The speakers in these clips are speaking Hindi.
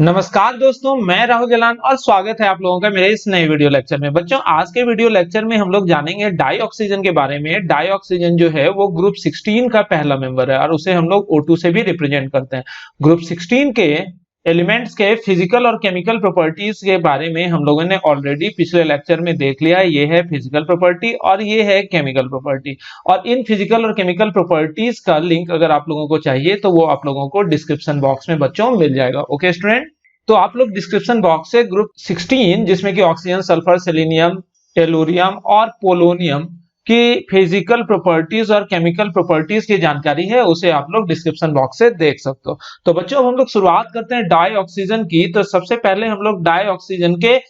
नमस्कार दोस्तों, मैं राहुल जलान और स्वागत है आप लोगों का मेरे इस नए वीडियो लेक्चर में। बच्चों, आज के वीडियो लेक्चर में हम लोग जानेंगे डाई ऑक्सीजन के बारे में। डाई ऑक्सीजन जो है वो ग्रुप 16 का पहला मेंबर है और उसे हम लोग O2 से भी रिप्रेजेंट करते हैं। ग्रुप 16 के एलिमेंट्स के फिजिकल और केमिकल प्रॉपर्टीज के बारे में हम लोगों ने ऑलरेडी पिछले लेक्चर में देख लिया। ये है फिजिकल प्रॉपर्टी और ये है केमिकल प्रॉपर्टी, और इन फिजिकल और केमिकल प्रॉपर्टीज का लिंक अगर आप लोगों को चाहिए तो वो आप लोगों को डिस्क्रिप्शन बॉक्स में बच्चों मिल जाएगा। ओके स्टूडेंट, तो आप लोग डिस्क्रिप्शन बॉक्स से ग्रुप 16 जिसमें कि ऑक्सीजन, सल्फर, सेलेनियम, टेलुरियम और पोलोनियम की फिजिकल प्रॉपर्टीज और केमिकल प्रॉपर्टीज की जानकारी है, उसे आप लोग डिस्क्रिप्शन बॉक्स से देख सकते हो। तो बच्चों, अब हम लोग शुरुआत करते हैं डाई ऑक्सीजन की। तो सबसे पहले हम लोग डाई ऑक्सीजन के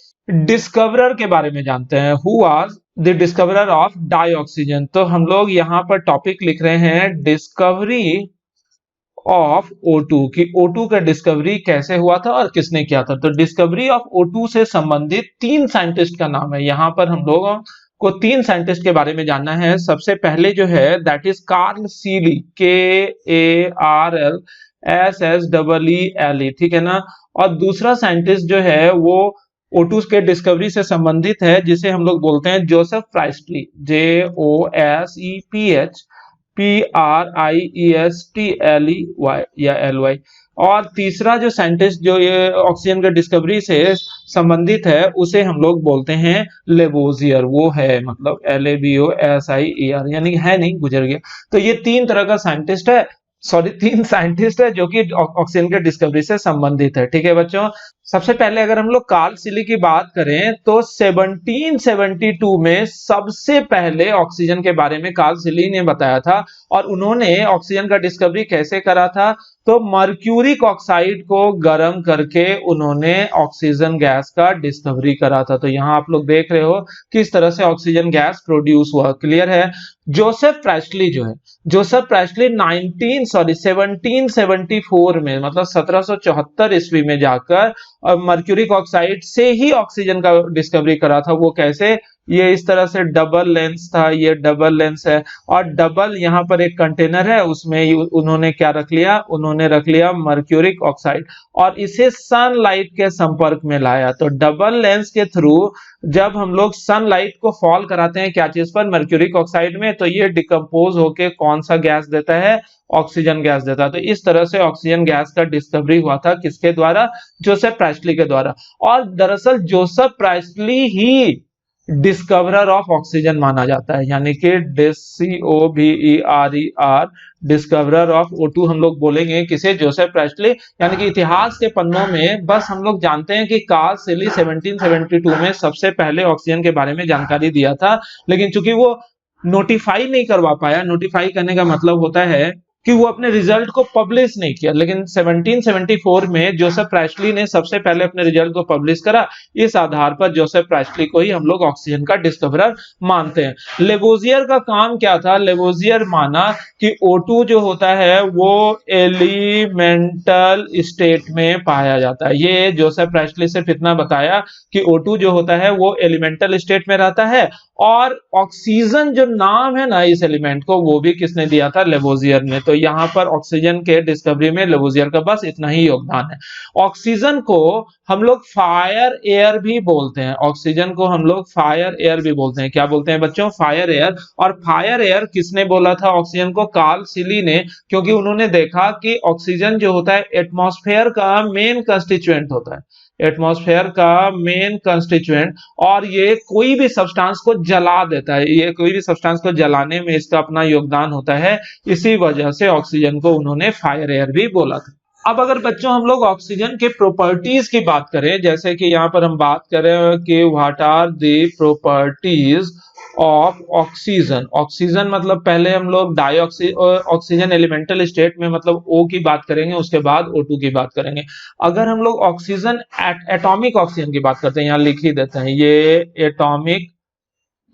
डिस्कवरर के बारे में जानते हैं। Who was the discoverer of dioxygen? तो हम लोग यहाँ पर टॉपिक लिख रहे हैं डिस्कवरी ऑफ O2 की O2 का डिस्कवरी कैसे हुआ था और किसने किया था। तो डिस्कवरी ऑफ O2 से संबंधित 3 साइंटिस्ट का नाम है। यहाँ पर हम लोगों को 3 साइंटिस्ट के बारे में जानना है। सबसे पहले जो है that is Karl Sili, KARLSSEELE, ठीक है ना। और दूसरा साइंटिस्ट जो है वो O2 के डिस्कवरी से संबंधित है, जिसे हम लोग बोलते हैं जोसेफ प्राइस्टली, JOSEPHPRIESTLEY या LY। और तीसरा जो साइंटिस्ट जो ये ऑक्सीजन के डिस्कवरी से संबंधित है उसे हम लोग बोलते हैं लेवोजियर। वो है मतलब LABOSIER, यानी है नहीं, गुजर गया। तो ये 3 तरह का साइंटिस्ट है, सॉरी 3 साइंटिस्ट है जो कि ऑक्सीजन के डिस्कवरी से संबंधित है। ठीक है बच्चों, सबसे पहले अगर हम लोग कार्ल सीली की बात करें तो 1772 में सबसे पहले ऑक्सीजन के बारे में कार्ल सीली ने बताया था। और उन्होंने ऑक्सीजन का डिस्कवरी कैसे करा था? तो मर्क्यूरिक ऑक्साइड को गर्म करके उन्होंने ऑक्सीजन गैस का डिस्कवरी करा था। तो यहाँ आप लोग देख रहे हो किस तरह से ऑक्सीजन गैस प्रोड्यूस हुआ, क्लियर है। जोसेफ प्राइस्टली जो है, जोसेफ प्राइस्टली 1774 में मतलब 1774 ईस्वी में जाकर मर्क्यूरिक ऑक्साइड से ही ऑक्सीजन का डिस्कवरी करा था। वो कैसे? ये इस तरह से डबल लेंस था, ये डबल लेंस है और डबल यहाँ पर एक कंटेनर है, उसमें उन्होंने क्या रख लिया? उन्होंने रख लिया मर्क्यूरिक ऑक्साइड और इसे सनलाइट के संपर्क में लाया। तो डबल लेंस के थ्रू जब हम लोग सनलाइट को फॉल कराते हैं क्या चीज पर? मर्क्यूरिक ऑक्साइड में, तो ये डिकम्पोज होके कौन सा गैस देता है? ऑक्सीजन गैस देता है। तो इस तरह से ऑक्सीजन गैस का डिस्कवरी हुआ था, किसके द्वारा? जोसेफ प्राइस्टली के द्वारा। और दरअसल जोसेफ प्राइस्टली ही डिस्कवरर ऑफ ऑक्सीजन माना जाता है, यानी कि DISCOVERER, डिस्कवरर ऑफ O2 हम लोग बोलेंगे किसे? जोसेफ प्राइस्टली। यानी कि इतिहास के पन्नों में बस हम लोग जानते हैं कि कार्ल सीली 1772 में सबसे पहले ऑक्सीजन के बारे में जानकारी दिया था, लेकिन चूंकि वो नोटिफाई नहीं करवा पाया। नोटिफाई करने का मतलब होता है कि वो अपने रिजल्ट को पब्लिश नहीं किया, लेकिन 1774 में जोसेफ प्राइस्टली ने सबसे पहले अपने रिजल्ट को पब्लिश करा। इस आधार पर जोसेफ प्राइस्टली को ही हम लोग ऑक्सीजन का डिस्कवरर मानते हैं। लेवोजियर का काम क्या था? लेवोजियर माना कि O2 जो होता है वो एलिमेंटल स्टेट में पाया जाता है। ये जोसेफ प्राइस्टली सिर्फ इतना बताया कि O2 जो होता है वो एलिमेंटल स्टेट में रहता है, और ऑक्सीजन जो नाम है ना इस एलिमेंट को, वो भी किसने दिया था? लेवोजियर ने। तो यहाँ पर ऑक्सीजन के डिस्कवरी में लेवोजियर का बस इतना ही योगदान है। ऑक्सीजन को हम लोग फायर एयर भी बोलते हैं। ऑक्सीजन को हम लोग फायर एयर भी बोलते हैं। क्या बोलते हैं बच्चों? Fire air. और फायर एयर किसने बोला था ऑक्सीजन को? कार्ल सीली ने, क्योंकि उन्होंने देखा कि ऑक्सीजन जो होता है एटमॉस्फेयर का मेन कंस्टिट्यूएंट होता है, एटमॉस्फेयर का मेन कंस्टिट्यूएंट, और ये कोई भी सब्सटेंस को जला देता है। ये कोई भी सब्सटेंस को जलाने में इसका अपना योगदान होता है। इसी वजह से ऑक्सीजन को उन्होंने फायर एयर भी बोला था। अब अगर बच्चों हम लोग ऑक्सीजन के प्रॉपर्टीज की बात करें, जैसे कि यहाँ पर हम बात करें कि what are the properties of oxygen. Oxygen मतलब पहले हम लोग ऑक्सीजन एलिमेंटल स्टेट में मतलब O की बात करेंगे, उसके बाद O2 की बात करेंगे। अगर हम लोग ऑक्सीजन एटॉमिक ऑक्सीजन की बात करते हैं, यहाँ लिख ही देते हैं, ये एटॉमिक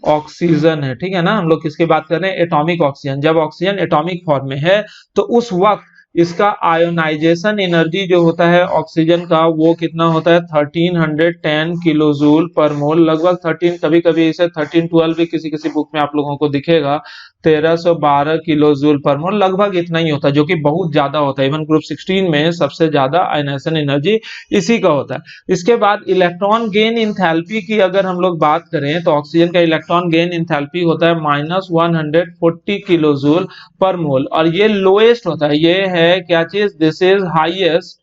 ऑक्सीजन है, ठीक है ना। हम लोग किसकी बात कर रहे हैं? Atomic oxygen. जब ऑक्सीजन एटॉमिक फॉर्म में है तो उस वक्त इसका आयोनाइजेशन एनर्जी जो होता है ऑक्सीजन का वो कितना होता है? 1310 किलो जूल पर मोल, लगभग 13, कभी कभी इसे 1312 भी किसी किसी बुक में आप लोगों को दिखेगा। 1312 किलो जूल पर मोल, लगभग इतना ही होता है, जो कि बहुत ज्यादा होता है। इवन ग्रुप 16 में सबसे ज्यादा आयनाइजेशन एनर्जी इसी का होता है। इसके बाद इलेक्ट्रॉन गेन इंथैल्पी की अगर हम लोग बात करें तो ऑक्सीजन का इलेक्ट्रॉन गेन इंथैल्पी होता है -140 किलो जूल पर मोल, और ये लोएस्ट होता है। ये है क्या चीज, this is highest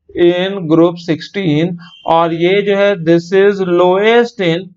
in group 16, और ये जो है दिस इज लोएस्ट इन,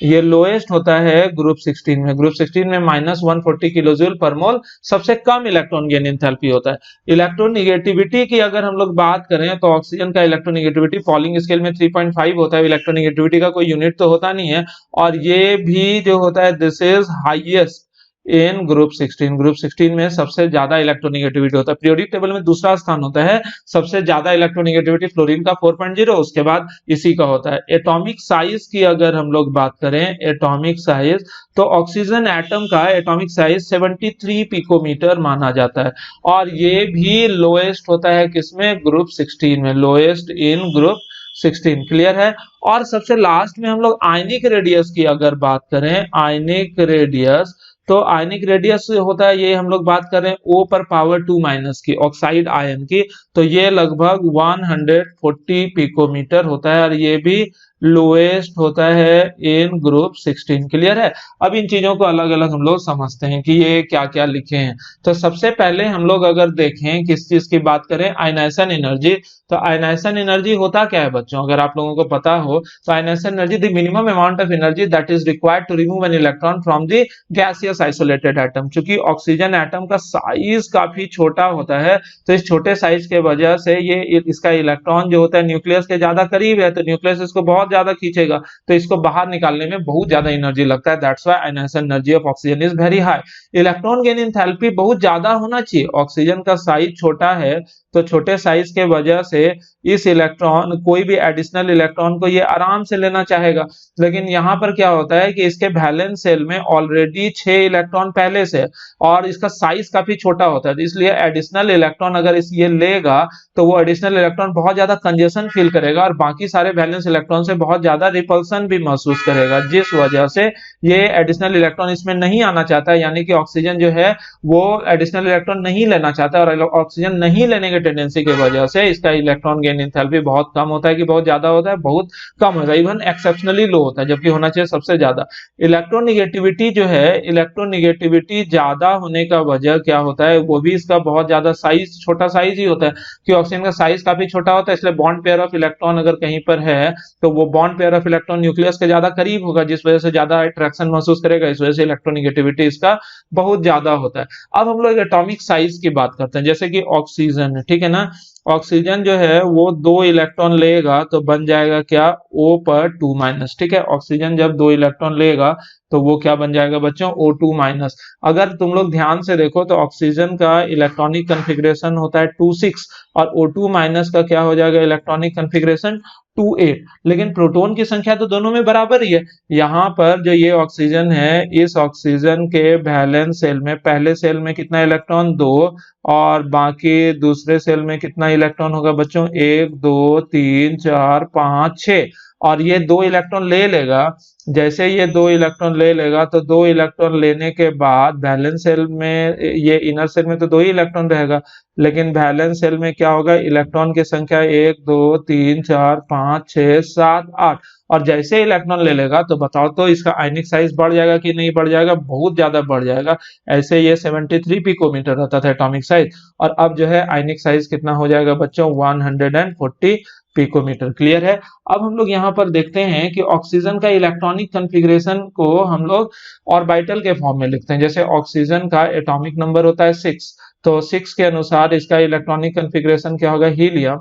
ये लोएस्ट होता है ग्रुप 16 में। ग्रुप 16 में -140 किलो जूल पर मोल सबसे कम इलेक्ट्रॉन गेन एंथैल्पी होता है। इलेक्ट्रोनिगेटिविटी की अगर हम लोग बात करें तो ऑक्सीजन का इलेक्ट्रोनिगेटिविटी पॉलिंग स्केल में 3.5 होता है। इलेक्ट्रोनिगेटिविटी का कोई यूनिट तो होता नहीं है, और ये भी जो होता है this is highest in group 16। Group 16 में सबसे ज्यादा इलेक्ट्रोनिगेटिविटी होता है। पीरियोडिक टेबल में दूसरा स्थान होता है, सबसे ज्यादा इलेक्ट्रोनिगेटिविटी फ्लोरीन का 4.0, उसके बाद इसी का होता है। एटॉमिक साइज की अगर हम लोग बात करें, एटॉमिक साइज, तो ऑक्सीजन एटम का एटॉमिक साइज 73 पिकोमीटर माना जाता है, और ये भी लोएस्ट होता है किसमें, ग्रुप 16 में, लोएस्ट इन ग्रुप 16। क्लियर है। और सबसे लास्ट में हम लोग आयनिक रेडियस की अगर बात करें, आयनिक रेडियस, तो आयनिक रेडियस होता है, ये हम लोग बात कर रहे हैं O पर पावर 2 माइनस की, ऑक्साइड आयन की, तो ये लगभग 140 पिकोमीटर होता है, और ये भी लोएस्ट होता है इन ग्रुप 16। क्लियर है। अब इन चीजों को अलग अलग हम लोग समझते हैं कि ये क्या क्या लिखे हैं। तो सबसे पहले हम लोग अगर देखें किस चीज की बात करें, आयनाइजेशन एनर्जी, तो आयनाइजेशन एनर्जी होता क्या है बच्चों, अगर आप लोगों को पता हो तो ionisation energy the minimum amount of energy that is required to remove an electron from the gaseous isolated atom. चूंकि ऑक्सीजन एटम का साइज काफी छोटा होता है, तो इस छोटे साइज के वजह से ये इसका इलेक्ट्रॉन जो होता है न्यूक्लियस के ज्यादा करीब है, तो न्यूक्लियस इसको बहुत ज्यादा खींचेगा, तो इसको बाहर निकालने में बहुत ज्यादा एनर्जी लगता है। That's why ionisation energy of oxygen is very high. Electron gain enthalpy बहुत ज्यादा होना चाहिए। ऑक्सीजन का साइज छोटा है, तो छोटे साइज के वजह से इस इलेक्ट्रॉन, कोई भी एडिशनल इलेक्ट्रॉन को ये आराम से लेना चाहेगा, लेकिन यहाँ पर क्या होता है कि इसके वैलेंस सेल में ऑलरेडी 6 इलेक्ट्रॉन पहले से, और इसका साइज काफी छोटा होता है, इसलिए एडिशनल इलेक्ट्रॉन अगर इस ये लेगा तो वो एडिशनल इलेक्ट्रॉन बहुत ज्यादा कंजेशन फील करेगा, और बाकी सारे वैलेंस इलेक्ट्रॉन से बहुत ज्यादा रिपल्सन भी महसूस करेगा, जिस वजह से ये एडिशनल इलेक्ट्रॉन इसमें नहीं आना चाहता है। यानी कि ऑक्सीजन जो है वो एडिशनल इलेक्ट्रॉन नहीं लेना चाहता है, और ऑक्सीजन नहीं लेने के टेंडेंसी की वजह से इसका इलेक्ट्रॉन गेन एंथैल्पी बहुत कम होता है, कि बहुत ज्यादा होता है, बहुत कम होता है, इवन एक्सेप्शनली लो होता है, जबकि होना चाहिए सबसे ज्यादा। इलेक्ट्रोनिगेटिविटी जो है, इलेक्ट्रोनिगेटिविटी ज्यादा होने का वजह क्या होता है, वो भी इसका बहुत ज्यादा साइज, छोटा साइज ही होता है, कि ऑक्सीजन का साइज काफी छोटा होता है, इसलिए बॉन्ड पेयर ऑफ इलेक्ट्रॉन अगर कहीं पर है तो वो bond pair of electron nucleus के ज्यादा करीब होगा, जिस वजह से ज्यादा अट्रैक्शन महसूस करेगा, इस वजह से इलेक्ट्रोनिगेटिविटी इसका बहुत ज्यादा होता है। अब हम लोग एटॉमिक साइज की बात करते हैं, जैसे कि ऑक्सीजन, ठीक है ना, ऑक्सीजन जो है वो 2 इलेक्ट्रॉन लेगा तो बन जाएगा क्या, O पर 2 माइनस। ठीक है, ऑक्सीजन जब 2 इलेक्ट्रॉन लेगा तो वो क्या बन जाएगा बच्चों, O2 माइनस। अगर तुम लोग ध्यान से देखो तो ऑक्सीजन का इलेक्ट्रॉनिक कन्फिग्रेशन होता है 2,6, और O2 माइनस का क्या हो जाएगा इलेक्ट्रॉनिक कन्फिग्रेशन 2,8, लेकिन प्रोटॉन की संख्या तो दोनों में बराबर ही है। यहाँ पर जो ये ऑक्सीजन है, इस ऑक्सीजन के वैलेंस सेल में, पहले सेल में कितना इलेक्ट्रॉन, 2, और बाकी दूसरे सेल में कितना इलेक्ट्रॉन होगा बच्चों, 1 2 3 4 5 6, और ये 2 इलेक्ट्रॉन ले लेगा। जैसे ये 2 इलेक्ट्रॉन ले लेगा तो 2 इलेक्ट्रॉन लेने के बाद वैलेंस सेल में, ये इनर सेल में तो 2 ही इलेक्ट्रॉन रहेगा, लेकिन वैलेंस सेल में क्या होगा, इलेक्ट्रॉन की संख्या 1 2 3 4 5 6 7 8, और जैसे इलेक्ट्रॉन ले लेगा तो बताओ तो इसका आयनिक साइज बढ़ जाएगा कि नहीं बढ़ जाएगा, बहुत ज्यादा बढ़ जाएगा। ऐसे ये 73 पिकोमीटर रहता था एटॉमिक साइज, और अब जो है आयनिक साइज कितना हो जाएगा बच्चों, 140 पिकोमीटर। क्लियर है। अब हम लोग यहाँ पर देखते हैं कि ऑक्सीजन का इलेक्ट्रॉनिक कन्फिग्रेशन को हम लोग ऑर्बिटल के फॉर्म में लिखते हैं। जैसे ऑक्सीजन का एटॉमिक नंबर होता है 6, तो 6 के अनुसार इसका इलेक्ट्रॉनिक कन्फिग्रेशन क्या होगा, हीलियम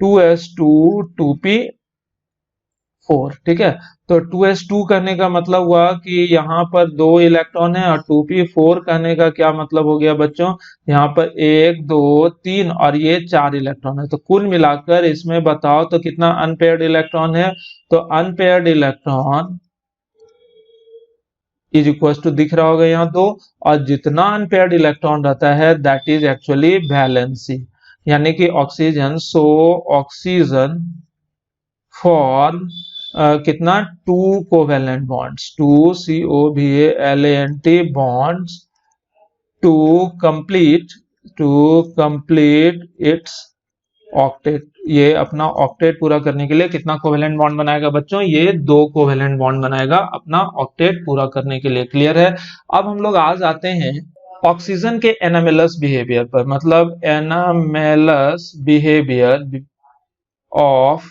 2s2 2p4। ठीक है, तो 2s2 कहने का मतलब हुआ कि यहाँ पर 2 इलेक्ट्रॉन है, और 2p4 कहने का क्या मतलब हो गया बच्चों, यहाँ पर 1 2 3 और ये 4 इलेक्ट्रॉन है। तो कुल मिलाकर इसमें बताओ तो कितना अनपेयर्ड इलेक्ट्रॉन है, तो unpaired electron is equal to, दिख रहा होगा यहाँ 2, और जितना अनपेयर्ड इलेक्ट्रॉन रहता है दैट इज एक्चुअली वैलेंसी, यानी कि ऑक्सीजन, सो ऑक्सीजन फॉर कितना, 2 covalent bonds, 2 COVALENT bonds to complete its octet. ये अपना ऑक्टेट पूरा करने के लिए कितना कोवेलेंट बॉन्ड बनाएगा बच्चों? ये 2 कोवेलेंट बॉन्ड बनाएगा अपना ऑक्टेट पूरा करने के लिए। क्लियर है? अब हम लोग आज आते हैं ऑक्सीजन के एनामेलस बिहेवियर पर, मतलब एनामेलस बिहेवियर ऑफ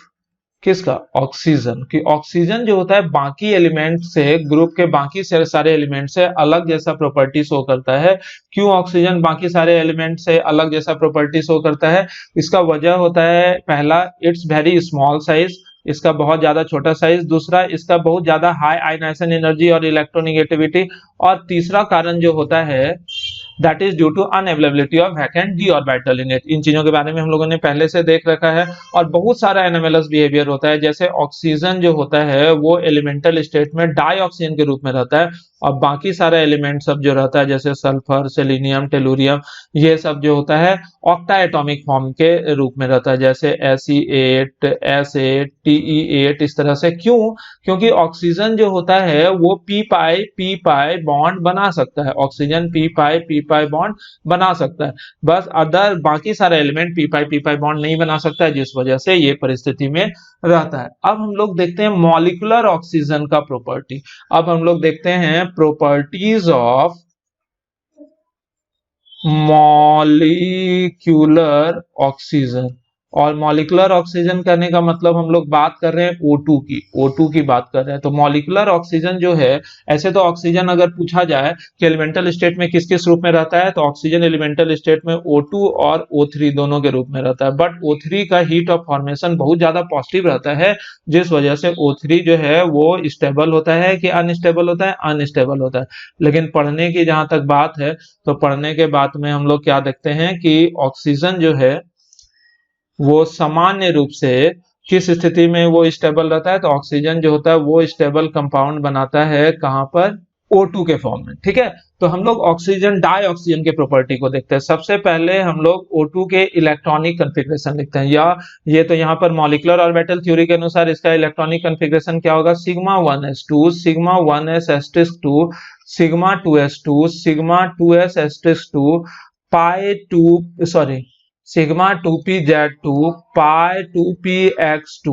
किसका? ऑक्सीजन। कि ऑक्सीजन जो होता है बाकी एलिमेंट से, ग्रुप के बाकी सारे एलिमेंट से अलग जैसा प्रॉपर्टी शो करता है। क्यों ऑक्सीजन बाकी सारे एलिमेंट से अलग जैसा प्रॉपर्टी शो करता है? इसका वजह होता है, पहला, इट्स वेरी स्मॉल साइज, इसका बहुत ज्यादा छोटा साइज। दूसरा, इसका बहुत ज्यादा हाई आयनाइजेशन एनर्जी और इलेक्ट्रोनेगेटिविटी। और तीसरा कारण जो होता है that is due to unavailability of vacant d orbital in it. इन चीजों के बारे में हम लोगों ने पहले से देख रखा है। और बहुत सारा एनामेलस बिहेवियर होता है, जैसे ऑक्सीजन जो होता है वो एलिमेंटल स्टेट में डाई ऑक्सीजन के रूप में रहता है, और बाकी सारा एलिमेंट सब जो रहता है जैसे सल्फर, सेलेनियम, टेलुरियम, ये सब जो होता है ऑक्टा एटॉमिक फॉर्म के रूप में रहता है, जैसे Fe8, S8, Te8, इस तरह से। क्यों? क्योंकि ऑक्सीजन जो होता है वो पी पाई बॉन्ड बना सकता है। ऑक्सीजन पी पाई बॉन्ड बना सकता है, बस अदर बाकी सारा एलिमेंट पी पाई बॉन्ड नहीं बना सकता है, जिस वजह से ये परिस्थिति में रहता है। अब हम लोग देखते हैं मॉलिक्यूलर ऑक्सीजन का प्रॉपर्टी। अब हम लोग देखते हैं प्रॉपर्टीज ऑफ मॉलिक्यूलर ऑक्सीजन। और मॉलिक्यूलर ऑक्सीजन करने का मतलब हम लोग बात कर रहे हैं O2 की, O2 की बात कर रहे हैं। तो मॉलिक्यूलर ऑक्सीजन जो है, ऐसे तो ऑक्सीजन अगर पूछा जाए कि एलिमेंटल स्टेट में किस किस रूप में रहता है, तो ऑक्सीजन एलिमेंटल स्टेट में O2 और O3 दोनों के रूप में रहता है। बट O3 का हीट ऑफ फॉर्मेशन बहुत ज्यादा पॉजिटिव रहता है, जिस वजह से O3 जो है वो स्टेबल होता है कि अनस्टेबल होता है? अनस्टेबल होता है। लेकिन पढ़ने की जहां तक बात है, तो पढ़ने के बाद में हम लोग क्या देखते हैं कि ऑक्सीजन जो है वो सामान्य रूप से किस स्थिति में वो स्टेबल रहता है? तो ऑक्सीजन जो होता है वो स्टेबल कंपाउंड बनाता है कहां पर? O2 के फॉर्म में। ठीक है, तो हम लोग ऑक्सीजन डाई ऑक्सीजन के प्रॉपर्टी को देखते हैं। सबसे पहले हम लोग O2 के इलेक्ट्रॉनिक कॉन्फ़िगरेशन लिखते हैं, या ये तो यहाँ पर मॉलिक्यूलर ऑर्बिटल थ्योरी के अनुसार इसका इलेक्ट्रॉनिक कॉन्फ़िगरेशन क्या होगा? Sigma 1s2, sigma 1s*2, sigma 2s2, sigma 2s*2, पाई 2 सॉरी सिग्मा 2pz2, पाई 2px2,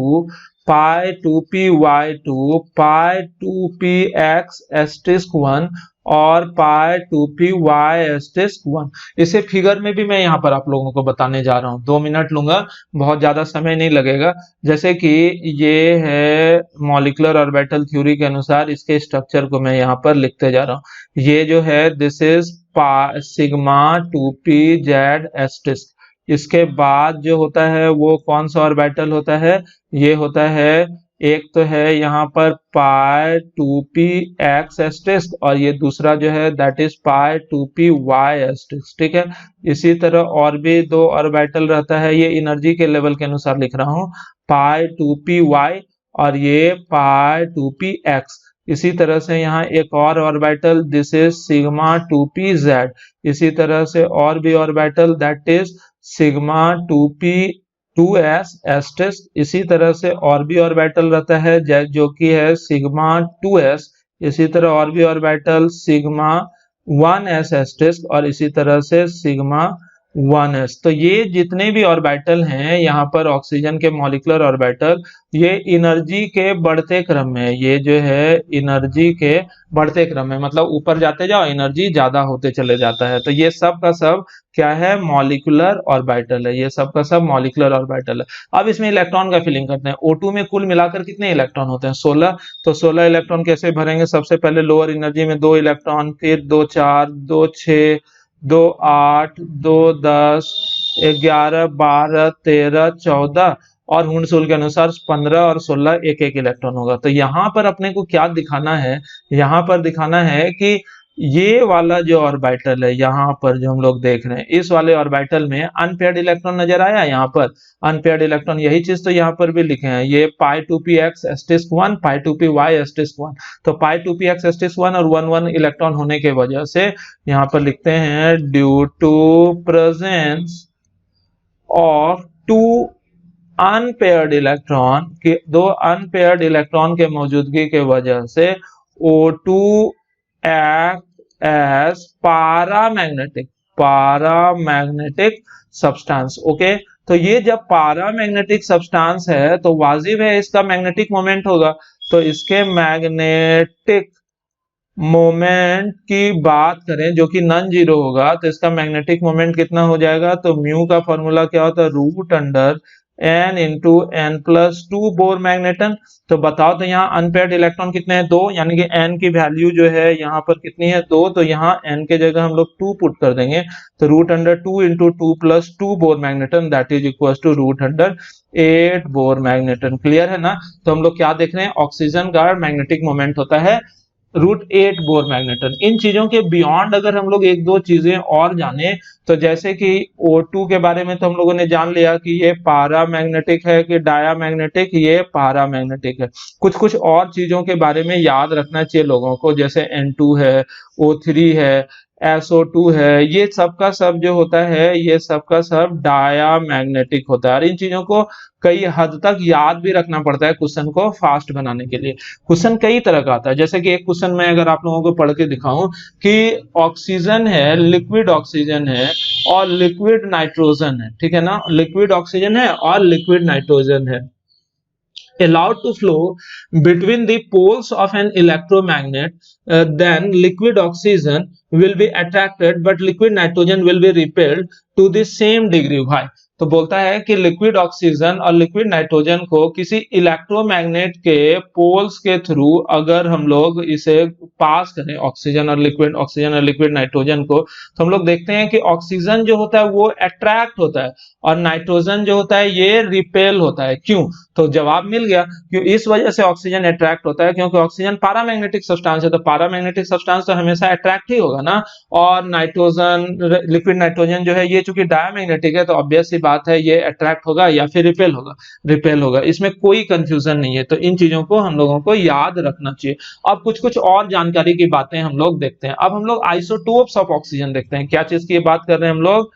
पाई 2py2, पाई 2px*1 और पाई 2py*1। इसे फिगर में भी मैं यहाँ पर आप लोगों को बताने जा रहा हूँ। 2 मिनट लूंगा, बहुत ज्यादा समय नहीं लगेगा। जैसे कि ये है मॉलिक्यूलर ऑर्बिटल थ्योरी के अनुसार, इसके स्ट्रक्चर को मैं यहाँ पर लिखते जा रहा हूँ। ये जो है दिस इज सिग्मा 2pz*. इसके बाद जो होता है वो कौन सा ऑर्बिटल होता है? ये होता है, एक तो है यहाँ पर पाई 2px*, और ये दूसरा जो है दैट इज पाई 2py*. ठीक है, इसी तरह और भी 2 ऑर्बिटल रहता है, ये एनर्जी के लेवल के अनुसार लिख रहा हूँ, पाई 2py और ये पाई 2px। इसी तरह से यहाँ एक और orbital, this is sigma 2pz। इसी तरह से और भी orbital that is sigma 2p2s*. इसी तरह से और भी ऑर्बिटल रहता है जो कि है सिग्मा 2s। इसी तरह और भी ऑर्बिटल सिग्मा 1s*, और इसी तरह से सिग्मा 1s। तो ये जितने भी ऑर्बिटल हैं यहाँ पर ऑक्सीजन के मॉलिक्यूलर ऑर्बिटल, ये एनर्जी के बढ़ते क्रम में, ये जो है एनर्जी के बढ़ते क्रम में, मतलब ऊपर जाते जाओ एनर्जी ज्यादा होते चले जाता है। तो ये सब का सब क्या है? मॉलिक्यूलर ऑर्बिटल है। ये सब का सब मॉलिक्यूलर ऑर्बिटल है। अब इसमें इलेक्ट्रॉन का फिलिंग करते हैं। O2 में कुल मिलाकर कितने इलेक्ट्रॉन होते हैं? 16। तो 16 इलेक्ट्रॉन कैसे भरेंगे? सबसे पहले लोअर एनर्जी में 2 इलेक्ट्रॉन, फिर 2 4, 2 6, 2 8, 2 10, 11, 12, 13, 14, और हुंडसूल के अनुसार 15 और 16 एक एक इलेक्ट्रॉन होगा। तो यहाँ पर अपने को क्या दिखाना है? यहाँ पर दिखाना है कि ये वाला जो ऑर्बिटल है यहाँ पर जो हम लोग देख रहे हैं, इस वाले ऑर्बिटल में अनपेयर्ड इलेक्ट्रॉन नजर आया? यहाँ पर अनपेयर्ड इलेक्ट्रॉन, यही चीज तो यहाँ पर भी लिखे हैं, ये पाई 2px*1, पाई 2py*1। तो पाई 2px*1 और 1 1 इलेक्ट्रॉन होने के वजह से यहाँ पर लिखते हैं due to presence of 2 unpaired electron, के 2 अनपेयर्ड इलेक्ट्रॉन के मौजूदगी के वजह से O2 act as paramagnetic substance. Okay, तो ये जब पारामैग्नेटिक सब्सटेंस है तो वाजिब है इसका मैग्नेटिक मोमेंट होगा। तो इसके मैग्नेटिक मोमेंट की बात करें जो कि नॉन जीरो होगा, तो इसका मैग्नेटिक मोमेंट कितना हो जाएगा? तो म्यू का फॉर्मूला क्या होता है? Root under n into n plus 2 Bohr magneton. तो बताओ, तो यहाँ अनपेयर्ड इलेक्ट्रॉन कितने हैं? 2, यानी कि n की वैल्यू जो है यहाँ पर कितनी है? 2। तो यहाँ n के जगह हम लोग 2 पुट कर देंगे, तो root under 2 into 2 plus 2 Bohr magneton, that is equal to root under 8 Bohr magneton. Clear है ना? तो हम लोग क्या देख रहे हैं? ऑक्सीजन का मैग्नेटिक मोमेंट होता है √8 बोर मैग्नेटन। इन चीजों के बियॉन्ड अगर हम लोग एक दो चीजें और जाने, तो जैसे कि O2 के बारे में तो हम लोगों ने जान लिया कि ये पारामैग्नेटिक है कि डायामैग्नेटिक, ये पारामैग्नेटिक है। कुछ कुछ और चीजों के बारे में याद रखना चाहिए लोगों को, जैसे N2 है, O3 है, SO2 है, ये सब का सब जो होता है, ये सब का सब डायामैग्नेटिक होता है। और इन चीजों को कई हद तक याद भी रखना पड़ता है क्वेश्चन को फास्ट बनाने के लिए। क्वेश्चन कई तरह का आता है, जैसे कि एक क्वेश्चन में अगर आप लोगों को पढ़ के दिखाऊं कि ऑक्सीजन है, लिक्विड ऑक्सीजन है और लिक्विड नाइट्रोजन है, ठीक है ना? लिक्विड ऑक्सीजन है और लिक्विड नाइट्रोजन है, allowed to flow between the poles of an electromagnet, then liquid oxygen will be attracted but liquid nitrogen will be repelled to the same degree. Why? तो बोलता है कि लिक्विड ऑक्सीजन और लिक्विड नाइट्रोजन को किसी इलेक्ट्रोमैग्नेट के पोल्स के थ्रू अगर हम लोग इसे पास करें, ऑक्सीजन और लिक्विड नाइट्रोजन को, तो हम लोग देखते हैं कि ऑक्सीजन जो होता है वो अट्रैक्ट होता है और नाइट्रोजन जो होता है ये रिपेल होता है। क्यों? तो जवाब मिल गया, क्यों इस वजह से ऑक्सीजन अट्रैक्ट होता है, क्योंकि ऑक्सीजन पारामैग्नेटिक सब्सटेंस है, तो पारामैग्नेटिक सब्सटेंस तो हमेशा अट्रैक्ट ही होगा ना। और नाइट्रोजन, लिक्विड नाइट्रोजन जो है ये चूंकि डायमैग्नेटिक है, तो ऑब्वियस सी बात है ये अट्रैक्ट होगा या फिर रिपेल होगा, रिपेल होगा, इसमें कोई कंफ्यूजन नहीं है। तो इन चीजों को हम लोगों को याद रखना चाहिए। अब कुछ कुछ और जानकारी की बातें हम लोग देखते हैं। अब हम लोग आइसोटोप्स ऑफ ऑक्सीजन देखते हैं। क्या चीज की बात कर रहे हैं हम लोग?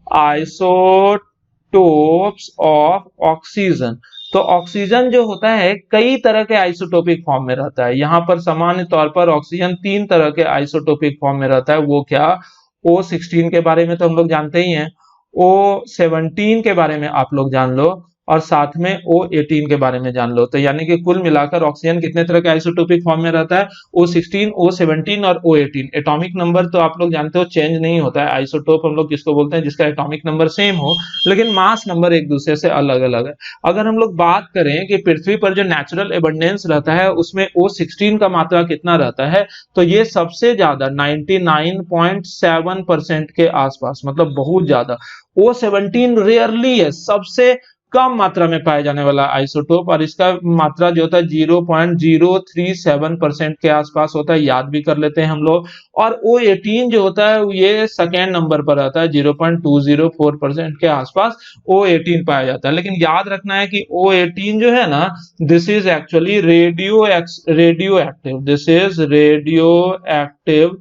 Isotopes of oxygen. तो ऑक्सीजन जो होता है कई तरह के आइसोटोपिक फॉर्म में रहता है। यहाँ पर सामान्य तौर पर ऑक्सीजन 3 तरह के आइसोटोपिक फॉर्म में रहता है। वो क्या? O16 के बारे में तो हम लोग जानते ही हैं, O17 के बारे में आप लोग जान लो और साथ में O18 के बारे में जान लो। तो यानी कि कुल मिलाकर ऑक्सीजन कितने तरह के आइसोटोपिक फॉर्म में रहता है? O16, O17 और O18। एटॉमिक नंबर तो आप लोग जानते हो चेंज नहीं होता है। आइसोटोप हम लोग किसको बोलते हैं? जिसका एटॉमिक नंबर सेम हो लेकिन मास नंबर एक दूसरे से अलग अलग है। अगर हम लोग बात करें कि पृथ्वी पर जो नेचुरल एबंडेंस रहता है उसमें O16 का मात्रा कितना रहता है, तो ये सबसे ज्यादा 99.7% के आसपास, मतलब बहुत ज्यादा। O17 रेयरली है, सबसे कम मात्रा में पाए जाने वाला आइसोटोप, और इसका मात्रा जो होता है 0.037% के आसपास होता है, याद भी कर लेते हैं हम लोग। और O18 जो होता है ये सेकेंड नंबर पर आता है, 0.204% के आसपास O18 पाया जाता है। लेकिन याद रखना है कि O18 जो है ना, this is actually radio active, this is radio active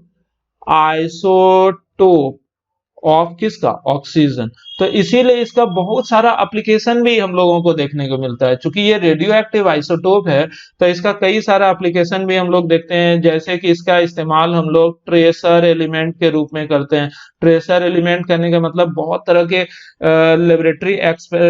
isotope of किसका? ऑक्सीजन। तो इसीलिए इसका बहुत सारा एप्लीकेशन भी हम लोगों को देखने को मिलता है। चूंकि ये रेडियो एक्टिव आइसोटोप है तो इसका कई सारा एप्लीकेशन भी हम लोग देखते हैं, जैसे कि इसका इस्तेमाल हम लोग ट्रेसर एलिमेंट के रूप में करते हैं। ट्रेसर एलिमेंट कहने का मतलब बहुत तरह के लेबोरेटरी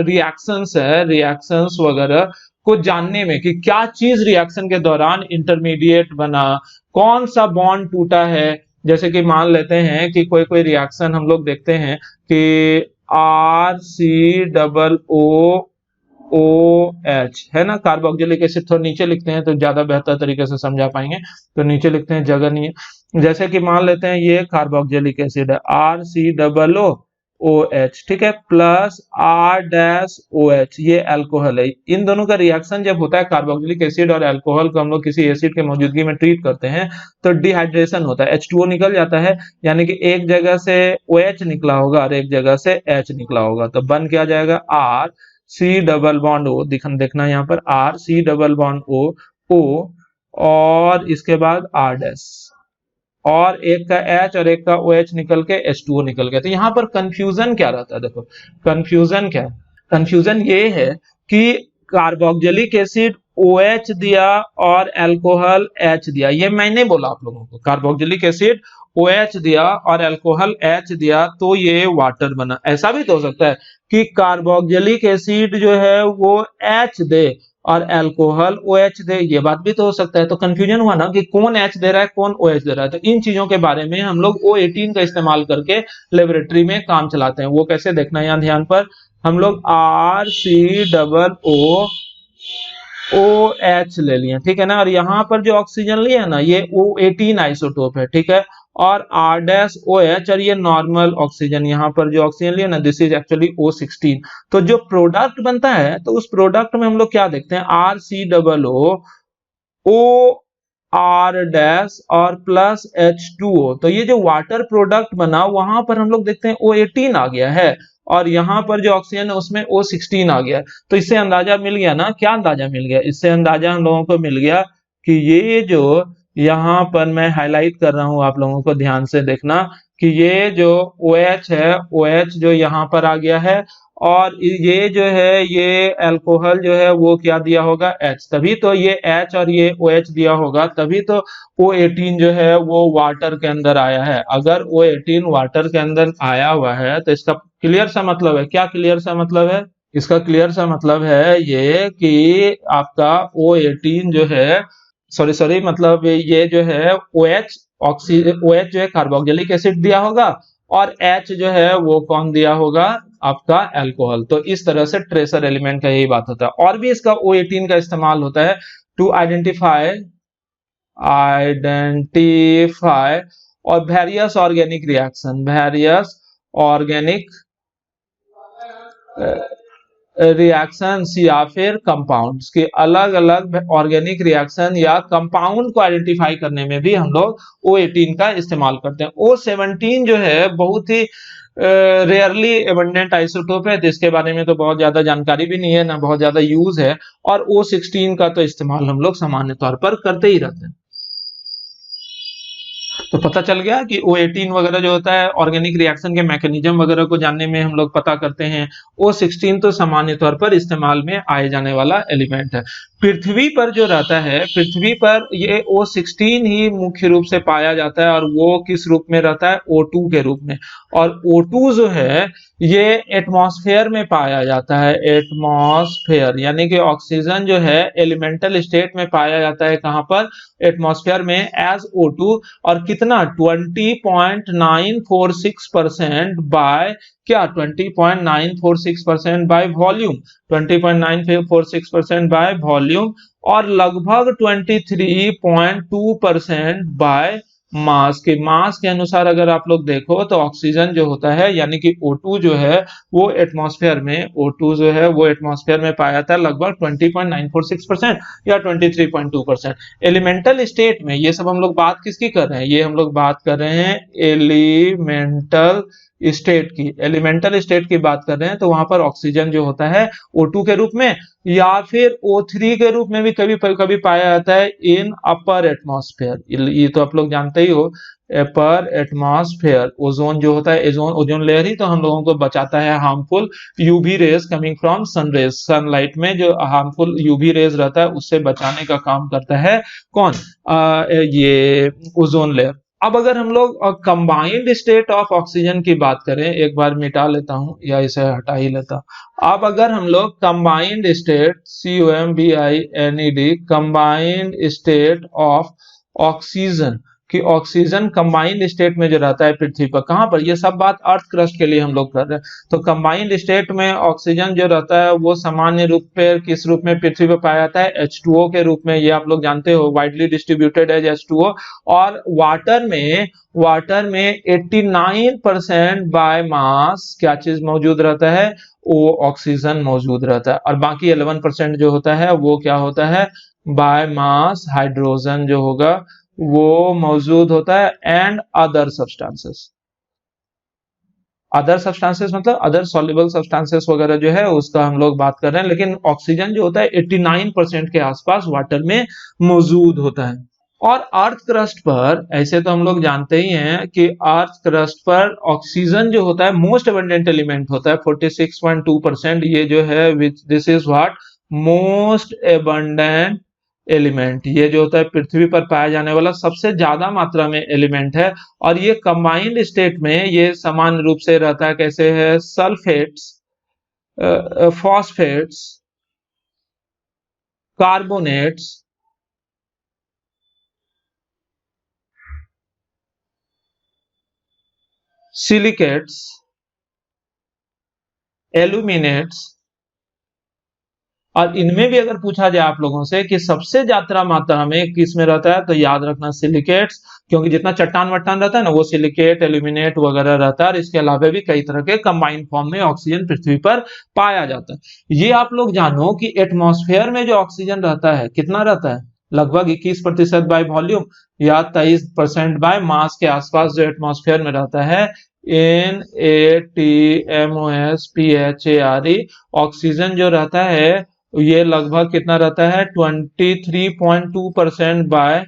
रिएक्शंस है, रिएक्शंस वगैरह को जानने में कि क्या चीज रिएक्शन के दौरान इंटरमीडिएट बना, कौन सा बॉन्ड टूटा है। जैसे कि मान लेते हैं कि कोई रिएक्शन हम लोग देखते हैं कि RCOOH है ना, कार्बोक्सिलिक एसिड। थोड़ा नीचे लिखते हैं तो ज्यादा बेहतर तरीके से समझा पाएंगे, तो नीचे लिखते हैं, जगह नहीं है। जैसे कि मान लेते हैं ये कार्बोक्सिलिक एसिड है, RCOOH, ठीक है, प्लस R-OH, ये अल्कोहल है। इन दोनों का रिएक्शन जब होता है, कार्बोक्सिलिक एसिड और अल्कोहल को हम लोग किसी एसिड के मौजूदगी में ट्रीट करते हैं तो डिहाइड्रेशन होता है, H2O निकल जाता है, यानी कि एक जगह से OH निकला होगा और एक जगह से H निकला होगा, तो बन क्या जाएगा? RC⋯O। देखना यहाँ पर RC⋯O और इसके बाद R', और एक का H और एक का OH निकल के H2O निकल गया। तो यहाँ पर कंफ्यूजन क्या रहता है? देखो कंफ्यूजन क्या है? कंफ्यूजन ये है कि कार्बोक्सिलिक एसिड OH दिया और अल्कोहल H दिया, ये मैंने बोला आप लोगों को, कार्बोक्सिलिक एसिड OH दिया और अल्कोहल H दिया तो ये वाटर बना। ऐसा भी तो हो सकता है कि कार्बोक्सिलिक एसिड जो है वो H दे और अल्कोहल OH दे, ये बात भी तो हो सकता है। तो कंफ्यूजन हुआ ना कि कौन H दे रहा है कौन OH दे रहा है। तो इन चीजों के बारे में हम लोग O18 का इस्तेमाल करके लेबोरेटरी में काम चलाते हैं। वो कैसे देखना है, यहाँ ध्यान पर, हम लोग RCOO OH ले लिए, ठीक है ना, और यहाँ पर जो ऑक्सीजन लिया ना ये O18 आइसोटोप है, ठीक है, और R-OH और ये नॉर्मल ऑक्सीजन, यहाँ पर जो ऑक्सीजन लिया ना दिस इज एक्चुअली O16। तो जो प्रोडक्ट बनता है तो उस प्रोडक्ट में हम लोग क्या देखते हैं, RCOO OR- और प्लस H2O। तो ये जो वाटर प्रोडक्ट बना वहां पर हम लोग देखते हैं O18 आ गया है और यहाँ पर जो ऑक्सीजन है उसमें O16 आ गया है। तो इससे अंदाजा मिल गया ना, क्या अंदाजा मिल गया, इससे अंदाजा हम लोगों को मिल गया कि ये जो यहाँ पर मैं हाईलाइट कर रहा हूँ, आप लोगों को ध्यान से देखना कि ये जो OH है, OH जो यहाँ पर आ गया है और ये जो है ये अल्कोहल जो है वो क्या दिया होगा H, तभी तो ये H और ये OH दिया होगा, तभी तो O18 जो है वो वाटर के अंदर आया है। अगर O18 वाटर के अंदर आया हुआ है तो इसका क्लियर सा मतलब है, क्या क्लियर सा मतलब है, इसका क्लियर सा मतलब है ये कि आपका O18 जो है, सॉरी मतलब ये जो है OH ऑक्सीजन, OH जो है कार्बोक्सिलिक एसिड दिया होगा और H जो है वो कौन दिया होगा, आपका अल्कोहल। तो इस तरह से ट्रेसर एलिमेंट का यही बात होता है। और भी इसका O18 का इस्तेमाल होता है टू आइडेंटिफाई और various organic reaction, various organic reactions या फिर कंपाउंड्स के अलग अलग ऑर्गेनिक रिएक्शन या कंपाउंड को आइडेंटिफाई करने में भी हम लोग O18 का इस्तेमाल करते हैं। O17 जो है बहुत ही रेयरली एबंडेंट आइसोटोप है, तो इसके बारे में तो बहुत ज्यादा जानकारी भी नहीं है, ना बहुत ज्यादा यूज है, और O16 का तो इस्तेमाल हम लोग सामान्य तौर पर करते ही रहते हैं। तो पता चल गया कि O18 वगैरह जो होता है ऑर्गेनिक रिएक्शन के मैकेनिज्म वगैरह को जानने में हम लोग पता करते हैं। O16 तो सामान्य तौर पर इस्तेमाल में आए जाने वाला एलिमेंट है। पृथ्वी पर जो रहता है, पृथ्वी पर ये O16 ही मुख्य रूप से पाया जाता है, और वो किस रूप में रहता है, O2 के रूप में। और O2 जो है ये एटमॉस्फेयर में पाया जाता है, एटमॉस्फेयर यानी कि ऑक्सीजन जो है एलिमेंटल स्टेट में पाया जाता है, कहां पर, एटमॉस्फेयर में एज O2। और कितना, 20.946% बाय क्या, 20.946% बाय वॉल्यूम, 20.946% बाय वॉल्यूम, और लगभग 23.2% बाय मास के। मास के अनुसार अगर आप लोग देखो तो ऑक्सीजन जो होता है यानी कि O2 जो है वो एटमॉस्फेयर में, O2 जो है वो एटमॉस्फेयर में पाया जाता है लगभग 20.946% या 23.2%। एलिमेंटल स्टेट में ये सब हम लोग बात किसकी कर रहे हैं, ये हम लोग बात कर रहे हैं एलिमेंटल स्टेट की, एलिमेंटल स्टेट की बात कर रहे हैं। तो वहां पर ऑक्सीजन जो होता है O2 के रूप में या फिर O3 के रूप में भी कभी कभी पाया जाता है इन अपर एटमॉस्फेयर। ये तो आप लोग जानते ही हो, अपर एटमॉस्फेयर ओजोन जो होता है, ओजोन लेयर ही तो हम लोगों को बचाता है harmful UV rays coming from sun rays, sunlight में जो हार्मफुल यूवी रेज रहता है उससे बचाने का काम करता है कौन, ये ओजोन लेयर। अब अगर हम लोग कंबाइंड स्टेट ऑफ ऑक्सीजन की बात करें, एक बार मिटा लेता हूं या इसे हटा ही लेता हूं। अब अगर हम लोग combined state, COMBINED, combined state of oxygen कि ऑक्सीजन कंबाइंड स्टेट में जो रहता है पृथ्वी पर, कहां पर, ये सब बात अर्थ क्रस्ट के लिए हम लोग कर रहे हैं। तो कंबाइंड स्टेट में ऑक्सीजन जो रहता है वो सामान्य रूप पे किस रूप में पृथ्वी पर पाया जाता है, H2O के रूप में, ये आप लोग जानते हो, वाइडली डिस्ट्रीब्यूटेड एज H2O। और वाटर में 89% बाय मास क्या चीज मौजूद रहता है, वो ऑक्सीजन मौजूद रहता है, और बाकी 11% जो होता है वो क्या होता है, बाय मास हाइड्रोजन जो होगा वो मौजूद होता है, and other substances. Other substances मतलब अदर सॉल्युबल सब्सटेंसेस वगैरह जो है उसका हम लोग बात कर रहे हैं, लेकिन ऑक्सीजन जो होता है 89% के आसपास वाटर में मौजूद होता है। और अर्थ क्रस्ट पर ऐसे तो हम लोग जानते ही हैं कि अर्थ क्रस्ट पर ऑक्सीजन जो होता है मोस्ट एबंडेंट एलिमेंट होता है 46.2%। ये जो है this is what most abundant element, ये जो होता है पृथ्वी पर पाया जाने वाला सबसे ज्यादा मात्रा में एलिमेंट है। और ये कंबाइंड स्टेट में ये समान रूप से रहता है, कैसे है, सल्फेट्स, फॉस्फेट्स, कार्बोनेट्स, सिलिकेट्स, एल्यूमिनेट्स। और इनमें भी अगर पूछा जाए आप लोगों से कि सबसे ज्यादा मात्रा में किस में रहता है, तो याद रखना सिलिकेट्स, क्योंकि जितना चट्टान वट्टान रहता है ना वो सिलिकेट, एल्यूमिनेट वगैरह रहता है। और इसके अलावा भी कई तरह के कंबाइंड फॉर्म में ऑक्सीजन पृथ्वी पर पाया जाता है। ये आप लोग जानो कि एटमॉस्फेयर में जो ऑक्सीजन रहता है कितना रहता है, लगभग 21% बाय वॉल्यूम या 23% बाय मास के आसपास जो एटमॉस्फेयर में रहता है। NATMOSPHARE ऑक्सीजन जो रहता है ये लगभग कितना रहता है, 23.2% बाय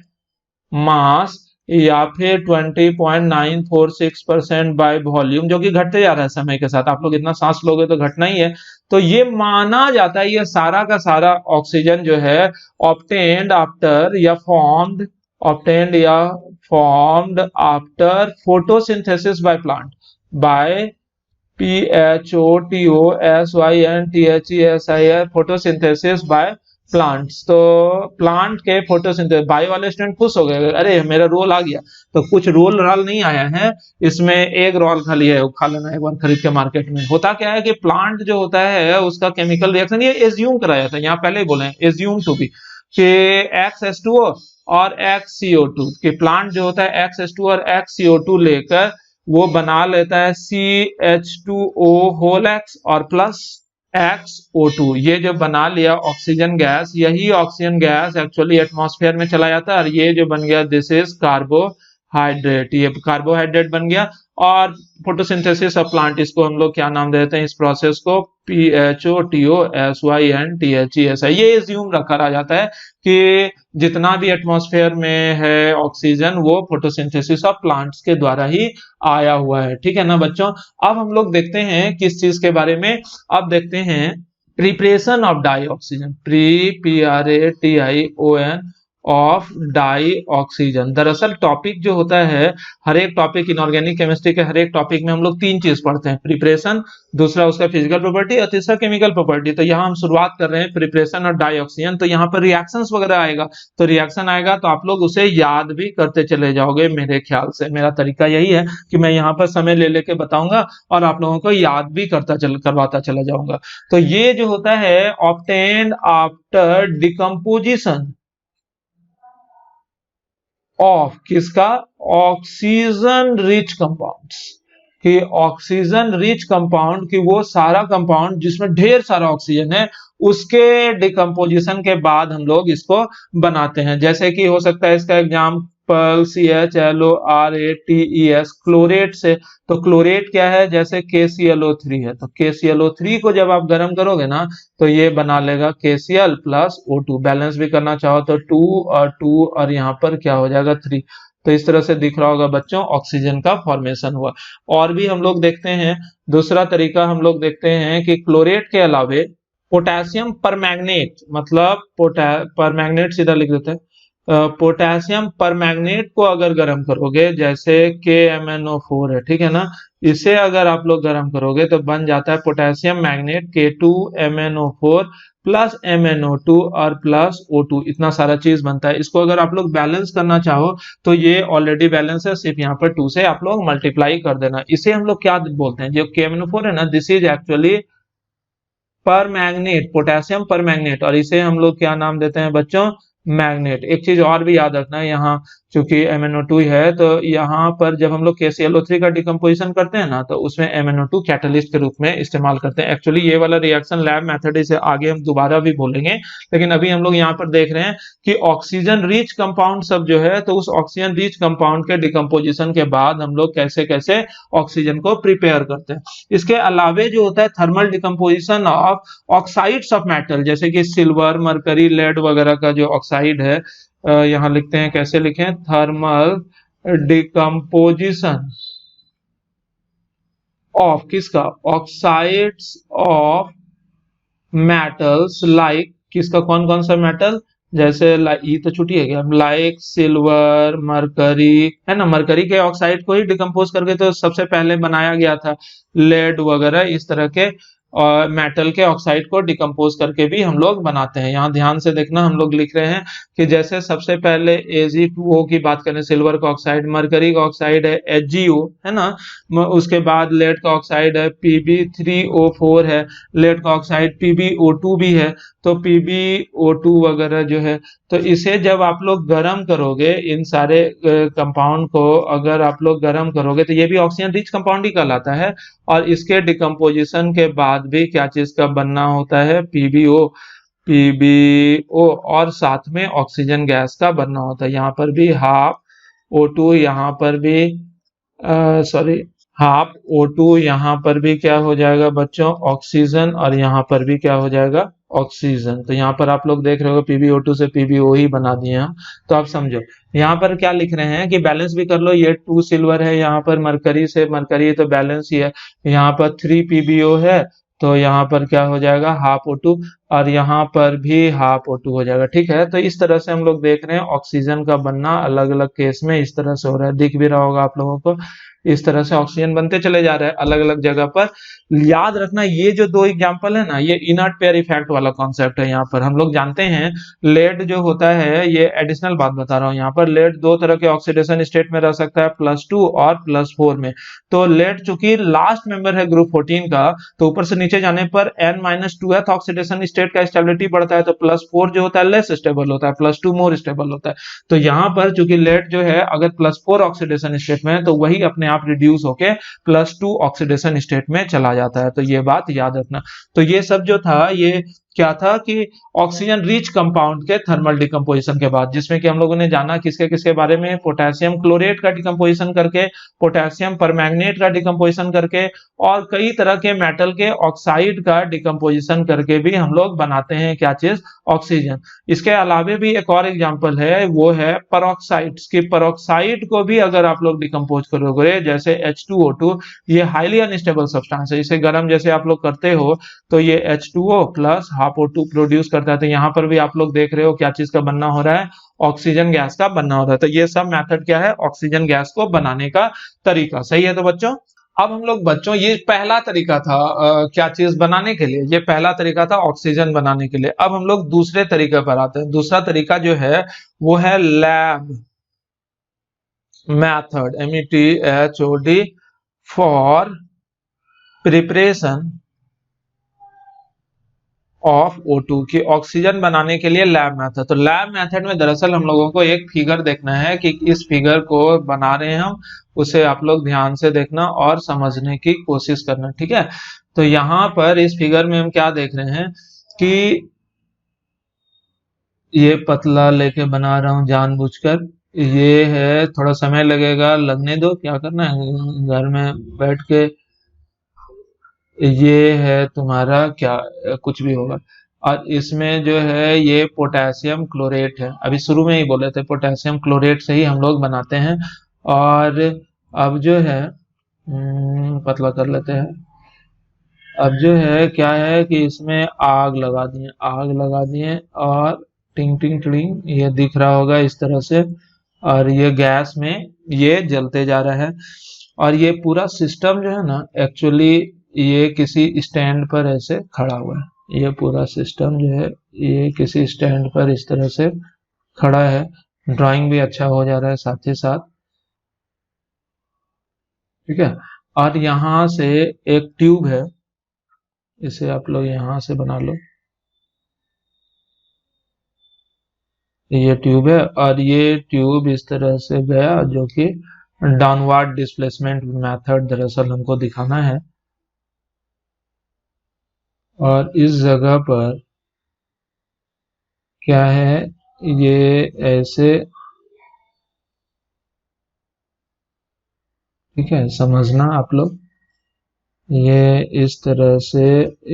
मास या फिर 20.946% बाय वॉल्यूम, जो कि घटते जा रहा है समय के साथ। आप लोग इतना सांस लोगे तो घटना ही है। तो ये माना जाता है ये सारा का सारा ऑक्सीजन जो है ऑब्टेन्ड आफ्टर या फॉर्म्ड, ऑब्टेन्ड या formed after photosynthesis by plant, by PHOTOSYNTHESIS photosynthesis by plants. तो प्लांट के फोटोसिंथेसिस, बायो वाले स्टूडेंट खुश हो गए, अरे मेरा रोल आ गया। तो कुछ रोल राल नहीं आया है इसमें, एक रोल खाली है, वो खा लेना एक बार खरीद के मार्केट में। होता क्या है कि प्लांट जो होता है उसका केमिकल रिएक्शन, ये एज्यूम कराया था, यहाँ पहले ही बोले एज्यूम टू बी कि XH2O और XCO2 कि प्लांट जो होता है XH2 और XCO2 लेकर वो बना लेता है CH2O होल X और प्लस XO2। ये जो बना लिया ऑक्सीजन गैस, यही ऑक्सीजन गैस एक्चुअली एटमॉस्फेयर में चला जाता है। और ये जो बन गया दिस इज कार्बोहाइड्रेट, ये कार्बोहाइड्रेट बन गया। और फोटोसिंथेसिस ऑफ प्लांट, इसको हम लोग क्या नाम देते हैं इस प्रोसेस को, PHOTOSYNTHESI। ये एज्यूम रखा रह जाता है कि जितना भी एटमॉस्फेयर में है ऑक्सीजन वो फोटोसिंथेसिस ऑफ प्लांट्स के द्वारा ही आया हुआ है। ठीक है ना बच्चों। अब हम लोग देखते हैं किस चीज के बारे में, अब देखते हैं preparation of dioxygen, PRATION of dioxygen. दरअसल टॉपिक जो होता है, हर एक टॉपिक इनऑर्गेनिक केमिस्ट्री के हर एक टॉपिक में हम लोग तीन चीज पढ़ते हैं, प्रिपरेशन, दूसरा उसका फिजिकल प्रॉपर्टी और तीसरा केमिकल प्रॉपर्टी। तो यहाँ हम शुरुआत कर रहे हैं प्रिपरेशन और डाई ऑक्सीजन। तो यहाँ पर रिएक्शंस वगैरह आएगा, तो रिएक्शन आएगा तो आप लोग उसे याद भी करते चले जाओगे। मेरे ख्याल से मेरा तरीका यही है कि मैं यहाँ पर समय ले लेके बताऊंगा और आप लोगों को याद भी करवाता चला जाऊंगा। तो ये जो होता है ऑब्टेन्ड आफ्टर डिकम्पोजिशन ऑफ किसका, ऑक्सीजन रिच कंपाउंड्स, कि ऑक्सीजन रिच कंपाउंड, कि वो सारा कंपाउंड जिसमें ढेर सारा ऑक्सीजन है उसके डिकम्पोजिशन के बाद हम लोग इसको बनाते हैं। जैसे कि हो सकता है इसका एग्जाम्पल CHLORATES क्लोरेट से। तो क्लोरेट क्या है, जैसे KClO3 है, तो KClO3 को जब आप गर्म करोगे ना तो ये बना लेगा KCl प्लस O2। बैलेंस भी करना चाहो तो 2 और 2 और यहाँ पर क्या हो जाएगा 3। तो इस तरह से दिख रहा होगा बच्चों ऑक्सीजन का फॉर्मेशन हुआ। और भी हम लोग देखते हैं, दूसरा तरीका हम लोग देखते हैं कि क्लोरेट के अलावे पोटेशियम परमैंगनेट, मतलब परमैंगनेट सीधा लिख देते हैं, पोटेशियम परमैंगनेट को अगर गर्म करोगे, जैसे KMnO4 है, ठीक है ना, इसे अगर आप लोग गर्म करोगे तो बन जाता है potassium magnet K2MnO4 plus MnO2 और प्लस O2। इतना सारा चीज बनता है। इसको अगर आप लोग बैलेंस करना चाहो तो ये ऑलरेडी बैलेंस है, सिर्फ यहाँ पर 2 से आप लोग मल्टीप्लाई कर देना। इसे हम लोग क्या बोलते हैं, जो KMnO4 है ना, this is actually permanganate, potassium permanganate. और इसे हम लोग क्या नाम देते हैं बच्चों, मैग्नेट। एक चीज और भी याद रखना है, यहाँ चूंकि MnO2 है तो यहाँ पर जब हम लोग KClO3 का डिकम्पोजिशन करते हैं ना तो उसमें MnO2 कैटलिस्ट के रूप में इस्तेमाल करते हैं। एक्चुअली ये वाला रिएक्शन लैब मेथड इसे आगे हम दोबारा भी बोलेंगे, लेकिन अभी हम लोग यहाँ पर देख रहे हैं कि ऑक्सीजन रिच कंपाउंड सब जो है, तो उस ऑक्सीजन रिच कंपाउंड के डिकम्पोजिशन के बाद हम लोग कैसे कैसे ऑक्सीजन को प्रिपेयर करते हैं। इसके अलावे जो होता है thermal decomposition of oxides of metal, जैसे कि सिल्वर, मरकरी, लेड वगैरह का जो ऑक्साइड है, यहां लिखते हैं, कैसे लिखें, थर्मल डिकम्पोजिशन ऑफ किसका, ऑक्साइड्स ऑफ मेटल्स लाइक, किसका कौन कौन सा मेटल, जैसे ई तो छुट्टी है क्या, लाइक सिल्वर, मरकरी, है ना, मरकरी के ऑक्साइड को ही डिकम्पोज करके तो सबसे पहले बनाया गया था, लेड वगैरह इस तरह के और मेटल के ऑक्साइड को डिकम्पोज करके भी हम लोग बनाते हैं। यहाँ ध्यान से देखना, हम लोग लिख रहे हैं कि जैसे सबसे पहले Ag2O की बात करें, सिल्वर का ऑक्साइड, मरकरी का ऑक्साइड है HgO, है ना, उसके बाद लेड का ऑक्साइड है Pb3O4 है, लेड का ऑक्साइड PbO2 भी है, तो PbO2 वगैरह जो है, तो इसे जब आप लोग गर्म करोगे, इन सारे कंपाउंड को अगर आप लोग गर्म करोगे तो ये भी ऑक्सीजन रिच कंपाउंड ही कहलाता है। और इसके डिकम्पोजिशन के बाद भी क्या चीज का बनना होता है, पीबीओ और साथ में ऑक्सीजन गैस का बनना होता है। यहाँ पर भी हाफ O2, यहाँ पर भी सॉरी हाफ O2, यहाँ पर भी क्या हो जाएगा बच्चों, ऑक्सीजन, और यहाँ पर भी क्या हो जाएगा, ऑक्सीजन। तो यहाँ पर आप लोग देख रहे हो PbO2 से PbO ही बना दिए हम। तो आप समझो यहाँ पर क्या लिख रहे हैं कि बैलेंस भी कर लो, ये 2 सिल्वर है, यहाँ पर मरकरी से मरकरी तो बैलेंस ही है, यहाँ पर 3 PbO है, तो यहाँ पर क्या हो जाएगा, हाफ O2, और यहाँ पर भी हाफ O2 हो जाएगा। ठीक है, तो इस तरह से हम लोग देख रहे हैं ऑक्सीजन का बनना अलग अलग केस में इस तरह से हो रहा है, दिख भी रहा होगा आप लोगों को। इस तरह से ऑक्सीजन बनते चले जा रहे हैं अलग अलग जगह पर। याद रखना ये जो दो एग्जांपल है ना, ये इनर्ट पेयर इफेक्ट वाला कॉन्सेप्ट है। यहाँ पर हम लोग जानते हैं लेड जो होता है, ये एडिशनल बात बता रहा हूँ, यहाँ पर लेड दो तरह के ऑक्सीडेशन स्टेट में रह सकता है, +2 और +4 में। तो लेड चूंकि लास्ट मेंबर है ग्रुप 14 का, तो ऊपर से नीचे जाने पर n-2th ऑक्सीडेशन स्टेट का स्टेबिलिटी बढ़ता है, तो +4 जो होता है लेस स्टेबल होता है, +2 मोर स्टेबल होता है। तो यहाँ पर चूंकि लेड जो है अगर +4 ऑक्सीडेशन स्टेट में है, तो वही अपने आप रिड्यूस होके +2 ऑक्सीडेशन स्टेट में चला जाता है। तो ये बात याद रखना। तो ये सब जो था, ये क्या था कि ऑक्सीजन रिच कंपाउंड के थर्मल डिकम्पोजिशन के बाद, जिसमें कि हम लोगों ने जाना किसके किसके बारे में, पोटेशियम क्लोरेट का डिकम्पोजिशन करके, पोटेशियम परमैंगनेट का डिकम्पोजिशन करके, और कई तरह के मेटल के ऑक्साइड का डिकम्पोजिशन करके भी हम लोग बनाते हैं क्या चीज, ऑक्सीजन। इसके अलावे भी एक और एग्जांपल है, वो है परऑक्साइड्स की। परऑक्साइड को भी अगर आप लोग डिकम्पोज करोगे, जैसे H2O2, ये हाईली अनस्टेबल सब्सटेंस है, इसे गर्म जैसे आप लोग करते हो तो ये H2O plus half O2 produce करता है। तो यहाँ पर भी आप लोग देख रहे हो क्या चीज का बनना हो रहा है, ऑक्सीजन गैस का बनना हो रहा है। तो ये सब मेथड क्या है, ऑक्सीजन गैस को बनाने का तरीका। सही है। तो बच्चों अब हम लोग, बच्चों ये पहला तरीका था क्या चीज बनाने के लिए, ये पहला तरीका था ऑक्सीजन बनाने के लिए। अब हम लोग दूसरे तरीके पर आते हैं। दूसरा तरीका जो है वो है lab method, METHOD, for preparation of O2 की ऑक्सीजन बनाने के लिए लैब मेथड। तो लैब मेथड में दरअसल हम लोगों को एक फिगर देखना है कि इस फिगर को बना रहे हैं हम, उसे आप लोग ध्यान से देखना और समझने की कोशिश करना। ठीक है, तो यहाँ पर इस फिगर में हम क्या देख रहे हैं कि ये पतला लेके बना रहा हूं जानबूझकर, ये है, थोड़ा समय लगेगा, लगने दो, क्या करना है घर में बैठ के। ये है तुम्हारा क्या, कुछ भी होगा। और इसमें जो है ये पोटेशियम क्लोरेट है, अभी शुरू में ही बोले थे पोटेशियम क्लोरेट से ही हम लोग बनाते हैं। और अब जो है पतला कर लेते हैं। अब जो है क्या है कि इसमें आग लगा दिए, आग लगा दिए, और टिंग टिंग टिंग ये दिख रहा होगा इस तरह से, और ये गैस में ये जलते जा रहा है। और ये पूरा सिस्टम जो है ना, एक्चुअली ये किसी स्टैंड पर ऐसे खड़ा हुआ है। ये पूरा सिस्टम जो है ये किसी स्टैंड पर इस तरह से खड़ा है। ड्राइंग भी अच्छा हो जा रहा है साथ ही साथ। ठीक है, और यहाँ से एक ट्यूब है, इसे आप लोग यहाँ से बना लो, ये ट्यूब है, और ये ट्यूब इस तरह से गया, जो कि डाउनवर्ड डिस्प्लेसमेंट मेथड दरअसल हमको दिखाना है। और इस जगह पर क्या है, ये ऐसे, ठीक है, समझना आप लोग, ये इस तरह से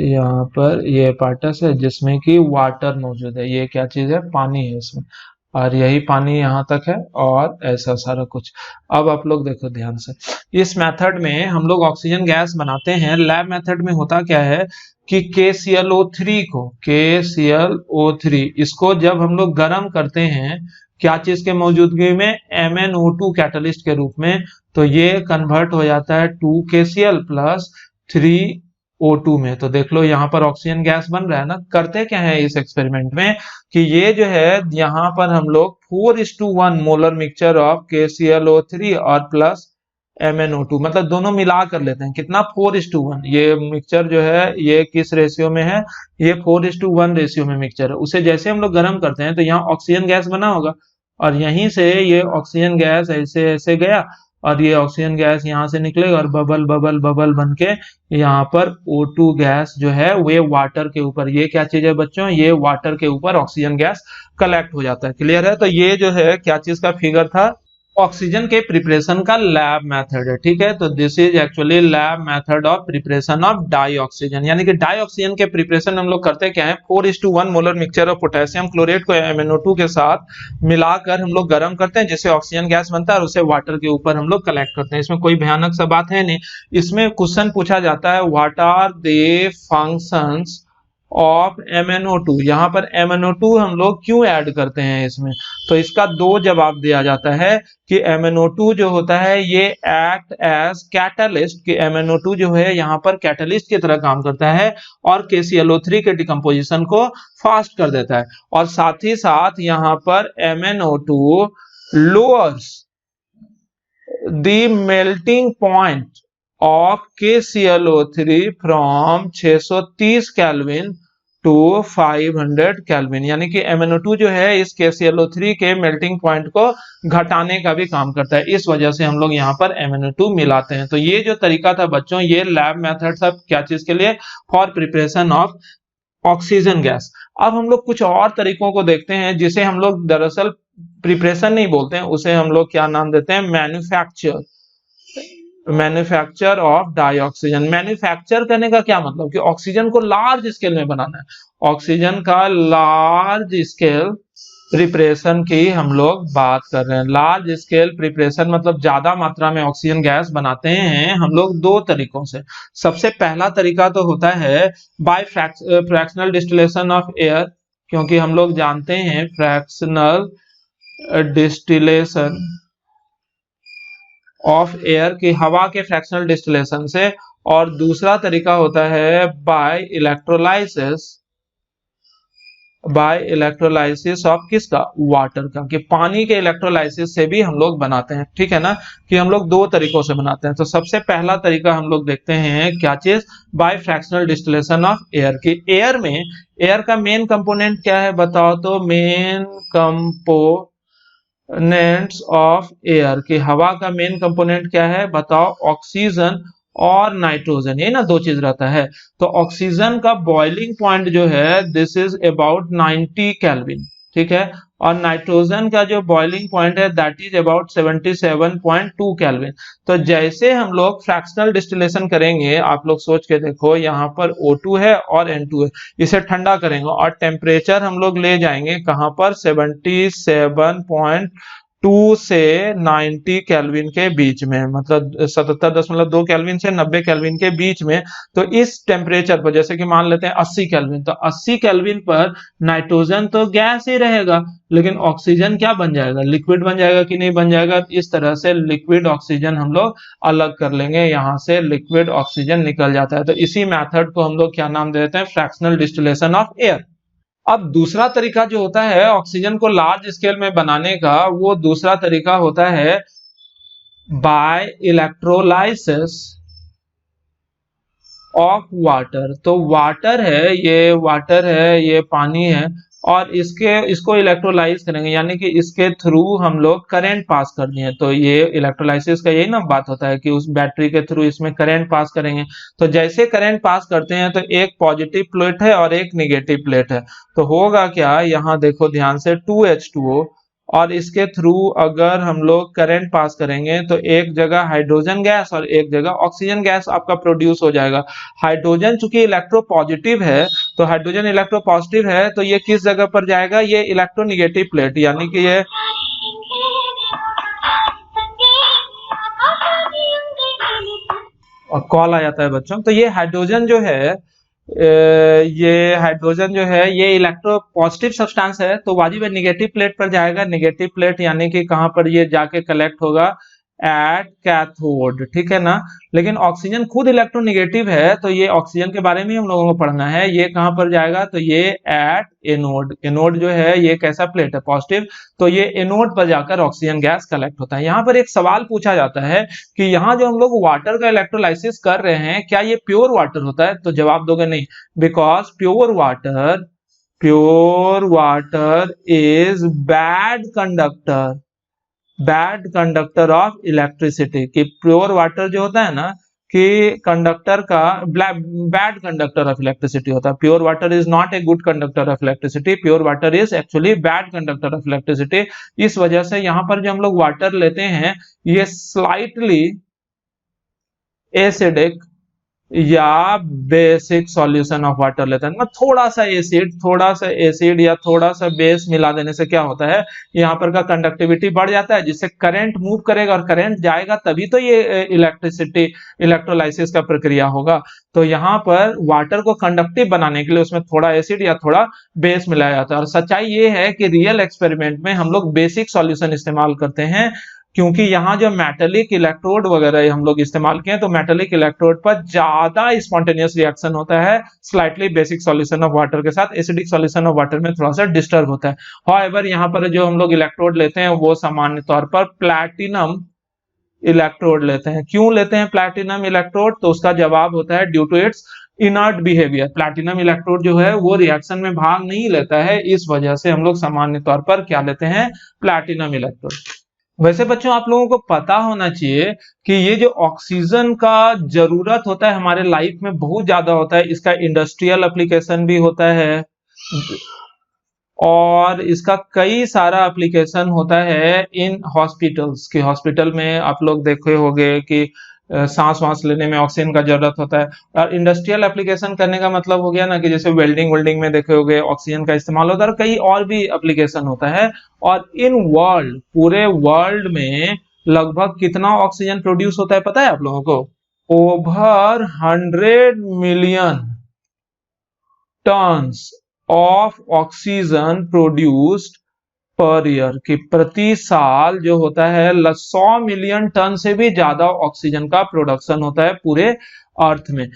यहाँ पर ये पार्टस है जिसमें कि वाटर मौजूद है। ये क्या चीज है, पानी है इसमें। और यही पानी यहाँ तक है और ऐसा सारा कुछ। अब आप लोग देखो ध्यान से, इस मेथड में हम लोग ऑक्सीजन गैस बनाते हैं। लैब मेथड में होता क्या है कि KClO3 को, KClO3 इसको जब हम लोग गर्म करते हैं क्या चीज के मौजूदगी में, MnO2 कैटलिस्ट के रूप में, तो ये कन्वर्ट हो जाता है 2KCl प्लस 3O2 में। तो देख लो यहाँ पर ऑक्सीजन गैस बन रहा है ना। करते क्या है इस एक्सपेरिमेंट में कि ये जो है यहाँ पर हम लोग 4:1 मोलर मिक्सचर ऑफ KClO3 और प्लस MnO2 मतलब दोनों मिला कर लेते हैं। कितना, 4:1। ये मिक्सचर जो है ये किस रेशियो में है, ये 4:1 रेशियो में मिक्सचर है। उसे जैसे हम लोग गर्म करते हैं तो यहाँ ऑक्सीजन गैस बना होगा और यहीं से ये ऑक्सीजन गैस ऐसे ऐसे गया और ये ऑक्सीजन गैस यहाँ से निकलेगा और बबल बबल बबल बन के यहाँ पर O2 गैस जो है वे वाटर के ऊपर, ये क्या चीज है बच्चों, ये वाटर के ऊपर ऑक्सीजन गैस कलेक्ट हो जाता है। क्लियर है। तो ये जो है क्या चीज का फिगर था, ऑक्सीजन के प्रिपरेशन का लैब मेथड है। ठीक है, तो this is actually lab method of preparation of dioxygen. यानी कि डाई ऑक्सीजन के प्रिपरेशन हम लोग करते क्या है, 4:1 molar mixture of potassium chlorate को MnO2 के साथ मिलाकर हम लोग गर्म करते हैं, जिससे ऑक्सीजन गैस बनता है और उसे वाटर के ऊपर हम लोग कलेक्ट करते हैं। इसमें कोई भयानक सा बात है नहीं। इसमें क्वेश्चन पूछा जाता है what are the functions of MnO2। यहाँ पर MnO2 हम लोग क्यों ऐड करते हैं इसमें, तो इसका दो जवाब दिया जाता है कि MnO2 जो होता है ये एक्ट एज कैटलिस्ट, कि MnO2 जो है यहाँ पर कैटलिस्ट की तरह काम करता है और KClO3 के डिकम्पोजिशन को फास्ट कर देता है। और साथ ही साथ यहाँ पर MnO2 lowers the melting point of KClO3 from 630 kelvin to 500 kelvin. यानी कि MnO2 जो है इस KClO3 के मेल्टिंग पॉइंट को घटाने का भी काम करता है। इस वजह से हम लोग यहाँ पर MnO2 मिलाते हैं। तो ये जो तरीका था बच्चों, ये लैब मेथड था क्या चीज के लिए, for preparation of oxygen gas. अब हम लोग कुछ और तरीकों को देखते हैं जिसे हम लोग दरअसल प्रिपरेशन नहीं बोलते हैं, उसे हम लोग क्या नाम देते हैं, manufacture of dioxygen. Manufacture करने का क्या मतलब कि ऑक्सीजन को लार्ज स्केल में बनाना है। ऑक्सीजन का लार्ज स्केल प्रिपरेशन की हम लोग बात कर रहे हैं। लार्ज स्केल प्रिपरेशन मतलब ज्यादा मात्रा में ऑक्सीजन गैस बनाते हैं हम लोग दो तरीकों से। सबसे पहला तरीका तो होता है by fractional distillation of air, क्योंकि हम लोग जानते हैं फ्रैक्शनल डिस्टिलेशन ऑफ एयर की हवा के फ्रैक्शनल डिस्टिलेशन से। और दूसरा तरीका होता है बाय इलेक्ट्रोलाइसिस ऑफ किसका, वाटर का, कि पानी के इलेक्ट्रोलाइसिस से भी हम लोग बनाते हैं। ठीक है ना, कि हम लोग दो तरीकों से बनाते हैं। तो सबसे पहला तरीका हम लोग देखते हैं क्या चीज, by fractional distillation of air की। एयर में एयर का मेन कंपोनेंट क्या है बताओ, तो मेन कंपोनेंट्स ऑफ एयर की हवा का मेन कंपोनेंट क्या है बताओ, ऑक्सीजन और नाइट्रोजन, ये ना दो चीज रहता है। तो ऑक्सीजन का बॉइलिंग पॉइंट जो है दिस इज अबाउट 90 केल्विन, ठीक है, और नाइट्रोजन का जो बॉइलिंग पॉइंट है दैट इज अबाउट 77.2 केल्विन। तो जैसे हम लोग फ्रैक्शनल डिस्टिलेशन करेंगे, आप लोग सोच के देखो, यहाँ पर O2 है और N2 है, इसे ठंडा करेंगे और टेम्परेचर हम लोग ले जाएंगे कहां पर, 77.2 से 90 केल्विन के बीच में, मतलब 77.2 केल्विन से 90 केल्विन के बीच में। तो इस टेम्परेचर पर, जैसे कि मान लेते हैं 80 केल्विन, तो 80 केल्विन पर नाइट्रोजन तो गैस ही रहेगा, लेकिन ऑक्सीजन क्या बन जाएगा, लिक्विड बन जाएगा कि नहीं बन जाएगा। इस तरह से लिक्विड ऑक्सीजन हम लोग अलग कर लेंगे, यहाँ से लिक्विड ऑक्सीजन निकल जाता है। तो इसी मेथड को हम लोग क्या नाम देते हैं, फ्रैक्शनल डिस्टिलेशन ऑफ एयर। अब दूसरा तरीका जो होता है ऑक्सीजन को लार्ज स्केल में बनाने का, वो दूसरा तरीका होता है बाय इलेक्ट्रोलाइसिस ऑफ वाटर। तो वाटर है, ये पानी है और इसको इलेक्ट्रोलाइज करेंगे, यानी कि इसके थ्रू हम लोग करंट पास करनी है। तो ये इलेक्ट्रोलाइसिस का यही ना बात होता है कि उस बैटरी के थ्रू इसमें करंट पास करेंगे। तो जैसे करंट पास करते हैं तो एक पॉजिटिव प्लेट है और एक निगेटिव प्लेट है, तो होगा क्या, यहाँ देखो ध्यान से 2H2O और इसके थ्रू अगर हम लोग करंट पास करेंगे तो एक जगह हाइड्रोजन गैस और एक जगह ऑक्सीजन गैस आपका प्रोड्यूस हो जाएगा। हाइड्रोजन चूंकि इलेक्ट्रोपॉजिटिव है, तो हाइड्रोजन इलेक्ट्रोपॉजिटिव है तो ये किस जगह पर जाएगा, ये इलेक्ट्रोनिगेटिव प्लेट, यानी कि ये और कॉल आ जाता है बच्चों। तो ये हाइड्रोजन जो है ये हाइड्रोजन जो है ये इलेक्ट्रो पॉजिटिव सब्सटेंस है, तो वाजिब है निगेटिव प्लेट पर जाएगा। निगेटिव प्लेट यानी कि कहां पर ये जाके कलेक्ट होगा, एट कैथोड, ठीक है ना। लेकिन ऑक्सीजन खुद इलेक्ट्रोनिगेटिव है, तो ये ऑक्सीजन के बारे में हम लोगों को पढ़ना है। ये कहां पर जाएगा, तो ये एट एनोड। एनोड जो है ये कैसा प्लेट है, पॉजिटिव, तो ये एनोड पर जाकर ऑक्सीजन गैस कलेक्ट होता है। यहाँ पर एक सवाल पूछा जाता है कि यहाँ जो हम लोग वाटर का इलेक्ट्रोलाइसिस कर रहे हैं, क्या ये प्योर वाटर होता है, तो जवाब दोगे नहीं, because pure water is bad conductor of electricity. कि प्योर वाटर जो होता है ना, कि कंडक्टर का बैड कंडक्टर ऑफ इलेक्ट्रिसिटी होता है। Pure water is not a good conductor of electricity, pure water is actually bad conductor of electricity. इस वजह से यहाँ पर जो हम लोग वाटर लेते हैं ये स्लाइटली एसिडिक या बेसिक सॉल्यूशन ऑफ वाटर लेते हैं। मतलब थोड़ा सा एसिड या थोड़ा सा बेस मिला देने से क्या होता है, यहाँ पर का कंडक्टिविटी बढ़ जाता है, जिससे करंट मूव करेगा और करंट जाएगा तभी तो ये इलेक्ट्रोलाइसिस का प्रक्रिया होगा। तो यहाँ पर वाटर को कंडक्टिव बनाने के लिए उसमें थोड़ा एसिड या थोड़ा बेस मिलाया जाता है। और सच्चाई ये है कि रियल एक्सपेरिमेंट में हम लोग बेसिक सॉल्यूशन इस्तेमाल करते हैं, क्योंकि यहाँ जो मेटेलिक इलेक्ट्रोड वगैरह हम लोग इस्तेमाल किए, तो मेटेलिक इलेक्ट्रोड पर ज्यादा स्पॉन्टेनियस रिएक्शन होता है slightly basic solution of water के साथ। एसिडिक सॉल्यूशन ऑफ वाटर में थोड़ा सा डिस्टर्ब होता है। हाउएवर यहाँ पर जो हम लोग इलेक्ट्रोड लेते हैं वो सामान्य तौर पर प्लैटिनम इलेक्ट्रोड लेते हैं। क्यों लेते हैं प्लैटिनम इलेक्ट्रोड, तो उसका जवाब होता है due to its inert behaviour. Platinum electrode जो है वो रिएक्शन में भाग नहीं लेता है, इस वजह से हम लोग सामान्य तौर पर क्या लेते हैं, प्लैटिनम इलेक्ट्रोड। वैसे बच्चों आप लोगों को पता होना चाहिए कि ये जो ऑक्सीजन का जरूरत होता है हमारे लाइफ में बहुत ज्यादा होता है। इसका इंडस्ट्रियल एप्लीकेशन भी होता है और इसका कई सारा एप्लीकेशन होता है इन हॉस्पिटल्स के। हॉस्पिटल में आप लोग देखे होंगे कि सांस लेने में ऑक्सीजन का जरूरत होता है। और इंडस्ट्रियल एप्लीकेशन करने का मतलब हो गया ना कि जैसे वेल्डिंग में देखे होंगे ऑक्सीजन का इस्तेमाल होता है, और कई और भी एप्लीकेशन होता है। और इन पूरे वर्ल्ड में लगभग कितना ऑक्सीजन प्रोड्यूस होता है पता है आप लोगों को, over 100 million tons of oxygen produced per year. कि प्रति साल जो होता है 100 मिलियन टन से भी ज्यादा ऑक्सीजन का प्रोडक्शन होता है पूरे अर्थ में,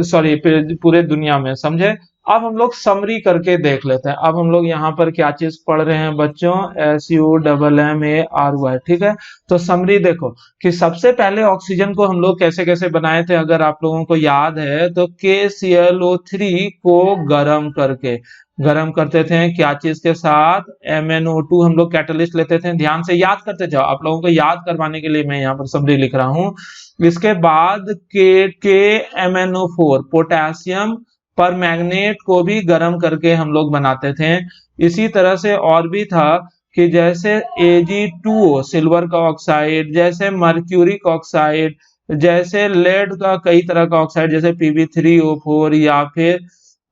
सॉरी पूरे दुनिया में, समझे। अब हम लोग समरी करके देख लेते हैं। अब हम लोग यहाँ पर क्या चीज पढ़ रहे हैं बच्चों, SUMMARY, ठीक है। तो समरी देखो कि सबसे पहले ऑक्सीजन को हम लोग कैसे कैसे बनाए थे, अगर आप लोगों को याद है तो KClO3 को गर्म करते थे क्या चीज के साथ, MnO2 हम लोग कैटलिस्ट लेते थे। ध्यान से याद करते जाओ, आप लोगों को याद करवाने के लिए मैं यहाँ पर समरी लिख रहा हूँ। इसके बाद KMnO4 पोटेशियम पर मैग्नेट को भी गर्म करके हम लोग बनाते थे। इसी तरह से और भी था कि जैसे Ag2O सिल्वर का ऑक्साइड, जैसे मर्क्यूरिक ऑक्साइड, जैसे लेड का कई तरह का ऑक्साइड जैसे Pb3O4 या फिर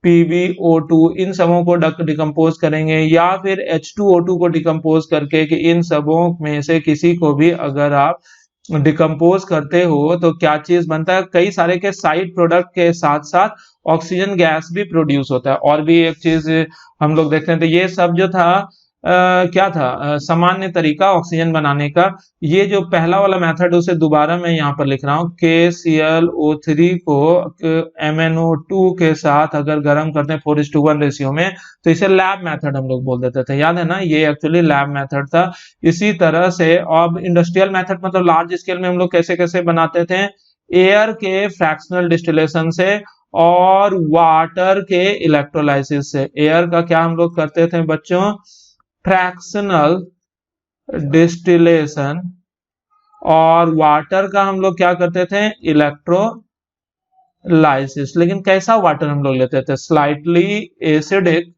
PbO2, इन सबों को डिकम्पोज करेंगे, या फिर H2O2 को डिकम्पोज करके कि इन सबों में से किसी को भी अगर आप डिकम्पोज करते हो तो क्या चीज बनता है, कई सारे के साइड प्रोडक्ट के साथ साथ ऑक्सीजन गैस भी प्रोड्यूस होता है। और भी एक चीज हम लोग देखते हैं, तो ये सब जो था क्या था, सामान्य तरीका ऑक्सीजन बनाने का। ये जो पहला वाला मेथड उसे दोबारा मैं यहाँ पर लिख रहा हूँ, KClO3 को MnO2 के साथ अगर गर्म करते हैं 4:1 रेशियो में, तो इसे लैब मेथड हम लोग बोल देते थे, याद है ना, ये एक्चुअली लैब मेथड था। इसी तरह से अब इंडस्ट्रियल मेथड मतलब लार्ज स्केल में हम लोग कैसे कैसे बनाते थे, एयर के फ्रैक्शनल डिस्टिलेशन से और वाटर के इलेक्ट्रोलाइसिस से। एयर का क्या हम लोग करते थे बच्चों, फ्रैक्शनल डिस्टिलेशन, और वाटर का हम लोग क्या करते थे, इलेक्ट्रोलाइसिस। लेकिन कैसा वाटर हम लोग लेते थे, स्लाइटली एसिडिक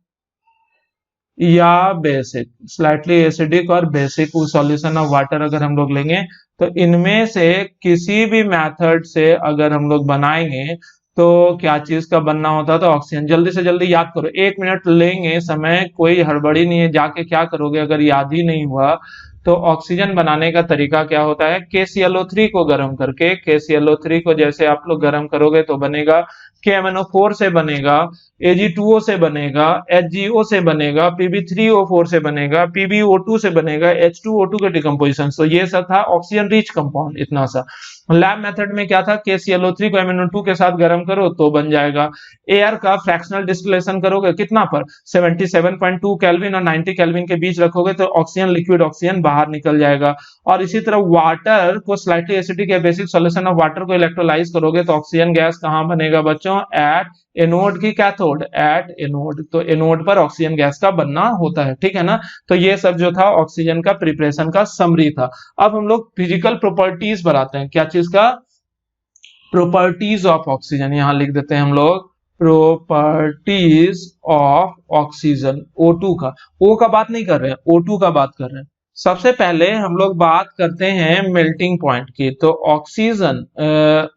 या बेसिक, स्लाइटली एसिडिक और बेसिक सॉल्यूशन ऑफ वाटर अगर हम लोग लेंगे तो इनमें से किसी भी मेथड से अगर हम लोग बनाएंगे तो क्या चीज का बनना होता है, तो ऑक्सीजन। जल्दी से जल्दी याद करो, 1 मिनट लेंगे समय, कोई हड़बड़ी नहीं है। जाके क्या करोगे अगर याद ही नहीं हुआ तो ऑक्सीजन बनाने का तरीका क्या होता है, KClO3 को गर्म करके, KClO3 को जैसे आप लोग गर्म करोगे तो बनेगा KMnO4 से बनेगा, Ag2O से बनेगा, HgO से बनेगा, Pb3O4 से बनेगा, PbO2 से बनेगा, H2O2 के डिकम्पोजिशन। तो ये सब था ऑक्सीजन रिच कंपाउंड, इतना सा। लैब मेथड में क्या था, KClO3 को MnO2 के साथ गर्म करो तो बन जाएगा। एयर का फ्रैक्शनल डिस्टिलेशन करोगे कितना पर, 77.2 केल्विन और 90 केल्विन के बीच रखोगे तो ऑक्सीजन, लिक्विड ऑक्सीजन बाहर निकल जाएगा। और इसी तरह वाटर को स्लाइटली एसिडिक या बेसिक सॉल्यूशन ऑफ वाटर को इलेक्ट्रोलाइज करोगे तो ऑक्सीजन गैस कहां बनेगा बच्चों, एट एनोड की कैथोड, एट एनोड। तो एनोड पर ऑक्सीजन गैस का बनना होता है, ठीक है ना। तो ये सब जो था ऑक्सीजन का प्रिपरेशन का समरी था। अब हम लोग फिजिकल प्रॉपर्टीज बनाते हैं, क्या चीज का, प्रॉपर्टीज ऑफ ऑक्सीजन। यहां लिख देते हैं हम लोग प्रॉपर्टीज ऑफ ऑक्सीजन, O2 का। O का बात नहीं कर रहे हैं, O2 का बात कर रहे हैं। सबसे पहले हम लोग बात करते हैं मेल्टिंग पॉइंट की। तो ऑक्सीजन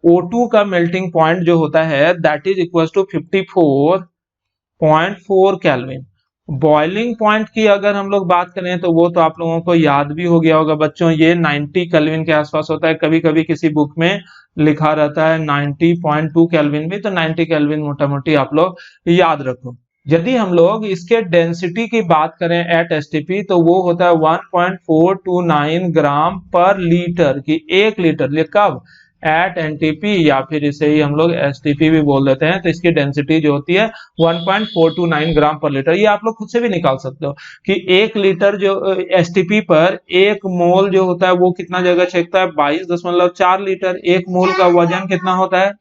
O2 का मेल्टिंग पॉइंट जो होता है that is equal to 54.4 kelvin. Boiling point की अगर हम लोग बात करें तो वो तो आप लोगों को याद भी हो गया होगा बच्चों, ये 90 केल्विन के आसपास होता है। कभी कभी किसी बुक में लिखा रहता है 90.2 केल्विन भी, तो 90 केल्विन मोटा मोटी आप लोग याद रखो। यदि हम लोग इसके डेंसिटी की बात करें एट एसटीपी तो वो होता है 1.429 ग्राम पर लीटर की, 1 लीटर। कब, एट एनटीपी, या फिर इसे ही हम लोग एसटीपी भी बोल देते हैं। तो इसकी डेंसिटी जो होती है 1.429 ग्राम पर लीटर। ये आप लोग खुद से भी निकाल सकते हो कि 1 लीटर जो एसटीपी पर 1 मोल जो होता है वो कितना जगह छेकता है, 22.4 लीटर। 1 मोल का वजन कितना होता है,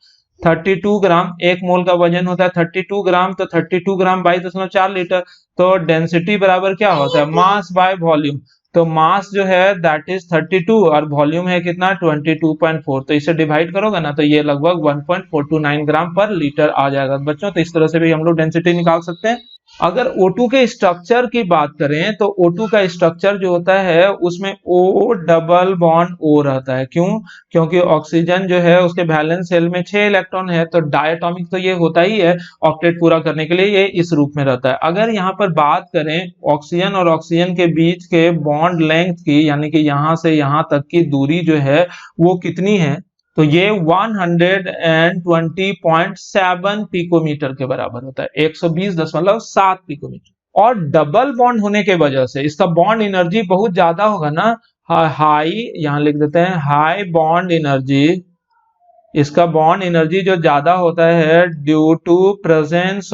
32 ग्राम। 1 मोल का वजन होता है 32 ग्राम, तो 32 ग्राम 22.4 लीटर। तो डेंसिटी बराबर क्या होता है, मास बाय वॉल्यूम। तो मास जो है दैट इज 32 और वॉल्यूम है कितना, 22.4। तो इसे डिवाइड करोगे ना तो ये लगभग 1.429 ग्राम पर लीटर आ जाएगा बच्चों। तो इस तरह से भी हम लोग डेंसिटी निकाल सकते हैं। अगर O2 के स्ट्रक्चर की बात करें तो O2 का स्ट्रक्चर जो होता है उसमें O डबल बॉन्ड O रहता है। क्यों, क्योंकि ऑक्सीजन जो है उसके वैलेंस शेल में 6 इलेक्ट्रॉन है, तो डायटोमिक तो ये होता ही है, ऑक्टेट पूरा करने के लिए ये इस रूप में रहता है। अगर यहाँ पर बात करें ऑक्सीजन और ऑक्सीजन के बीच के बॉन्ड लेंथ की, यानी कि यहां से यहां तक की दूरी जो है वो कितनी है, तो ये 120.7 पिकोमीटर के बराबर होता है, 120.7 पिकोमीटर। और डबल बॉन्ड होने के वजह से इसका बॉन्ड एनर्जी बहुत ज्यादा होगा ना, हाई, यहां लिख देते हैं हाई बॉन्ड एनर्जी। इसका बॉन्ड एनर्जी जो ज्यादा होता है due to presence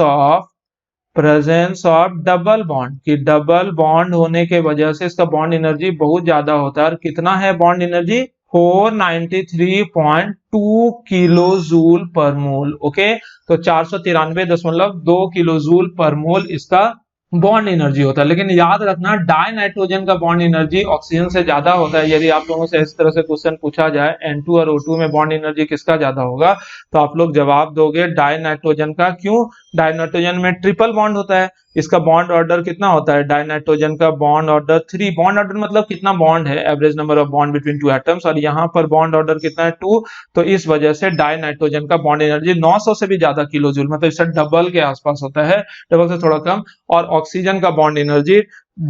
of double bond, कि डबल बॉन्ड होने के वजह से इसका बॉन्ड एनर्जी बहुत ज्यादा होता है। और कितना है bond energy, 493.2 kilo joule per मोल। ओके, तो 493.2 किलो जूल पर मोल इसका बॉन्ड एनर्जी होता है। लेकिन याद रखना डाई नाइट्रोजन का बॉन्ड एनर्जी ऑक्सीजन से ज्यादा होता है। यदि आप लोगों से इस तरह से क्वेश्चन पूछा जाए N2 और O2 में बॉन्ड एनर्जी किसका ज्यादा होगा, तो आप लोग जवाब दोगे डाई नाइट्रोजन का। क्यों, डाई नाइट्रोजन में ट्रिपल बॉन्ड होता है। इसका बॉन्ड ऑर्डर कितना होता है, डाई नाइट्रोजन का बॉन्ड ऑर्डर 3। बॉन्ड ऑर्डर मतलब कितना बॉन्ड है, average number of bond between 2 atoms, और यहाँ पर बॉन्ड ऑर्डर कितना है, 2। तो इस वजह से डाई नाइट्रोजन का बॉन्ड एनर्जी 900 से भी ज्यादा किलो जूल, मतलब इससे डबल के आसपास होता है, डबल से थोड़ा कम। और ऑक्सीजन का बॉन्ड एनर्जी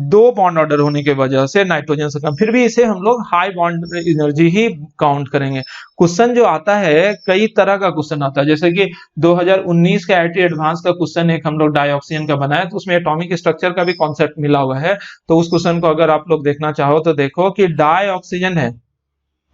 2 बॉन्ड ऑर्डर होने की वजह से नाइट्रोजन से कम, फिर भी इसे हम लोग हाई बॉन्ड एनर्जी ही काउंट करेंगे। क्वेश्चन जो आता है कई तरह का क्वेश्चन आता है, जैसे कि 2019 का IIT एडवांस का क्वेश्चन एक हम लोग डाइऑक्सीजन का बनाया, तो उसमें एटॉमिक स्ट्रक्चर का भी कॉन्सेप्ट मिला हुआ है। तो उस क्वेश्चन को अगर आप लोग देखना चाहो तो देखो कि डाइऑक्सीजन है,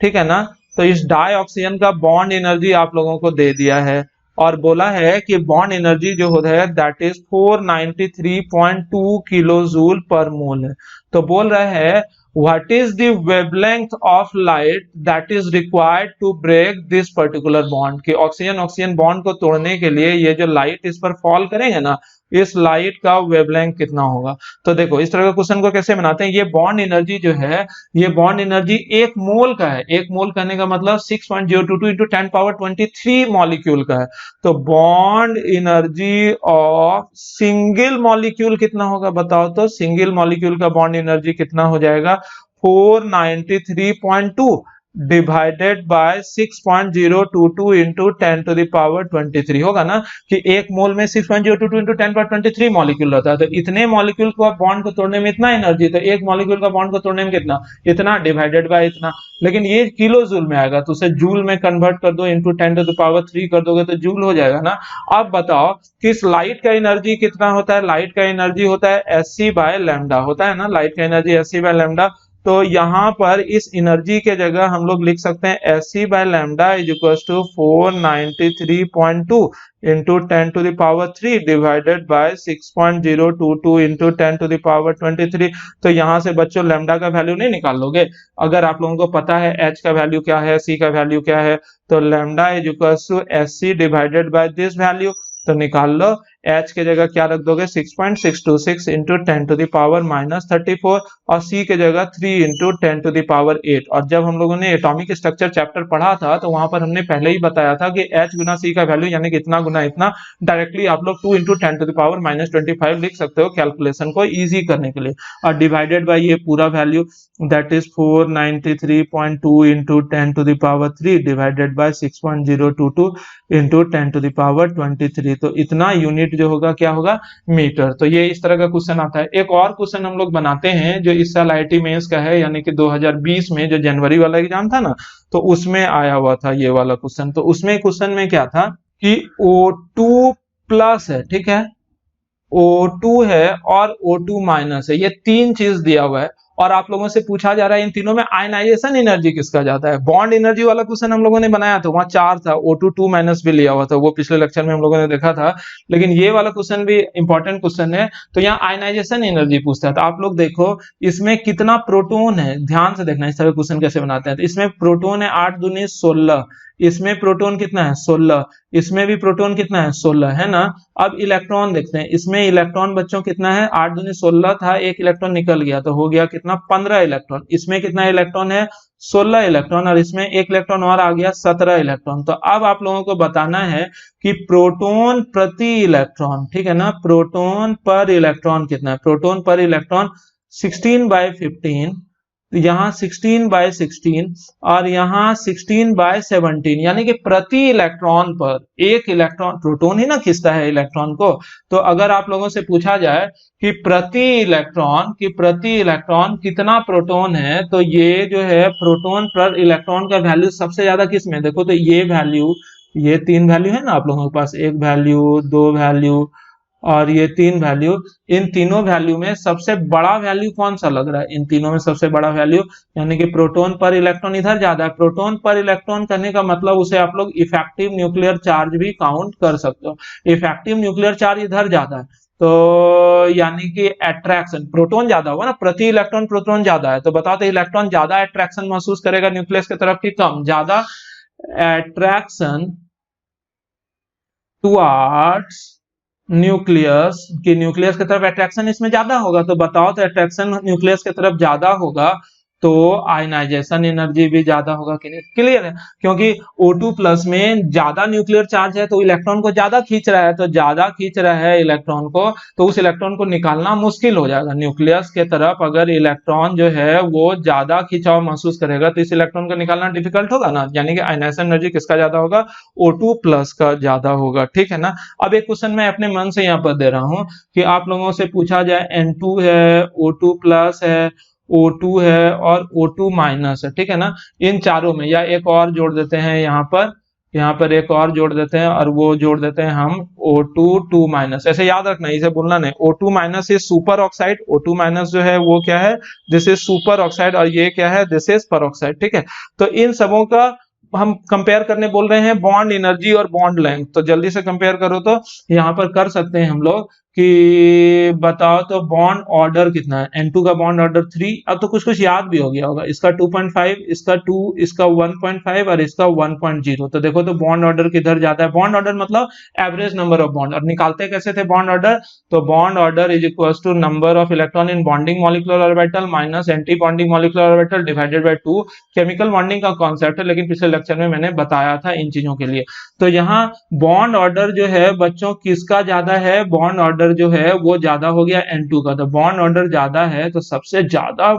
ठीक है ना। तो इस डाइऑक्सीजन का बॉन्ड एनर्जी आप लोगों को दे दिया है और बोला है कि बॉन्ड एनर्जी जो होता है that is 493.2 kilo joule per मोल है। तो बोल रहा है what is the wavelength of light that is required to break this particular bond, कि ऑक्सीजन ऑक्सीजन बॉन्ड को तोड़ने के लिए ये जो लाइट इस पर फॉल करेंगे ना, इस लाइट का वेवलेंथ कितना होगा। तो देखो इस तरह का क्वेश्चन को कैसे बनाते हैं, ये बॉन्ड एनर्जी जो है, ये बॉन्ड एनर्जी 1 मोल का है। 1 मोल करने का मतलब 6.022 into 10 पावर 23 मॉलिक्यूल का है। तो bond energy of single molecule कितना होगा बताओ, तो सिंगल मॉलिक्यूल का बॉन्ड एनर्जी कितना हो जाएगा, 493.2 divided by 6.022 into 10 to the power 23 होगा ना, कि एक मोल में 6.022 इंटू 10 पावर 23 मॉलिक्यूल रहता है। तो इतने मॉलिक्यूल को बॉन्ड को तोड़ने में इतना एनर्जी, तो एक मॉलिक्यूल का बॉन्ड को तोड़ने में कितना, इतना डिवाइडेड बाय इतना। लेकिन ये किलो जूल में आएगा, तो उसे जूल में कन्वर्ट कर दो, इंटू 10 टू द पावर 3 कर दोगे तो जूल हो जाएगा ना। अब बताओ कि इस लाइट का एनर्जी कितना होता है, लाइट का एनर्जी होता है एससी बाय लैम्डा होता है ना, लाइट का एनर्जी एससी बाय लैम्डा। तो यहां पर इस एनर्जी के जगह हम लोग लिख सकते हैं SC by lambda is equal to 493.2 into 10 to the power 3 divided by 6.022 into 10 to the power 23। तो यहां से बच्चों लैम्डा का वैल्यू नहीं निकाल लोगे, अगर आप लोगों को पता है एच का वैल्यू क्या है, सी का वैल्यू क्या है, तो lambda is equal to SC divided by this value. तो निकाल लो, h के जगह क्या रख दोगे, 6.626 इंटू 10 टू द पावर -34 और c के जगह 3 इंटू 10 टू द पावर 8। और जब हम लोगों ने एटॉमिक स्ट्रक्चर चैप्टर पढ़ा था तो वहां पर हमने पहले ही बताया था कि h गुना c का वैल्यू यानी कि इतना गुना इतना, डायरेक्टली आप लोग 2 इंटू 10 टू द पावर -25 लिख सकते हो कैलकुलेशन को इजी करने के लिए। और डिवाइडेड बाय ये पूरा value that is 493.2 into 10 to the power 3 divided by 6.022 into 10 to the power 23। तो इतना यूनिट जो होगा क्या होगा, मीटर। तो ये इस तरह का क्वेश्चन आता है। एक और क्वेश्चन हम लोग बनाते हैं जो इस साल आईआईटी मेंस का है, यानी कि 2020 में जो जनवरी वाला एग्जाम था ना, तो उसमें आया हुआ था ये वाला क्वेश्चन। तो उसमें क्वेश्चन में क्या था कि O2 प्लस है, ठीक है, O2 है और O2 माइनस है, ये तीन चीज दिया हुआ है और आप लोगों से पूछा जा रहा है इन तीनों में आयनाइजेशन एनर्जी किसका ज्यादा है। बॉन्ड एनर्जी वाला क्वेश्चन हम लोगों ने बनाया था, वहां 4 था, O2 2 माइनस भी लिया हुआ था, वो पिछले लेक्चर में हम लोगों ने देखा था। लेकिन ये वाला क्वेश्चन भी इंपॉर्टेंट क्वेश्चन है, तो यहाँ आयनाइजेशन एनर्जी पूछता है। तो आप लोग देखो इसमें कितना प्रोटोन है, ध्यान से देखना इस तरह क्वेश्चन कैसे बनाते हैं। तो इसमें प्रोटोन है 8 दूनी 16, इसमें प्रोटोन कितना है 16, इसमें भी प्रोटोन कितना है 16 है ना। अब इलेक्ट्रॉन देखते हैं, इसमें इलेक्ट्रॉन बच्चों कितना है, 8 दूनी 16 था, एक इलेक्ट्रॉन निकल गया तो हो गया कितना 15 इलेक्ट्रॉन। इसमें कितना इलेक्ट्रॉन है 16 इलेक्ट्रॉन, और इसमें एक इलेक्ट्रॉन और आ गया 17 इलेक्ट्रॉन। तो अब आप लोगों को बताना है कि प्रोटोन प्रति इलेक्ट्रॉन, ठीक है ना, प्रोटोन पर इलेक्ट्रॉन कितना है। प्रोटोन पर इलेक्ट्रॉन 16/15, यहाँ 16/16 और यहाँ 16/17, यानी कि प्रति इलेक्ट्रॉन पर एक इलेक्ट्रॉन, प्रोटोन ही ना खींचता है इलेक्ट्रॉन को। तो अगर आप लोगों से पूछा जाए कि प्रति इलेक्ट्रॉन कितना प्रोटोन है, तो ये जो है प्रोटोन पर इलेक्ट्रॉन का वैल्यू सबसे ज्यादा किस में, देखो तो ये वैल्यू, ये 3 वैल्यू है ना आप लोगों के पास, 1 वैल्यू 2 वैल्यू और ये 3 वैल्यू, इन तीनों वैल्यू में सबसे बड़ा वैल्यू कौन सा लग रहा है, इन तीनों में सबसे बड़ा वैल्यू, यानी कि प्रोटोन पर इलेक्ट्रॉन इधर ज्यादा है। प्रोटोन पर इलेक्ट्रॉन करने का मतलब उसे आप लोग इफेक्टिव न्यूक्लियर चार्ज भी काउंट कर सकते हो। इफेक्टिव न्यूक्लियर चार्ज इधर ज्यादा है, तो यानी कि अट्रैक्शन, प्रोटोन ज्यादा होगा ना, प्रति इलेक्ट्रॉन प्रोटोन ज्यादा है, तो बताओ तो इलेक्ट्रॉन ज्यादा अट्रैक्शन महसूस करेगा न्यूक्लियस की तरफ की कम, ज्यादा अट्रैक्शन टुवर्ड्स न्यूक्लियस, कि न्यूक्लियस की तरफ अट्रैक्शन इसमें ज्यादा होगा। तो बताओ तो अट्रैक्शन न्यूक्लियस की तरफ ज्यादा होगा तो आयनाइजेशन एनर्जी भी ज्यादा होगा कि नहीं, क्लियर है। क्योंकि O2 प्लस में ज्यादा न्यूक्लियर चार्ज है तो इलेक्ट्रॉन को ज्यादा खींच रहा है, तो ज्यादा खींच रहा है इलेक्ट्रॉन को, तो उस इलेक्ट्रॉन को निकालना मुश्किल हो जाएगा न्यूक्लियस के तरफ। अगर इलेक्ट्रॉन जो है वो ज्यादा खिंचाव महसूस करेगा तो इस इलेक्ट्रॉन को निकालना डिफिकल्ट होगा ना, यानी कि आयनाइजेशन एनर्जी किसका ज्यादा होगा, O2 प्लस का ज्यादा होगा, ठीक है ना। अब एक क्वेश्चन मैं अपने मन से यहाँ पर दे रहा हूँ कि आप लोगों से पूछा जाए N2 है, O2 प्लस है, O2 है और O2 माइनस है, ठीक है ना, इन चारों में, या एक और जोड़ देते हैं यहाँ पर एक और जोड़ देते हैं और वो जोड़ देते हैं हम O2 2 माइनस। ऐसे याद रखना, इसे बोलना नहीं, O2 minus is super oxide, O2 minus जो है वो क्या है, दिस इज सुपर ऑक्साइड, और ये क्या है, दिस इज पेरोक्साइड, ठीक है। तो इन सबों का हम कंपेयर करने बोल रहे हैं बॉन्ड एनर्जी और बॉन्ड लेंथ, तो जल्दी से कंपेयर करो। तो यहाँ पर कर सकते हैं हम लोग कि बताओ तो बॉन्ड ऑर्डर कितना है, N2 का बॉन्ड ऑर्डर 3। अब तो कुछ कुछ याद भी हो गया होगा, इसका 2.5, इसका 2, इसका 1.5 और इसका 1.0। तो देखो तो बॉन्ड ऑर्डर किधर जाता है, बॉन्ड ऑर्डर मतलब एवरेज नंबर ऑफ बॉन्ड। और निकालते कैसे थे बॉन्ड ऑर्डर, तो bond order is equal to number of electron in bonding molecular orbital minus anti bonding molecular orbital divided by 2। Chemical bonding का कॉन्सेप्ट है, लेकिन पिछले लेक्चर में मैंने बताया था इन चीजों के लिए। तो यहाँ बॉन्ड ऑर्डर जो है बच्चों किसका ज्यादा है, बॉन्ड ऑर्डर जो है वो ज्यादा हो गया N2 का। तो बॉन्ड ऑर्डर ज्यादा है तो सबसे ज्यादा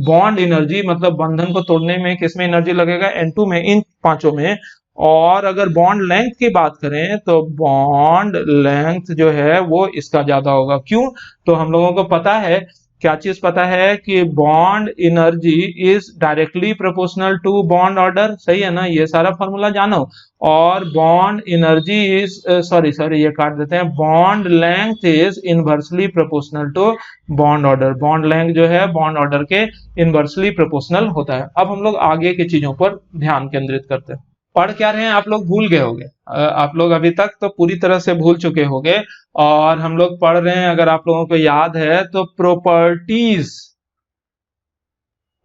बॉन्ड एनर्जी मतलब बंधन को तोड़ने में किसमें एनर्जी लगेगा, N2 में, इन पांचों में। और अगर बॉन्ड लेंथ की बात करें तो बॉन्ड लेंथ जो है वो इसका ज्यादा होगा। क्यों, तो हम लोगों को पता है, क्या चीज पता है कि bond energy is directly proportional to bond order, सही है ना, ये सारा फॉर्मूला जानो। और बॉन्ड एनर्जी इज सॉरी ये काट देते हैं, bond length is inversely proportional to bond order. Bond length जो है बॉन्ड ऑर्डर के इनवर्सली प्रोपोर्शनल होता है। अब हम लोग आगे की चीजों पर ध्यान केंद्रित करते हैं। पढ़ क्या रहे हैं आप लोग, भूल गए होंगे, आप लोग अभी तक तो पूरी तरह से भूल चुके होंगे। और हम लोग पढ़ रहे हैं, अगर आप लोगों को याद है तो प्रॉपर्टीज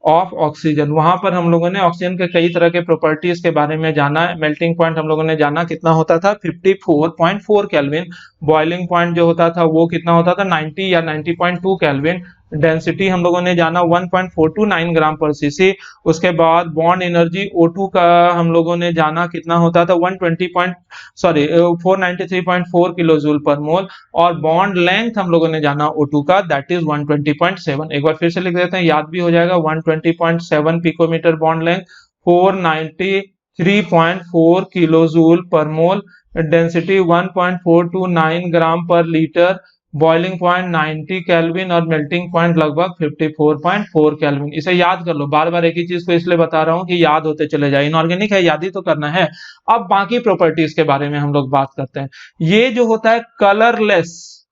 ऑफ ऑक्सीजन। वहां पर हम लोगों ने ऑक्सीजन के कई तरह के प्रॉपर्टीज के बारे में जाना। मेल्टिंग पॉइंट हम लोगों ने जाना कितना होता था, 54.4 केल्विन। बॉइलिंग पॉइंट जो होता था वो कितना होता था, 90 या 90.2 केल्विन। डेंसिटी हम लोगों ने जाना 1.429 ग्राम पर सीसी। उसके बाद बॉन्ड एनर्जी O2 का हम लोगों ने जाना कितना होता था, 493.4 किलो जूल पर मोल। और बॉन्ड लेंथ हम लोगों ने जाना O2 का, दैट इज 120.7। एक बार फिर से लिख देते हैं, याद भी हो जाएगा, 120.7 picometre bond length, 493.4 kilo joule per mole, density 1.429 gram per litre, boiling point 90 kelvin और मेल्टिंग पॉइंट लगभग 54.4 केल्विन। इसे याद कर लो, बार बार एक ही चीज को इसलिए बता रहा हूं कि याद होते चले जाए, इनऑर्गेनिक है, याद ही तो करना है। अब बाकी प्रॉपर्टीज के बारे में हम लोग बात करते हैं। ये जो होता है कलरलेस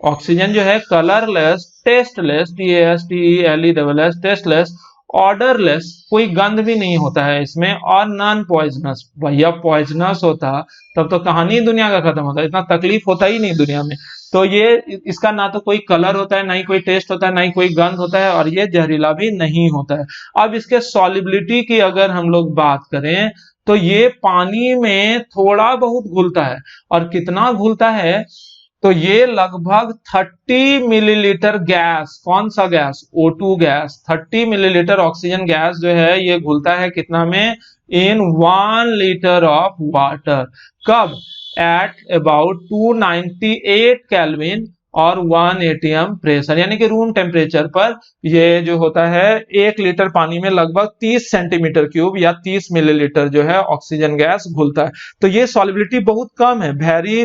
ऑक्सीजन, जो है colourless, tasteless, TASTELESS, tasteless, odourless, कोई गंध भी नहीं होता है इसमें, और नॉन पॉइजनस। भैया पॉइजनस होता तब तो कहानी दुनिया का खत्म होता, इतना तकलीफ होता ही नहीं दुनिया में। तो ये इसका ना तो कोई कलर होता है, ना ही कोई टेस्ट होता है, ना ही कोई गंध होता है, और ये जहरीला भी नहीं होता है। अब इसके सॉलिबिलिटी की अगर हम लोग बात करें तो ये पानी में थोड़ा बहुत घुलता है। और कितना घुलता है, तो ये लगभग 30 मिलीलीटर गैस, कौन सा gas, O2 gas, 30 millilitre oxygen gas जो है ये घुलता है कितना में, इन 1 लीटर ऑफ वाटर। कब, एट अबाउट 298 केल्विन और 1 atm प्रेशर, यानी कि रूम टेम्परेचर पर ये जो होता है 1 लीटर पानी में लगभग 30 सेंटीमीटर क्यूब या 30 मिलीलीटर जो है ऑक्सीजन गैस घुलता है। तो ये सॉलिबिलिटी बहुत कम है, वेरी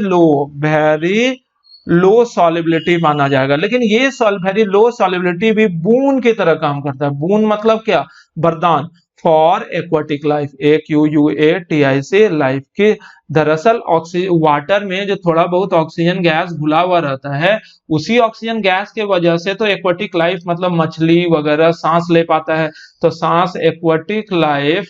लो सॉलिबिलिटी माना जाएगा। लेकिन ये वेरी लो सॉलिबिलिटी भी बूंद की तरह काम करता है। बूंद मतलब क्या, वरदान, for aquatic life, AQUATIC life की। दरअसल वाटर में जो थोड़ा बहुत ऑक्सीजन गैस घुला हुआ रहता है, उसी ऑक्सीजन गैस के वजह से तो एक्वाटिक लाइफ मतलब मछली वगैरह सांस ले पाता है। तो सांस, एक्वाटिक लाइफ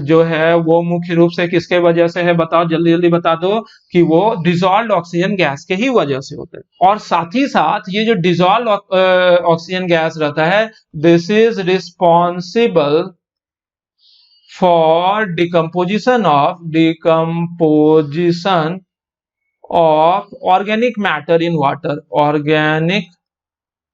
जो है वो मुख्य रूप से किसके वजह से है, बताओ, जल्दी जल्दी बता दो, कि वो डिसॉल्व्ड ऑक्सीजन गैस के ही वजह से होता है। और साथ ही साथ ये जो डिसॉल्व्ड ऑक्सीजन गैस रहता है, this is responsible for decomposition of organic matter in water, organic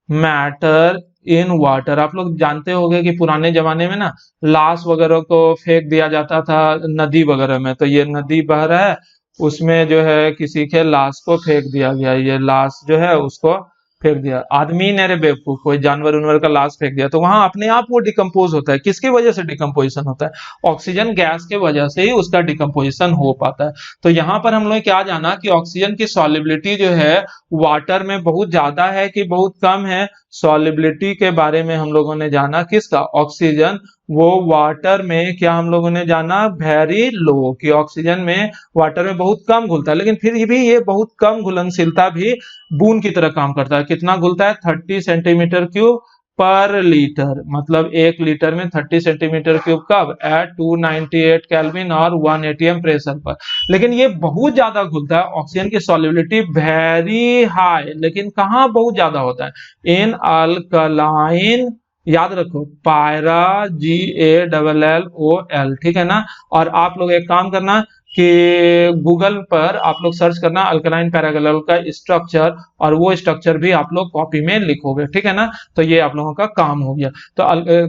matter in water. आप लोग जानते होंगे कि पुराने जमाने में ना लाश वगैरह को फेंक दिया जाता था नदी वगैरह में। तो ये नदी बह रहा है, उसमें जो है किसी के लाश को फेंक दिया गया, ये लाश जो है उसको फेंक दिया, आदमी ने रे बेवकूफ, कोई जानवर उनवर का लाश फेंक दिया, तो वहां अपने आप वो डिकम्पोज होता है। किसकी वजह से डिकम्पोजिशन होता है, ऑक्सीजन गैस के वजह से ही उसका डिकम्पोजिशन हो पाता है। तो यहाँ पर हम लोग क्या जाना कि ऑक्सीजन की सॉलिबिलिटी जो है वाटर में बहुत ज्यादा है कि बहुत कम है। सॉलिबिलिटी के बारे में हम लोगों ने जाना, किसका, ऑक्सीजन, वो वाटर में क्या हम लोगों ने जाना, वेरी लो, कि ऑक्सीजन में वाटर में बहुत कम घुलता है। लेकिन फिर भी ये बहुत कम घुलनशीलता भी बूंद की तरह काम करता है। कितना घुलता है, 30 सेंटीमीटर क्यूब पर लीटर, मतलब 1 लीटर में 30 सेंटीमीटर क्यूब कब, एट 298 केल्विन और 1 atm प्रेशर पर। लेकिन ये बहुत ज्यादा घुलता है, ऑक्सीजन की सॉल्युबिलिटी वेरी हाई, लेकिन कहाँ बहुत ज्यादा होता है, इन अल्कलाइन, याद रखो पायरा, GALLOL, ठीक है ना। और आप लोग एक काम करना कि गूगल पर आप लोग सर्च करना अल्कलाइन पैरागैलोल का स्ट्रक्चर, और वो स्ट्रक्चर भी आप लोग कॉपी में लिखोगे, ठीक है ना। तो ये आप लोगों का काम हो गया। तो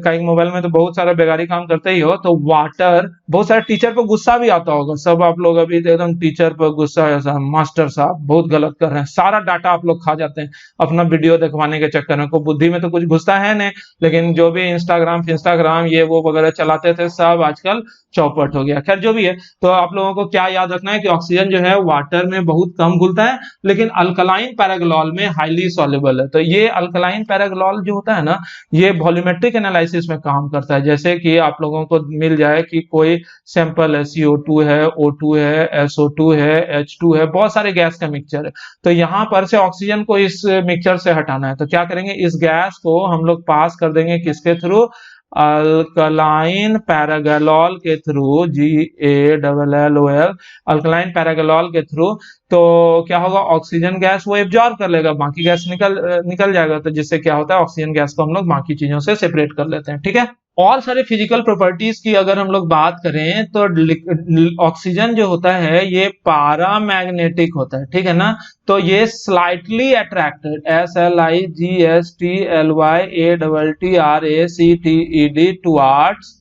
कई मोबाइल में तो बहुत सारा बेगारी काम करते ही हो, तो वाटर, बहुत सारे टीचर पर गुस्सा भी आता होगा, सब आप लोग अभी एकदम टीचर पर गुस्सा है, मास्टर साहब बहुत गलत कर रहे हैं, सारा डाटा आप लोग खा जाते हैं अपना वीडियो दिखवाने के चक्कर में। को बुद्धि में तो कुछ घुसता है नहीं, लेकिन जो भी इंस्टाग्राम ये वो वगैरह चलाते थे, सब आजकल चौपट हो गया। खैर जो भी है, तो आप लोगों को क्या याद रखना है कि ऑक्सीजन जो है वाटर में बहुत कम घुलता है, लेकिन अल्कलाइन पैरागैलोल में हाईली सॉल्युबल है। तो ये अल्कलाइन पैरागैलोल जो होता है ना, ये वॉल्यूमेट्रिक एनालिसिस में काम करता है। जैसे कि आप लोगों को मिल जाए कि कोई सैंपल है, CO2 है, O2 है, SO2 है, H2 है, बहुत सारे गैस का मिक्सचर है। तो यहाँ पर से ऑक्सीजन को इस मिक्सचर से हटाना है, तो क्या करेंगे, इस गैस को हम लोग पास कर देंगे किसके थ्रू, अल्कलाइन पैरागैलोल के थ्रू, GALLOL, अल्कलाइन पैरागैलोल के थ्रू। तो क्या होगा, ऑक्सीजन गैस वो एब्जॉर्ब कर लेगा, बाकी गैस निकल जाएगा। तो जिससे क्या होता है, ऑक्सीजन गैस को हम लोग बाकी चीजों से सेपरेट कर लेते हैं, ठीक है। और सारे फिजिकल प्रॉपर्टीज की अगर हम लोग बात करें, तो ऑक्सीजन जो होता है ये पारामैग्नेटिक होता है, ठीक है ना। तो ये slightly attracted, SLIGSTLYATTRACTED towards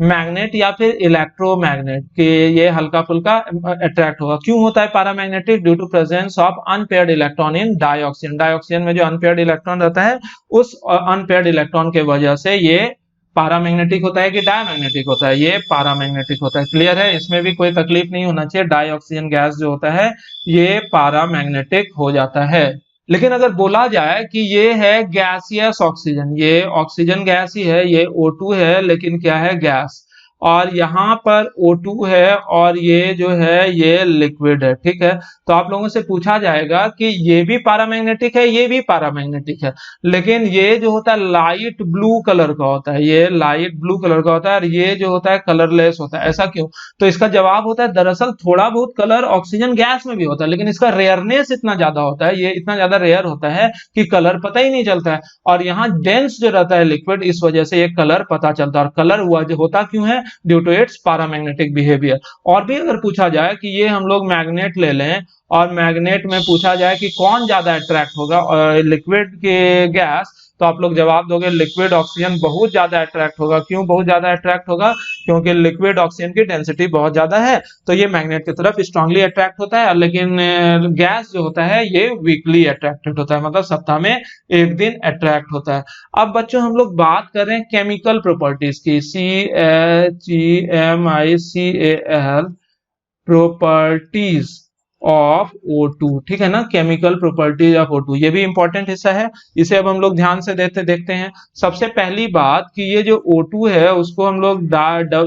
magnet या फिर इलेक्ट्रोमैग्नेट के, ये हल्का फुल्का अट्रैक्ट होगा। क्यों होता है paramagnetic, due to presence of unpaired electron in dioxygen. Dioxygen में जो अनपेयर्ड इलेक्ट्रॉन रहता है, उस अनपेयर्ड इलेक्ट्रॉन के वजह से ये पैरामैग्नेटिक होता है कि डायमैग्नेटिक होता है, ये पैरामैग्नेटिक होता है। क्लियर है, इसमें भी कोई तकलीफ नहीं होना चाहिए। डाइऑक्सीजन गैस जो होता है ये पैरामैग्नेटिक हो जाता है। लेकिन अगर बोला जाए कि ये है गैसियस ऑक्सीजन, ये ऑक्सीजन गैस ही है, ये O2 है, लेकिन क्या है, गैस। और यहाँ पर O2 है, और ये जो है ये लिक्विड है, ठीक है। तो आप लोगों से पूछा जाएगा कि ये भी पैरामैग्नेटिक है, ये भी पैरामैग्नेटिक है, लेकिन ये जो होता है लाइट ब्लू कलर का होता है, ये लाइट ब्लू कलर का होता है, और ये जो होता है कलरलेस होता है। ऐसा क्यों? तो इसका जवाब होता है, दरअसल थोड़ा बहुत कलर ऑक्सीजन गैस में भी होता है, लेकिन इसका रेयरनेस इतना ज्यादा होता है, ये इतना ज्यादा रेयर होता है कि कलर पता ही नहीं चलता है। और यहाँ डेंस जो रहता है लिक्विड, इस वजह से ये कलर पता चलता है। और कलर हुआ जो होता क्यों है, due to its paramagnetic behaviour. और भी अगर पूछा जाए कि ये हम लोग मैग्नेट ले लें, और मैग्नेट में पूछा जाए कि कौन ज्यादा अट्रैक्ट होगा, लिक्विड के गैस, तो आप लोग जवाब दोगे लिक्विड ऑक्सीजन बहुत ज्यादा अट्रैक्ट होगा। क्यों बहुत ज्यादा अट्रैक्ट होगा? क्योंकि लिक्विड ऑक्सीजन की डेंसिटी बहुत ज्यादा है, तो ये मैग्नेट की तरफ स्ट्रांगली अट्रैक्ट होता है। लेकिन गैस जो होता है ये वीकली अट्रैक्टेड होता है, मतलब सप्ताह में एक दिन अट्रैक्ट होता है। अब बच्चों हम लोग बात कर रहे हैं केमिकल प्रॉपर्टीज की, CHEMICAL, प्रॉपर्टीज ऑफ O2, ठीक है ना, केमिकल प्रॉपर्टीज ऑफ O2, ये भी इंपॉर्टेंट हिस्सा है। इसे अब हम लोग ध्यान से देखते हैं। सबसे पहली बात कि ये जो O2 है उसको हम लोग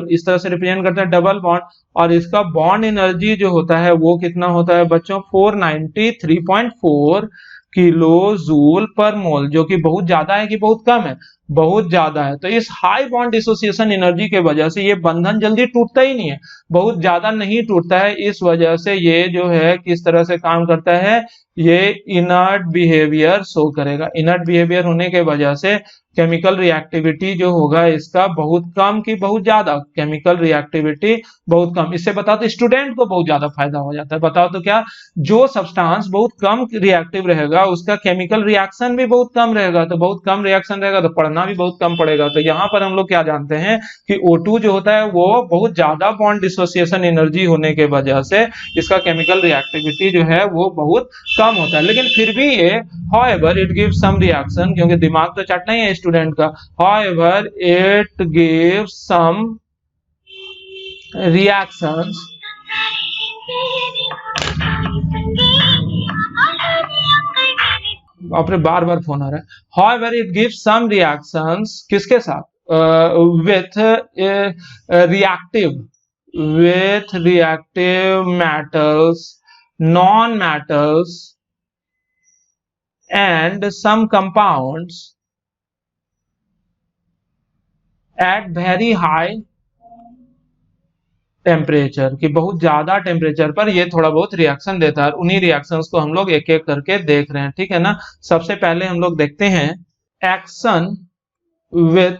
इस तरह से रिप्रेजेंट करते हैं, डबल बॉन्ड, और इसका बॉन्ड एनर्जी जो होता है वो कितना होता है बच्चों, 493.4 किलो जूल पर मोल, जो कि बहुत ज्यादा है कि बहुत कम है, बहुत ज्यादा है। तो इस हाई बॉन्ड डिसोसिएशन एनर्जी के वजह से ये बंधन जल्दी टूटता ही नहीं है, बहुत ज्यादा नहीं टूटता है। इस वजह से ये जो है किस तरह से काम करता है, ये इनर्ट बिहेवियर शो करेगा। इनर्ट बिहेवियर होने के वजह से केमिकल रिएक्टिविटी जो होगा इसका बहुत कम की बहुत ज्यादा, केमिकल रिएक्टिविटी बहुत कम। इससे बताओ तो स्टूडेंट को बहुत ज्यादा फायदा हो जाता है। बताओ तो क्या, जो सब्सटेंस बहुत कम रिएक्टिव रहेगा उसका केमिकल रिएक्शन भी बहुत कम रहेगा, तो बहुत कम रिएक्शन रहेगा तो पढ़ना भी बहुत कम पड़ेगा। तो यहाँ पर हम लोग क्या जानते हैं कि O2 जो होता है वो बहुत ज्यादा बॉन्ड डिसोसिएशन एनर्जी होने के वजह से इसका केमिकल रिएक्टिविटी जो है वो बहुत कम होता है। लेकिन फिर भी ये however it gives some reaction, क्योंकि दिमाग तो चाटना ही है स्टूडेंट का, however it gives some reactions आपने बार बार फोन आ रहा है। however it gives some reactions, किसके साथ, with reactive metals, non-metals and some compounds at very high temperature, कि बहुत ज्यादा टेम्परेचर पर ये थोड़ा बहुत रिएक्शन देता है। उन्हीं रिएक्शंस को हम लोग एक एक करके देख रहे हैं, ठीक है ना। सबसे पहले हम लोग देखते हैं एक्शन विथ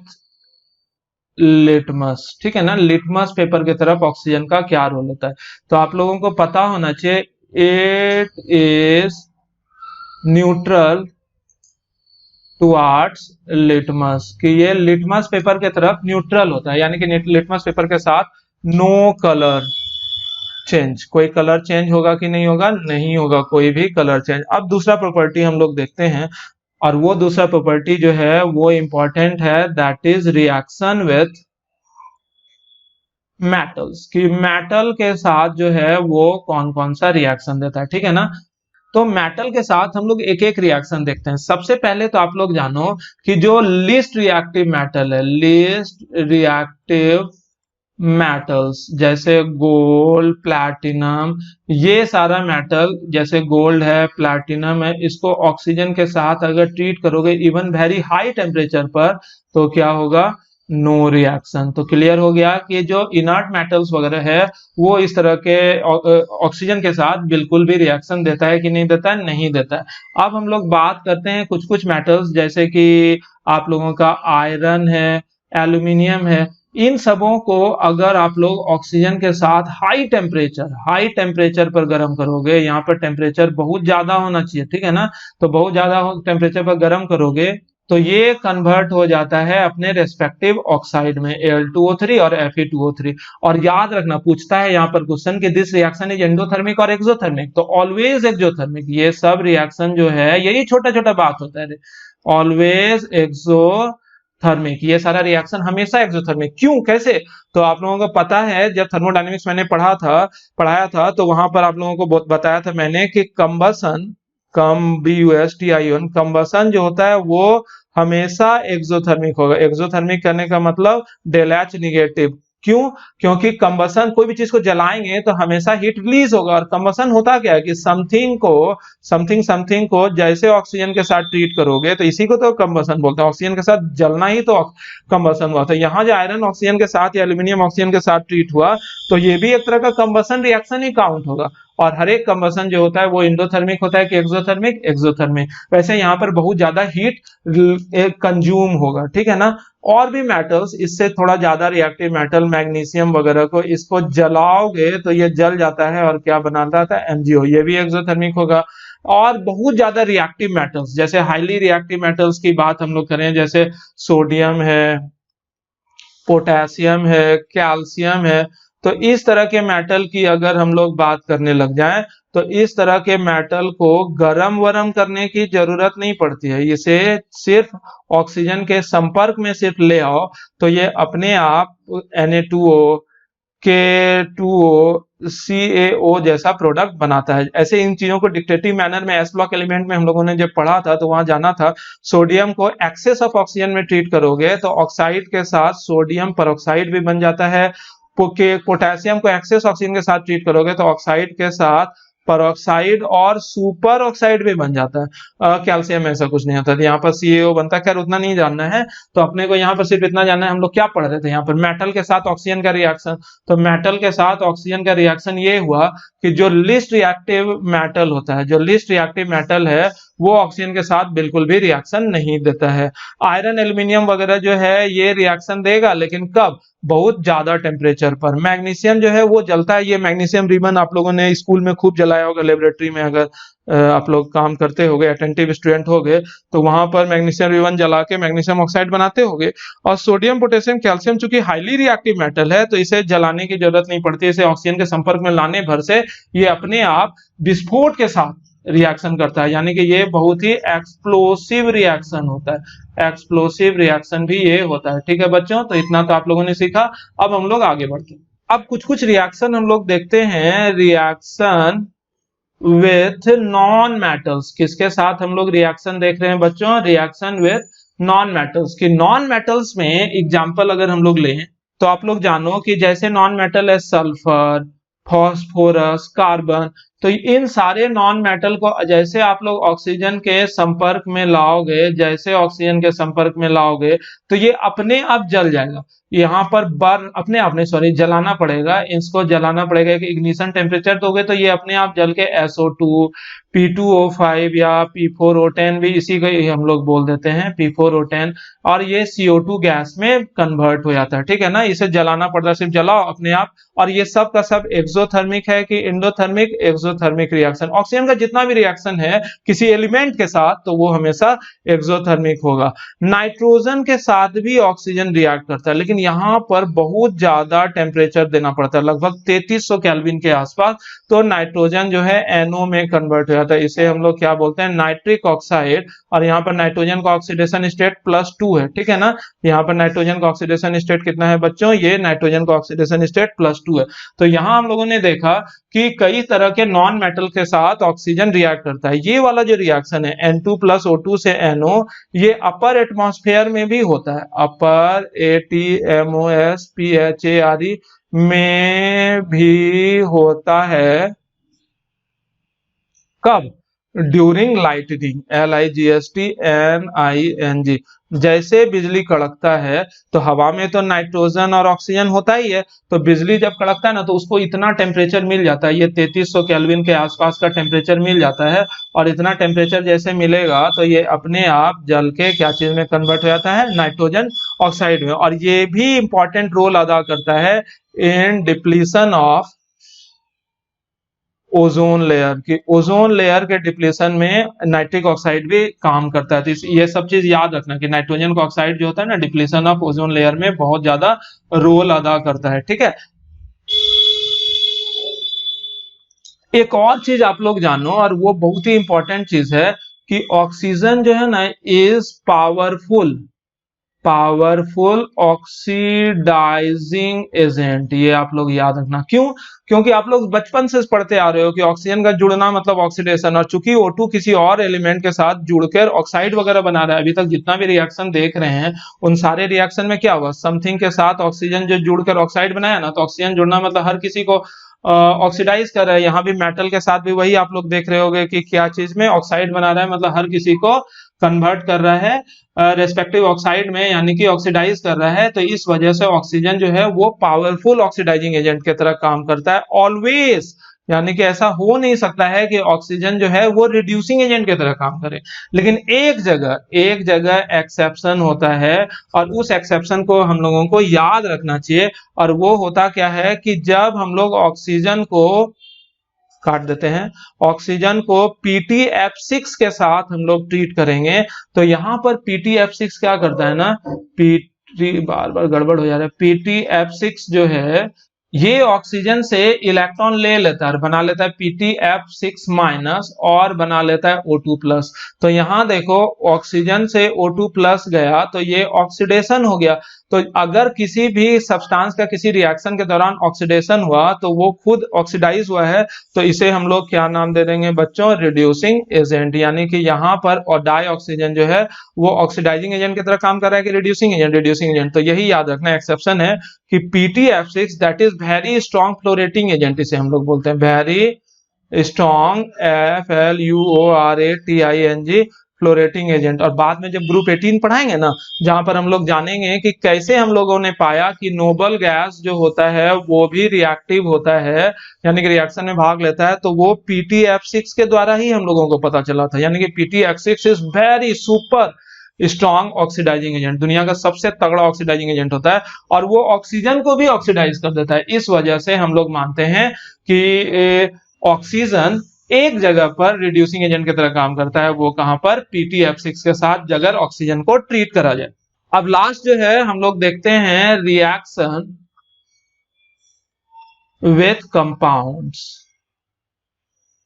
लिटमस, ठीक है ना। लिटमस पेपर की तरफ ऑक्सीजन का क्या रोल होता है, तो आप लोगों को पता होना चाहिए it is neutral towards litmus, कि ये लिटमस पेपर के तरफ न्यूट्रल होता है, यानी कि लिटमस पेपर के साथ नो कलर चेंज, कोई कलर चेंज होगा कि नहीं होगा, नहीं होगा कोई भी कलर चेंज। अब दूसरा प्रॉपर्टी हम लोग देखते हैं, और वो दूसरा प्रॉपर्टी जो है वो इंपॉर्टेंट है, that is reaction with metals, कि मेटल के साथ जो है वो कौन कौन सा रिएक्शन देता है, ठीक है ना। तो मेटल के साथ हम लोग एक एक रिएक्शन देखते हैं। सबसे पहले तो आप लोग जानो कि जो लीस्ट रिएक्टिव मेटल है, लीस्ट रिएक्टिव मेटल्स जैसे गोल्ड, प्लैटिनम, ये सारा मेटल जैसे गोल्ड है, प्लैटिनम है, इसको ऑक्सीजन के साथ अगर ट्रीट करोगे इवन वेरी हाई टेम्परेचर पर, तो क्या होगा, नो रिएक्शन। तो क्लियर हो गया कि जो इनर्ट मेटल्स वगैरह है वो इस तरह के ऑक्सीजन के साथ बिल्कुल भी रिएक्शन देता है कि नहीं देता है, नहीं देता है। अब हम लोग बात करते हैं कुछ कुछ मेटल्स, जैसे कि आप लोगों का आयरन है, एल्यूमिनियम है, इन सबों को अगर आप लोग ऑक्सीजन के साथ हाई टेम्परेचर पर गर्म करोगे, यहाँ पर टेम्परेचर बहुत ज्यादा होना चाहिए, ठीक है ना, तो बहुत ज्यादा टेम्परेचर पर गर्म करोगे तो ये कन्वर्ट हो जाता है अपने रेस्पेक्टिव ऑक्साइड में, Al2O3 और Fe2O3। और याद रखना, पूछता है यहाँ पर क्वेश्चन कि दिस रिएक्शन इज एंडोथर्मिक और एक्सोथर्मिक, तो ऑलवेज एक्सोथर्मिक। ये सब रिएक्शन जो है यही छोटा छोटा बात होता है, ऑलवेज एक्सोथर्मिक, ये सारा रिएक्शन हमेशा एक्सोथर्मिक। क्यों, कैसे, तो आप लोगों को पता है जब थर्मोडायनेमिक्स मैंने पढ़ाया था तो वहां पर आप लोगों को बताया था मैंने कि कंबसन कंबसन जो होता है वो हमेशा एक्सोथर्मिक होगा। एक्सोथर्मिक करने का मतलब डेल एच निगेटिव। क्यों, क्योंकि कंबसन, कोई भी चीज को जलाएंगे तो हमेशा हीट रिलीज होगा, और कंबसन होता क्या है कि समथिंग को जैसे ऑक्सीजन के साथ ट्रीट करोगे, तो इसी को तो कंबसन बोलते हैं, ऑक्सीजन के साथ जलना ही तो कंबसन हुआ था। यहाँ जो आयरन ऑक्सीजन के साथ या एल्यूमिनियम ऑक्सीजन के साथ ट्रीट हुआ तो ये भी एक तरह का कंबसन रिएक्शन ही काउंट होगा। और हर एक कंबसन जो होता है वो इंडोथर्मिक होता है कि एक्सोथर्मिक। वैसे यहाँ पर बहुत ज्यादा हीट कंज्यूम होगा, ठीक है ना। और भी मेटल्स इससे थोड़ा ज्यादा रिएक्टिव मेटल, मैग्नीशियम वगैरह को इसको जलाओगे तो ये जल जाता है और क्या बनाता है, MgO, ये भी एक्सोथर्मिक होगा। और बहुत ज्यादा रिएक्टिव मेटल्स, जैसे हाईली रिएक्टिव मेटल्स की बात हम लोग करें, जैसे सोडियम है, पोटेशियम है, कैल्शियम है, तो इस तरह के मेटल की अगर हम लोग बात करने लग जाएं तो इस तरह के मेटल को गरम वरम करने की जरूरत नहीं पड़ती है। इसे सिर्फ ऑक्सीजन के संपर्क में सिर्फ ले आओ तो ये अपने आप Na2O, K2O, CaO जैसा प्रोडक्ट बनाता है। ऐसे इन चीजों को डिक्टेटिव मैनर में एस ब्लॉक एलिमेंट में हम लोगों ने जब पढ़ा था तो वहां जाना था, सोडियम को एक्सेस ऑफ ऑक्सीजन में ट्रीट करोगे तो ऑक्साइड के साथ सोडियम परऑक्साइड भी बन जाता है। पोटेशियम को एक्सेस ऑक्सीजन के साथ ट्रीट करोगे तो ऑक्साइड के साथ परऑक्साइड और सुपर ऑक्साइड भी बन जाता है। कैल्शियम में ऐसा कुछ नहीं होता, यहाँ पर CaO बनता है। खैर उतना नहीं जानना है, तो अपने को यहाँ पर सिर्फ इतना जानना है, हम लोग क्या पढ़ रहे थे यहाँ पर, मेटल के साथ ऑक्सीजन का रिएक्शन। तो मेटल के साथ ऑक्सीजन का रिएक्शन ये हुआ कि जो लीस्ट रिएक्टिव मेटल होता है, जो लीस्ट रिएक्टिव मेटल है वो ऑक्सीजन के साथ बिल्कुल भी रिएक्शन नहीं देता है। आयरन, एल्यूमिनियम वगैरह जो है ये रिएक्शन देगा, लेकिन कब, बहुत ज्यादा टेम्परेचर पर। मैग्नीशियम जो है वो जलता है, ये मैग्नीशियम रिबन आप लोगों ने स्कूल में खूब जलाया होगा, लेबोरेटरी में अगर आप लोग काम करते होगे, अटेंटिव स्टूडेंट होगे तो वहां पर मैग्नीशियम रिबन जला के मैग्नीशियम ऑक्साइड बनाते होगे। और सोडियम, पोटेशियम, कैल्शियम चूंकि हाईली रिएक्टिव मेटल है तो इसे जलाने की जरूरत नहीं पड़ती, इसे ऑक्सीजन के संपर्क में लाने भर से ये अपने आप विस्फोट के साथ रिएक्शन करता है, यानी कि ये बहुत ही एक्सप्लोसिव रिएक्शन होता है, एक्सप्लोसिव रिएक्शन भी ये होता है। ठीक है बच्चों, तो इतना तो आप लोगों ने सीखा। अब हम लोग आगे बढ़ते हैं। अब कुछ कुछ रिएक्शन हम लोग देखते हैं, रिएक्शन विथ नॉन मेटल्स। किसके साथ हम लोग रिएक्शन देख रहे हैं बच्चों, रिएक्शन विथ नॉन मेटल्स। की नॉन मेटल्स में एग्जांपल अगर हम लोग लें तो आप लोग जानो कि जैसे नॉन मेटल है सल्फर, फॉस्फोरस, कार्बन, तो इन सारे नॉन मेटल को जैसे आप लोग ऑक्सीजन के संपर्क में लाओगे, जैसे ऑक्सीजन के संपर्क में लाओगे तो ये अपने आप जल जाएगा। यहाँ पर बर्न अपने आप नहीं, सॉरी, जलाना पड़ेगा, इसको जलाना पड़ेगा। इग्निशन टेम्परेचर दोगे तो ये अपने आप जल के SO2, P2O5 या P4O10 भी इसी को हम लोग बोल देते हैं, P4O10, और ये CO2 गैस में कन्वर्ट हो जाता है। ठीक है ना, इसे जलाना पड़ता है, सिर्फ जलाओ अपने आप। और ये सब का सब एक्सोथर्मिक है कि एंडोथर्मिक? Exothermic reaction. ऑक्सीजन का जितना भी रिएक्शन है किसी एलिमेंट के साथ तो वो हमेशा एक्सोथर्मिक होगा। नाइट्रोजन के साथ भी ऑक्सीजन रिएक्ट करता है, लेकिन यहाँ पर बहुत ज्यादा टेम्परेचर देना पड़ता है, लगभग 3300 केल्विन के आसपास। तो नाइट्रोजन जो है NO में कन्वर्ट हो जाता है, इसे हम लोग क्या बोलते हैं? Nitric oxide. और यहाँ पर नाइट्रोजन का ऑक्सीडेशन स्टेट +2 है। ठीक है ना, यहाँ पर नाइट्रोजन का ऑक्सीडेशन स्टेट कितना है बच्चों? ये नाइट्रोजन का ऑक्सीडेशन स्टेट +2 है। तो यहाँ हम लोगों ने देखा कि कई तरह के नॉन मेटल के साथ ऑक्सीजन रिएक्ट करता है। ये वाला जो रिएक्शन है N2 + O2 से NO, ये अपर एटमॉस्फेयर में भी होता है, अपर ATMOSPHARE में भी होता है। कब? During lightning, LIGHTNING। जैसे बिजली कड़कता है तो हवा में तो नाइट्रोजन और ऑक्सीजन होता ही है, तो बिजली जब कड़कता है ना तो उसको इतना टेम्परेचर मिल जाता है, ये 3300 केल्विन के आसपास का टेम्परेचर मिल जाता है। और इतना टेम्परेचर जैसे मिलेगा तो ये अपने आप जल के क्या चीज में कन्वर्ट हो जाता है? नाइट्रोजन ऑक्साइड में। और ये भी इंपॉर्टेंट रोल अदा करता है इन डिप्लीशन ऑफ ओजोन लेयर की। ओजोन लेयर के डिप्लीशन में नाइट्रिक ऑक्साइड भी काम करता है। तो ये सब चीज याद रखना कि नाइट्रोजन का ऑक्साइड जो होता है ना, डिप्लीशन ऑफ ओजोन लेयर में बहुत ज्यादा रोल अदा करता है। ठीक है, एक और चीज आप लोग जानो, और वो बहुत ही इंपॉर्टेंट चीज है कि ऑक्सीजन जो है ना इज पावरफुल ऑक्सीडाइजिंग एजेंट। ये आप लोग याद रखना। क्यों? क्योंकि आप लोग बचपन से पढ़ते आ रहे हो कि ऑक्सीजन का जुड़ना मतलब ऑक्सीडेशन, और चूंकि O2 किसी और एलिमेंट के साथ जुड़कर ऑक्साइड वगैरह बना रहा है, अभी तक जितना भी रिएक्शन देख रहे हैं उन सारे रिएक्शन में क्या हुआ? समथिंग के साथ ऑक्सीजन जो जुड़कर ऑक्साइड बनाया ना, तो ऑक्सीजन जुड़ना मतलब हर किसी को ऑक्सीडाइज कर रहा है। यहाँ भी मेटल के साथ भी वही आप लोग देख रहे होंगे कि क्या चीज में ऑक्साइड बना रहा है, मतलब हर किसी को कन्वर्ट कर रहा है रेस्पेक्टिव ऑक्साइड में, यानी कि ऑक्सीडाइज कर रहा है। तो इस वजह से ऑक्सीजन जो है वो पावरफुल ऑक्सीडाइजिंग एजेंट की तरह काम करता है ऑलवेज। यानी कि ऐसा हो नहीं सकता है कि ऑक्सीजन जो है वो रिड्यूसिंग एजेंट की तरह काम करे। लेकिन एक जगह एक्सेप्शन होता है, और उस एक्सेप्शन को हम लोगों को याद रखना चाहिए। और वो होता क्या है कि जब हम लोग ऑक्सीजन को काट देते हैं, ऑक्सीजन को PTF6 के साथ हम लोग ट्रीट करेंगे, तो यहां पर PTF6 क्या करता है ना, बार बार गड़बड़ हो जा रहा है। PTF6 जो है ये ऑक्सीजन से इलेक्ट्रॉन ले लेता है, बना लेता है PTF6- और बना लेता है O2+। तो यहां देखो ऑक्सीजन से O2+ गया तो ये ऑक्सीडेशन हो गया। तो अगर किसी भी सब्सटेंस का किसी रिएक्शन के दौरान ऑक्सीडेशन हुआ तो वो खुद ऑक्सीडाइज हुआ है, तो इसे हम लोग क्या नाम दे देंगे बच्चों? Reducing agent. यानी कि यहाँ पर और डाई ऑक्सीजन जो है वो ऑक्सीडाइजिंग एजेंट की तरह काम कर रहा है कि रिड्यूसिंग एजेंट। तो यही याद रखना, एक्सेप्शन है कि PTF6 that is very strong fluorinating agent, इसे हम लोग बोलते हैं very strong, FLUORATING fluorinating agent. और बाद में जब ग्रुप 18 पढ़ाएंगे ना, जहां पर हम लोग जानेंगे कि कैसे हम लोगों ने पाया कि नोबल गैस जो होता है वो भी रिएक्टिव होता है, यानी कि रिएक्शन में भाग लेता है, तो वो PTF6 के द्वारा ही हम लोगों को पता चला था। यानी कि PTF6 is very super strong oxidising agent, दुनिया का सबसे तगड़ा ऑक्सीडाइजिंग एजेंट होता है, और वो ऑक्सीजन को भी ऑक्सीडाइज कर देता है। इस वजह से हम लोग मानते हैं कि ऑक्सीजन एक जगह पर रिड्यूसिंग एजेंट की तरह काम करता है। वो कहां पर? PTF6 के साथ अगर ऑक्सीजन को ट्रीट करा जाए। अब लास्ट जो है हम लोग देखते हैं रिएक्शन विथ कंपाउंड्स,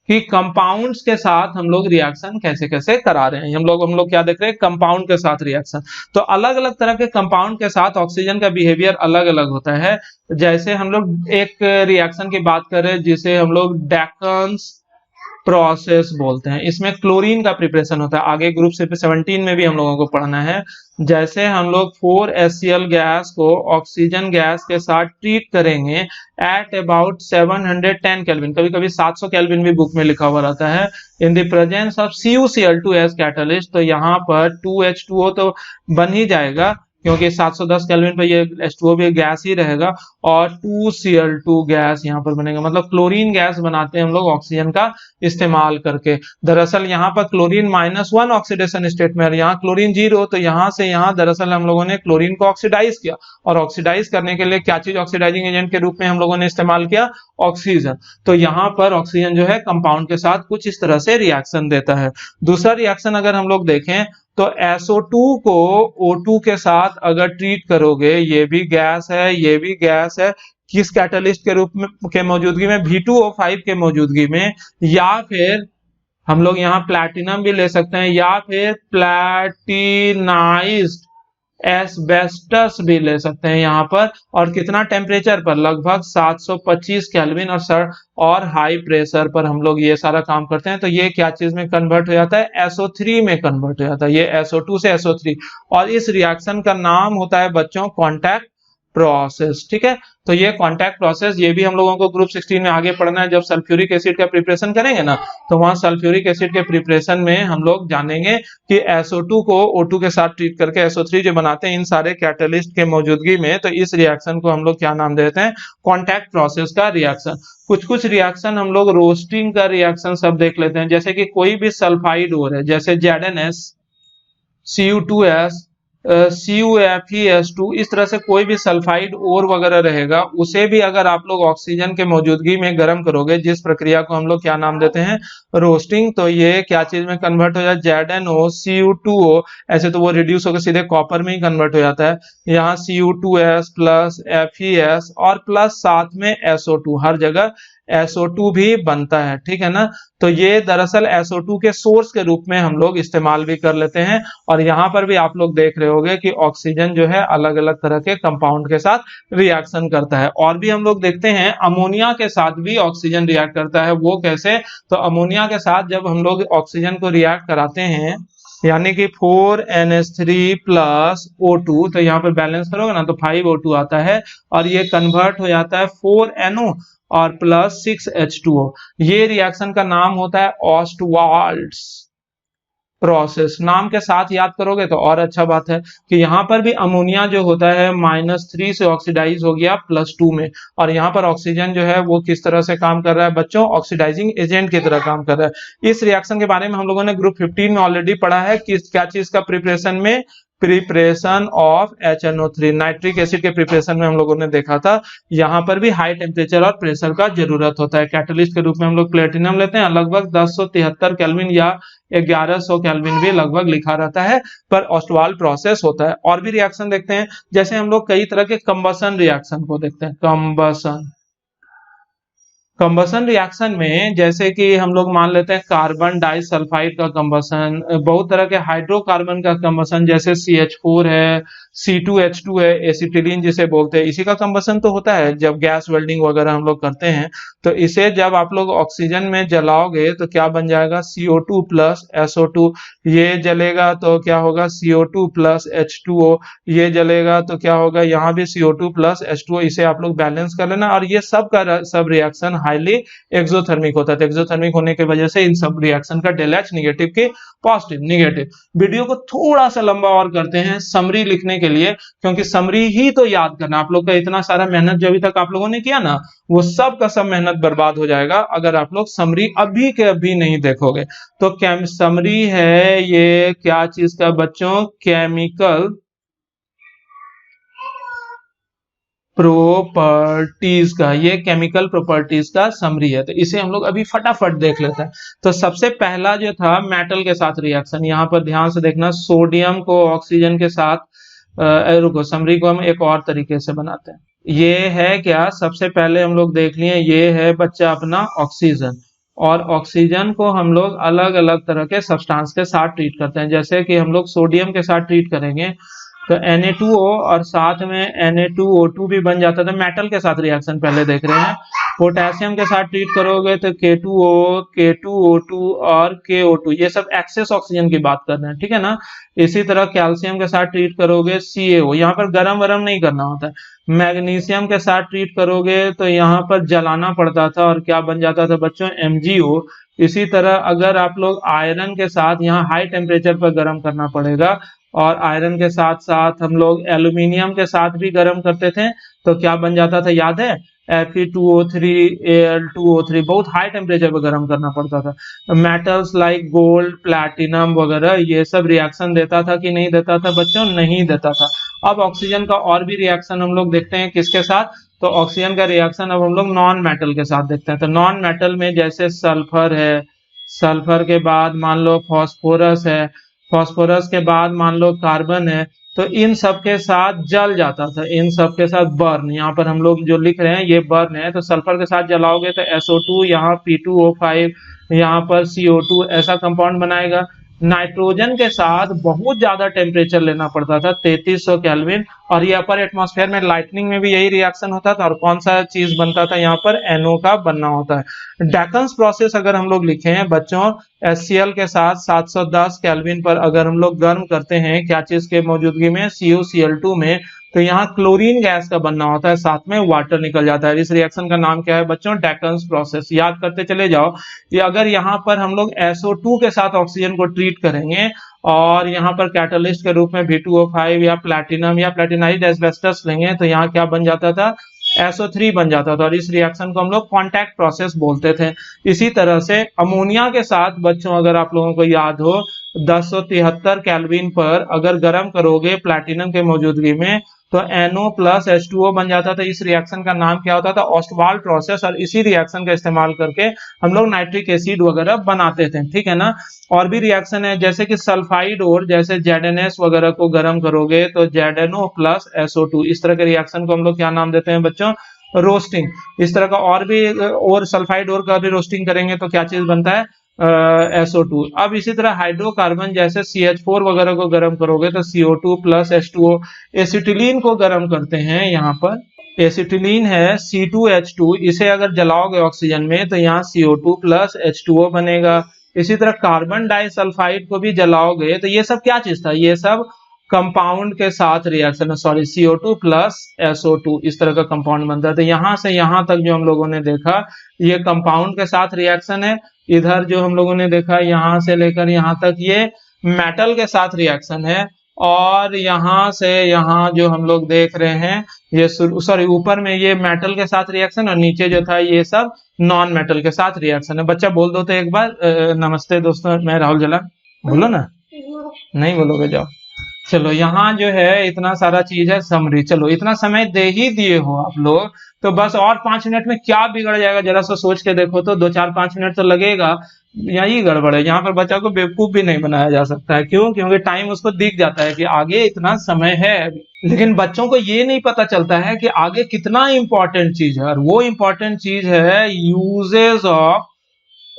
कि कंपाउंड्स के साथ हम लोग रिएक्शन कैसे कैसे करा रहे हैं। हम लोग क्या देख रहे हैं? कंपाउंड के साथ रिएक्शन। तो अलग अलग तरह के कंपाउंड के साथ ऑक्सीजन का बिहेवियर अलग अलग होता है। जैसे हम लोग एक रिएक्शन की बात करें जिसे हम लोग डेकन्स प्रोसेस बोलते हैं। इसमें क्लोरीन का प्रिपरेशन होता है, आगे ग्रुप 17 में भी हम लोगों को पढ़ना है। जैसे हम लोग 4HCl गैस को ऑक्सीजन गैस के साथ ट्रीट करेंगे एट अबाउट 710 केल्विन, कभी कभी 700 केल्विन भी बुक में लिखा हुआ रहता है, in the presence of CuCl2 as catalyst, तो यहाँ पर 2H2O तो बन ही जाएगा क्योंकि 710 केल्विन पे ये H2O भी गैस ही रहेगा, और 2Cl2 गैस यहाँ पर बनेगा, मतलब क्लोरीन गैस बनाते हैं हम लोग ऑक्सीजन का इस्तेमाल करके। दरअसल यहाँ पर क्लोरीन -1 ऑक्सीडेशन स्टेट में, और यहाँ क्लोरीन 0, तो यहाँ से यहाँ दरअसल हम लोगों ने क्लोरीन को ऑक्सीडाइज किया, और ऑक्सीडाइज करने के लिए क्या चीज ऑक्सीडाइजिंग एजेंट के रूप में हम लोगों ने इस्तेमाल किया, ऑक्सीजन। तो यहाँ पर ऑक्सीजन जो है कंपाउंड के साथ कुछ इस तरह से रिएक्शन देता है। दूसरा रिएक्शन अगर हम लोग देखें तो SO2 को O2 के साथ अगर ट्रीट करोगे, ये भी गैस है, ये भी गैस है, किस कैटलिस्ट के रूप में के मौजूदगी में, V2O5 के मौजूदगी में, या फिर हम लोग यहाँ प्लैटिनम भी ले सकते हैं, या फिर प्लैटिनाइज्ड एस्बेस्टस भी ले सकते हैं यहाँ पर। और कितना टेम्परेचर पर, लगभग 725 केल्विन और हाई प्रेशर पर हम लोग ये सारा काम करते हैं। तो ये क्या चीज में कन्वर्ट हो जाता है, SO3 में कन्वर्ट हो जाता है, ये SO2 से SO3, और इस रिएक्शन का नाम होता है बच्चों कॉन्टैक्ट प्रोसेस। ठीक है, तो ये कॉन्टैक्ट प्रोसेस, ये भी हम लोगों को ग्रुप 16 में आगे पढ़ना है, जब सल्फ्यूरिक एसिड का प्रिपरेशन करेंगे ना, तो वहां सल्फ्यूरिक एसिड के प्रिपरेशन में हम लोग जानेंगे कि SO2 को O2 के साथ ट्रीट करके SO3 जो बनाते हैं इन सारे कैटलिस्ट के मौजूदगी में, तो इस रिएक्शन को हम लोग क्या नाम देते हैं, कॉन्टैक्ट प्रोसेस का रिएक्शन। कुछ रिएक्शन हम लोग रोस्टिंग का रिएक्शन सब देख लेते हैं, जैसे कि कोई भी सल्फाइड ओर है, जैसे ZnS, Cu2S, CuFeS2, इस तरह से कोई भी सल्फाइड ओर वगैरह रहेगा, उसे भी अगर आप लोग ऑक्सीजन के मौजूदगी में गर्म करोगे, जिस प्रक्रिया को हम लोग क्या नाम देते हैं, रोस्टिंग, तो ये क्या चीज में कन्वर्ट हो जाए, ZnO, Cu2O, ऐसे तो वो रिड्यूस होकर सीधे कॉपर में ही कन्वर्ट हो जाता है, यहाँ Cu2S प्लस FeS और प्लस साथ में SO2, हर जगह SO2 भी बनता है। ठीक है ना, तो ये दरअसल SO2 के सोर्स के रूप में हम लोग इस्तेमाल भी कर लेते हैं। और यहाँ पर भी आप लोग देख रहे होंगे कि ऑक्सीजन जो है अलग अलग तरह के कंपाउंड के साथ रिएक्शन करता है। और भी हम लोग देखते हैं अमोनिया के साथ भी ऑक्सीजन रिएक्ट करता है, वो कैसे, तो अमोनिया के साथ जब हम लोग ऑक्सीजन को रिएक्ट कराते हैं, यानी कि 4NH3 प्लस O2, तो यहाँ पर बैलेंस करोगे ना तो 5O2 आता है, और ये कन्वर्ट हो जाता है 4NO और प्लस 6H2O। ये रिएक्शन का नाम होता है ऑस्टवाल्ड्स प्रोसेस। नाम के साथ याद करोगे तो और अच्छा बात है कि यहाँ पर भी अमोनिया जो होता है -3 से ऑक्सीडाइज हो गया +2 में, और यहाँ पर ऑक्सीजन जो है वो किस तरह से काम कर रहा है बच्चों, ऑक्सीडाइजिंग एजेंट की तरह काम कर रहा है। इस रिएक्शन के बारे में हम लोगों ने ग्रुप 15 में ऑलरेडी पढ़ा है कि क्या चीज का प्रिपरेशन में, preparation of HNO3, nitric acid के प्रिपरेशन में हम लोगों ने देखा था। यहाँ पर भी हाई टेम्परेचर और प्रेशर का जरूरत होता है। कैटलिस्ट के रूप में हम लोग प्लेटिनम लेते हैं, लगभग 1073 केल्विन या 1100 केल्विन भी लगभग लिखा रहता है, पर ऑस्टवाल प्रोसेस होता है। और भी रिएक्शन देखते हैं, जैसे हम लोग कई तरह के कंबसन रिएक्शन को देखते हैं। कंबसन रिएक्शन में जैसे कि हम लोग मान लेते हैं कार्बन डाइसल्फाइड का कंबसन, बहुत तरह के हाइड्रोकार्बन का कंबसन, जैसे CH4 है, C2H2 है, एसिटिलीन जिसे बोलते हैं, इसी का कंबसन तो होता है जब गैस वेल्डिंग वगैरह हम लोग करते हैं। तो इसे जब आप लोग ऑक्सीजन में जलाओगे तो क्या बन जाएगा, CO2 प्लस SO2, ये जलेगा तो क्या होगा, CO2 प्लस H2O, ये जलेगा तो क्या होगा, यहाँ भी CO2 प्लस H2O, इसे आप लोग बैलेंस कर लेना। और ये सब का सब रिएक्शन हाईली एक्सोथर्मिक होता है, तो एक्सोथर्मिक होने की वजह से इन सब रिएक्शन का डेलएच नेगेटिव के पॉजिटिव नेगेटिव। वीडियो को थोड़ा सा लंबा और करते हैं समरी लिखने के लिए, क्योंकि समरी ही तो याद करना, आप लोग का इतना सारा मेहनत जो अभी तक आप लोगों ने किया ना, वो सब का सब मेहनत बर्बाद हो जाएगा अगर आप लोग समरी अभी के अभी नहीं देखोगे। तो समरी है ये क्या चीज का बच्चों, केमिकल प्रॉपर्टीज का, ये केमिकल प्रॉपर्टीज का समरी है। तो इसे हम लोग अभी फटाफट देख लेते हैं। तो सबसे पहला जो था मेटल के साथ रिएक्शन, यहाँ पर ध्यान से देखना, सोडियम को ऑक्सीजन के साथ, रुको, समरी को हम एक और तरीके से बनाते हैं। ये है क्या, सबसे पहले हम लोग देख लिए, ये है बच्चा अपना ऑक्सीजन, और ऑक्सीजन को हम लोग अलग अलग तरह के सब्सटेंस के साथ ट्रीट करते हैं। जैसे कि हम लोग सोडियम के साथ ट्रीट करेंगे तो Na2O और साथ में Na2O2 भी बन जाता था, मेटल के साथ रिएक्शन पहले देख रहे हैं। पोटेशियम के साथ ट्रीट करोगे तो K2O, K2O2 और KO2, ये सब एक्सेस ऑक्सीजन की बात कर रहे हैं, ठीक है ना। इसी तरह कैल्शियम के साथ ट्रीट करोगे CaO, यहाँ पर गरम वरम नहीं करना होता है। मैग्नीशियम के साथ ट्रीट करोगे तो यहाँ पर जलाना पड़ता था और क्या बन जाता था बच्चों, MgO। इसी तरह अगर आप लोग आयरन के साथ, यहाँ हाई टेम्परेचर पर गर्म करना पड़ेगा, और आयरन के साथ साथ हम लोग एल्यूमिनियम के साथ भी गर्म करते थे, तो क्या बन जाता था याद है, Fe2O3, Al2O3, बहुत हाई टेम्परेचर पर गर्म करना पड़ता था। मेटल्स लाइक गोल्ड, प्लैटिनम वगैरह ये सब रिएक्शन देता था कि नहीं देता था बच्चों, नहीं देता था। अब ऑक्सीजन का और भी रिएक्शन हम लोग देखते हैं किसके साथ, तो ऑक्सीजन का रिएक्शन अब हम लोग नॉन मेटल के साथ देखते हैं। तो नॉन मेटल में जैसे सल्फर है, सल्फर के बाद मान लो फॉस्फोरस है, फॉस्फोरस के बाद मान लो कार्बन है, तो इन सब के साथ जल जाता था, इन सब के साथ बर्न, यहाँ पर हम लोग जो लिख रहे हैं ये बर्न है। तो सल्फर के साथ जलाओगे तो SO2, यहाँ P2O5, यहाँ पर CO2, ऐसा कंपाउंड बनाएगा। नाइट्रोजन के साथ बहुत ज्यादा टेम्परेचर लेना पड़ता था, 3300 केल्विन, और ये अपर एटमॉस्फेयर में लाइटनिंग में भी यही रिएक्शन होता था, और कौन सा चीज बनता था यहाँ पर, NO का बनना होता है। डेकन्स प्रोसेस अगर हम लोग लिखे हैं बच्चों, HCl के साथ 710 केल्विन पर अगर हम लोग गर्म करते हैं, क्या चीज के मौजूदगी में, CuCl2 में, तो यहाँ क्लोरीन गैस का बनना होता है, साथ में वाटर निकल जाता है। इस रिएक्शन का नाम क्या है बच्चों, डेकन्स प्रोसेस। याद करते चले जाओ। ये अगर यहाँ पर हम लोग SO2 के साथ ऑक्सीजन को ट्रीट करेंगे और यहाँ पर कैटलिस्ट के रूप में V2O5 या प्लैटिनम या प्लैटिनाइज्ड एस्बेस्टस लेंगे, तो यहाँ क्या बन जाता था, SO3 बन जाता था, और इस रिएक्शन को हम लोग कॉन्टैक्ट प्रोसेस बोलते थे। इसी तरह से अमोनिया के साथ बच्चों, अगर आप लोगों को याद हो, 1073 केल्विन पर अगर गर्म करोगे प्लैटिनम के मौजूदगी में, तो NO प्लस H2O बन जाता था। इस रिएक्शन का नाम क्या होता था, ऑस्टवाल्ड प्रोसेस, और इसी रिएक्शन का इस्तेमाल करके हम लोग नाइट्रिक एसिड वगैरह बनाते थे, ठीक है ना। और भी रिएक्शन है जैसे कि सल्फाइड, और जैसे ZNS वगैरह को गर्म करोगे तो ZNO प्लस SO2, इस तरह के रिएक्शन को हम लोग क्या नाम देते हैं बच्चों, रोस्टिंग। इस तरह का और भी, और सल्फाइड और का भी रोस्टिंग करेंगे तो क्या चीज बनता है, SO2। अब इसी तरह हाइड्रोकार्बन जैसे CH4 वगैरह को गर्म करोगे तो CO2 प्लस H2O। एसिटिलीन को गर्म करते हैं, यहाँ पर एसिटिलीन है C2H2, इसे अगर जलाओगे ऑक्सीजन में तो यहाँ CO2 प्लस H2O बनेगा। इसी तरह कार्बन डाइसल्फाइड को भी जलाओगे तो ये सब क्या चीज था, ये सब कंपाउंड के साथ reaction, sorry CO2 plus SO2, इस तरह का कंपाउंड बनता है। तो यहाँ से यहाँ तक जो हम लोगों ने देखा ये कंपाउंड के साथ रिएक्शन है। इधर जो हम लोगों ने देखा यहाँ से लेकर यहाँ तक ये मेटल के साथ रिएक्शन है, और यहाँ से यहाँ जो हम लोग देख रहे हैं ये, सॉरी ऊपर में ये मेटल के साथ रिएक्शन, और नीचे जो था ये सब नॉन मेटल के साथ रिएक्शन है। बच्चा बोल दो तो एक बार, नमस्ते दोस्तों, मैं राहुल जला, बोलो ना, नहीं बोलोगे, जाओ। चलो यहाँ जो है इतना सारा चीज है समरी। चलो इतना समय दे ही दिए हो आप लोग, तो बस और 5 मिनट में क्या बिगड़ जाएगा, जरा सा सोच के देखो तो, 2-4-5 मिनट तो लगेगा। यही गड़बड़ है, यहाँ पर बच्चा को बेवकूफ भी नहीं बनाया जा सकता है। क्यों? क्योंकि टाइम उसको दिख जाता है कि आगे इतना समय है, लेकिन बच्चों को ये नहीं पता चलता है कि आगे कितना इंपॉर्टेंट चीज है, और वो इंपॉर्टेंट चीज है यूजेस ऑफ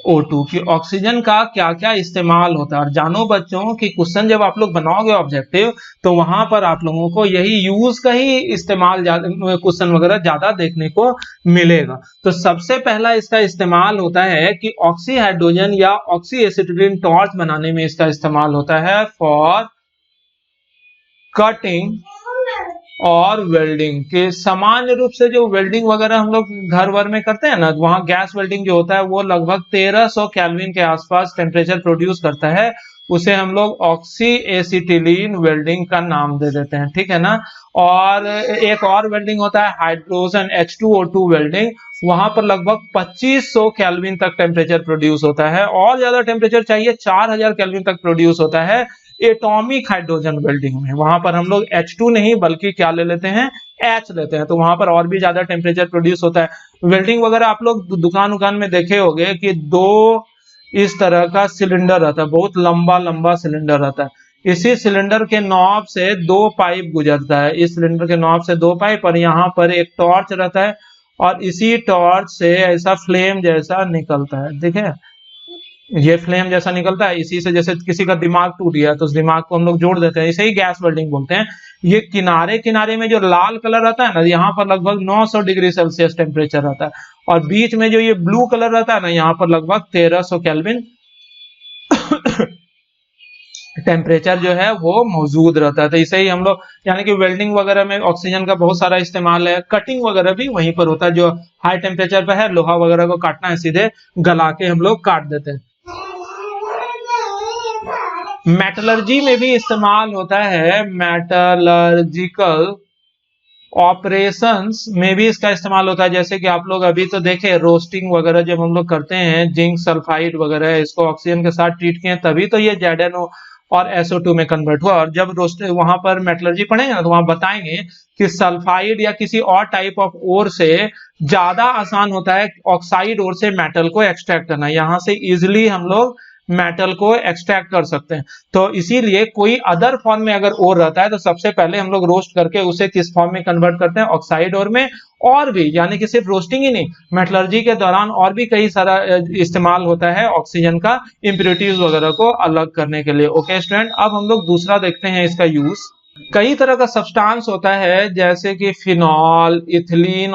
O2 की, ऑक्सीजन का क्या क्या इस्तेमाल होता है। और जानो बच्चों कि क्वेश्चन जब आप लोग बनाओगे ऑब्जेक्टिव, तो वहां पर आप लोगों को यही यूज का ही इस्तेमाल क्वेश्चन वगैरह ज्यादा देखने को मिलेगा। तो सबसे पहला इसका इस्तेमाल होता है कि ऑक्सी हाइड्रोजन या ऑक्सी एसिटिलीन टॉर्च बनाने में इसका इस्तेमाल होता है फॉर कटिंग और वेल्डिंग के। सामान्य रूप से जो वेल्डिंग वगैरह हम लोग घर वर में करते हैं ना, वहां गैस वेल्डिंग जो होता है वो लगभग 1300 केल्विन के आसपास टेम्परेचर प्रोड्यूस करता है, उसे हम लोग ऑक्सी एसिटिलीन वेल्डिंग का नाम दे देते हैं, ठीक है ना। और एक और वेल्डिंग होता है हाइड्रोजन H2O2 वेल्डिंग, वहां पर लगभग 2500 केल्विन तक टेम्परेचर प्रोड्यूस होता है, और ज्यादा टेम्परेचर चाहिए 4000 केल्विन तक प्रोड्यूस होता है एटॉमिक हाइड्रोजन वेल्डिंग में। वहां पर हम लोग H2 नहीं बल्कि क्या ले लेते हैं, H लेते हैं, तो वहां पर और भी ज्यादा टेम्परेचर प्रोड्यूस होता है। वेल्डिंग वगैरह आप लोग दुकान में देखे होंगे कि 2 इस तरह का सिलेंडर रहता है, बहुत लंबा लंबा सिलेंडर रहता है। इसी सिलेंडर के नॉब से 2 पाइप गुजरता है, इस सिलेंडर के नॉब से 2 पाइप, और यहाँ पर एक टॉर्च रहता है, और इसी टॉर्च से ऐसा फ्लेम जैसा निकलता है, ठीक है। ये फ्लेम जैसा निकलता है, इसी से जैसे किसी का दिमाग टूट गया तो उस दिमाग को हम लोग जोड़ देते हैं, इसे ही गैस वेल्डिंग बोलते हैं। ये किनारे किनारे में जो लाल कलर रहता है ना, यहाँ पर लगभग 900 डिग्री सेल्सियस टेम्परेचर रहता है, और बीच में जो ये ब्लू कलर रहता है ना, यहाँ पर लगभग 1300 केल्विन टेम्परेचर जो है वो मौजूद रहता है। तो इसे ही हम लोग, यानी कि वेल्डिंग वगैरह में ऑक्सीजन का बहुत सारा इस्तेमाल है, कटिंग वगैरह भी वहीं पर होता है, जो हाई टेम्परेचर पे है, लोहा वगैरह को काटना है सीधे गला के हम लोग काट देते हैं। मेटलर्जी में भी इस्तेमाल होता है, मेटलर्जिकल ऑपरेशंस में भी इसका इस्तेमाल होता है। जैसे कि आप लोग अभी तो देखे रोस्टिंग वगैरह जब हम लोग करते हैं, जिंक सल्फाइड वगैरह इसको ऑक्सीजन के साथ ट्रीट किए, तभी तो ये ZnO और SO2 में कन्वर्ट हुआ। और जब रोस्ट वहां पर मेटलर्जी पढ़ेंगे ना, तो वहां बताएंगे कि सल्फाइड या किसी और टाइप ऑफ ओर से ज्यादा आसान होता है ऑक्साइड ओर से मेटल को एक्सट्रैक्ट करना। यहाँ से इजिली हम लोग मेटल को एक्सट्रैक्ट कर सकते हैं। तो इसीलिए कोई अदर फॉर्म में अगर ओर रहता है तो सबसे पहले हम लोग रोस्ट करके उसे किस फॉर्म में कन्वर्ट करते हैं, ऑक्साइड ओर में। और भी, यानी कि सिर्फ रोस्टिंग ही नहीं, मेटलर्जी के दौरान और भी कई सारा इस्तेमाल होता है ऑक्सीजन का, इंप्योरिटीज वगैरह को अलग करने के लिए। ओके स्टूडेंट, अब हम लोग दूसरा देखते हैं इसका यूज। कई तरह का सब्सटेंस होता है, जैसे कि फिनॉल, इथिलीन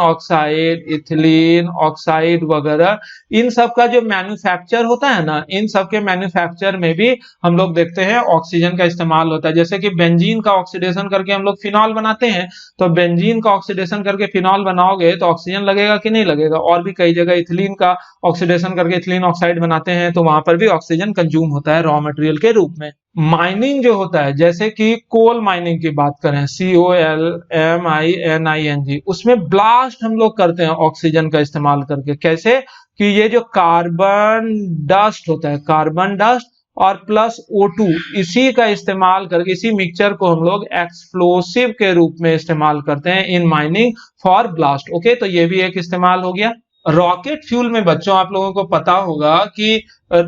ऑक्साइड वगैरह। इन सब का जो मैन्युफैक्चर होता है ना, इन सब के मैन्युफैक्चर में भी हम लोग देखते हैं ऑक्सीजन का इस्तेमाल होता है। जैसे कि बेंजीन का ऑक्सीडेशन करके हम लोग फिनॉल बनाते हैं, तो बेंजीन का ऑक्सीडेशन करके फिनॉल बनाओगे तो ऑक्सीजन लगेगा कि नहीं लगेगा। और भी कई जगह इथिलीन का ऑक्सीडेशन करके इथिलीन ऑक्साइड बनाते हैं, तो वहां पर भी ऑक्सीजन कंज्यूम होता है रॉ मटेरियल के रूप में। माइनिंग जो होता है, जैसे कि कोल माइनिंग की बात करें, COLMINING, उसमें ब्लास्ट हम लोग करते हैं ऑक्सीजन का इस्तेमाल करके। कैसे कि ये जो कार्बन डस्ट होता है, कार्बन डस्ट और प्लस O2, इसी का इस्तेमाल करके, इसी मिक्सचर को हम लोग एक्सप्लोसिव के रूप में इस्तेमाल करते हैं in mining for blast. Okay, तो ये भी एक इस्तेमाल हो गया। रॉकेट फ्यूल में बच्चों आप लोगों को पता होगा कि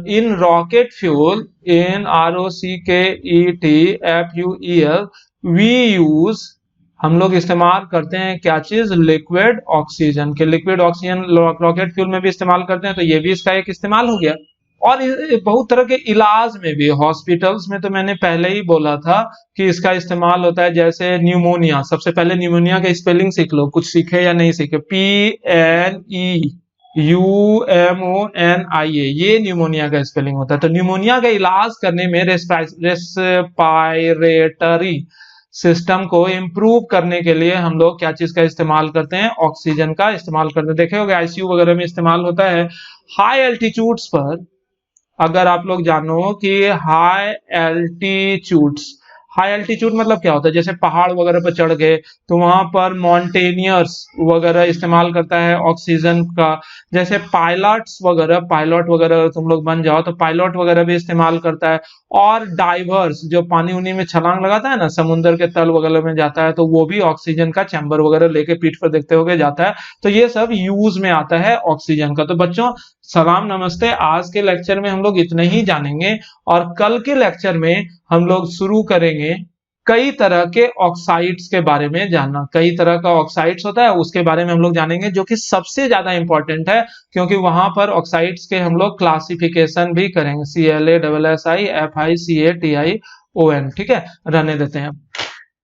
in rocket fuel, in ROCKETFUEL, we use, हम लोग इस्तेमाल करते हैं क्या चीज, लिक्विड ऑक्सीजन के। लिक्विड ऑक्सीजन रॉकेट फ्यूल में भी इस्तेमाल करते हैं, तो ये भी इसका एक इस्तेमाल हो गया। और बहुत तरह के इलाज में भी, हॉस्पिटल्स में तो मैंने पहले ही बोला था कि इसका इस्तेमाल होता है। जैसे न्यूमोनिया, सबसे पहले न्यूमोनिया का स्पेलिंग सीख लो, कुछ सीखे या नहीं सीखे, PNEUMONIA, ये न्यूमोनिया का स्पेलिंग होता है। तो न्यूमोनिया का इलाज करने में रेस्पिरेटरी सिस्टम को इंप्रूव करने के लिए हम लोग क्या चीज का इस्तेमाल करते हैं, ऑक्सीजन का इस्तेमाल करते हैं। देखे होंगे ICU वगैरह में इस्तेमाल होता है। हाई एल्टीट्यूड्स पर, अगर आप लोग जानो कि हाई एल्टीट्यूड मतलब क्या होता है, जैसे पहाड़ वगैरह पर चढ़ गए तो वहां पर माउंटेनियर्स वगैरह इस्तेमाल करता है ऑक्सीजन का। जैसे पायलट वगैरह तुम लोग बन जाओ तो पायलट वगैरह भी इस्तेमाल करता है। और डाइवर्स, जो पानी उनी में छलांग लगाता है ना, समुद्र के तल वगैरह में जाता है, तो वो भी ऑक्सीजन का चैम्बर वगैरह लेके पीठ पर देखते हुए जाता है। तो ये सब यूज में आता है ऑक्सीजन का। तो बच्चों सलाम नमस्ते, आज के लेक्चर में हम लोग इतना ही जानेंगे, और कल के लेक्चर में हम लोग शुरू करेंगे कई तरह के ऑक्साइड्स के बारे में जानना। कई तरह का ऑक्साइड्स होता है, उसके बारे में हम लोग जानेंगे, जो कि सबसे ज्यादा इंपॉर्टेंट है, क्योंकि वहां पर ऑक्साइड्स के हम लोग क्लासिफिकेशन भी करेंगे, CLA, SSI, FI, CA, TiON। ठीक है, रहने देते हैं।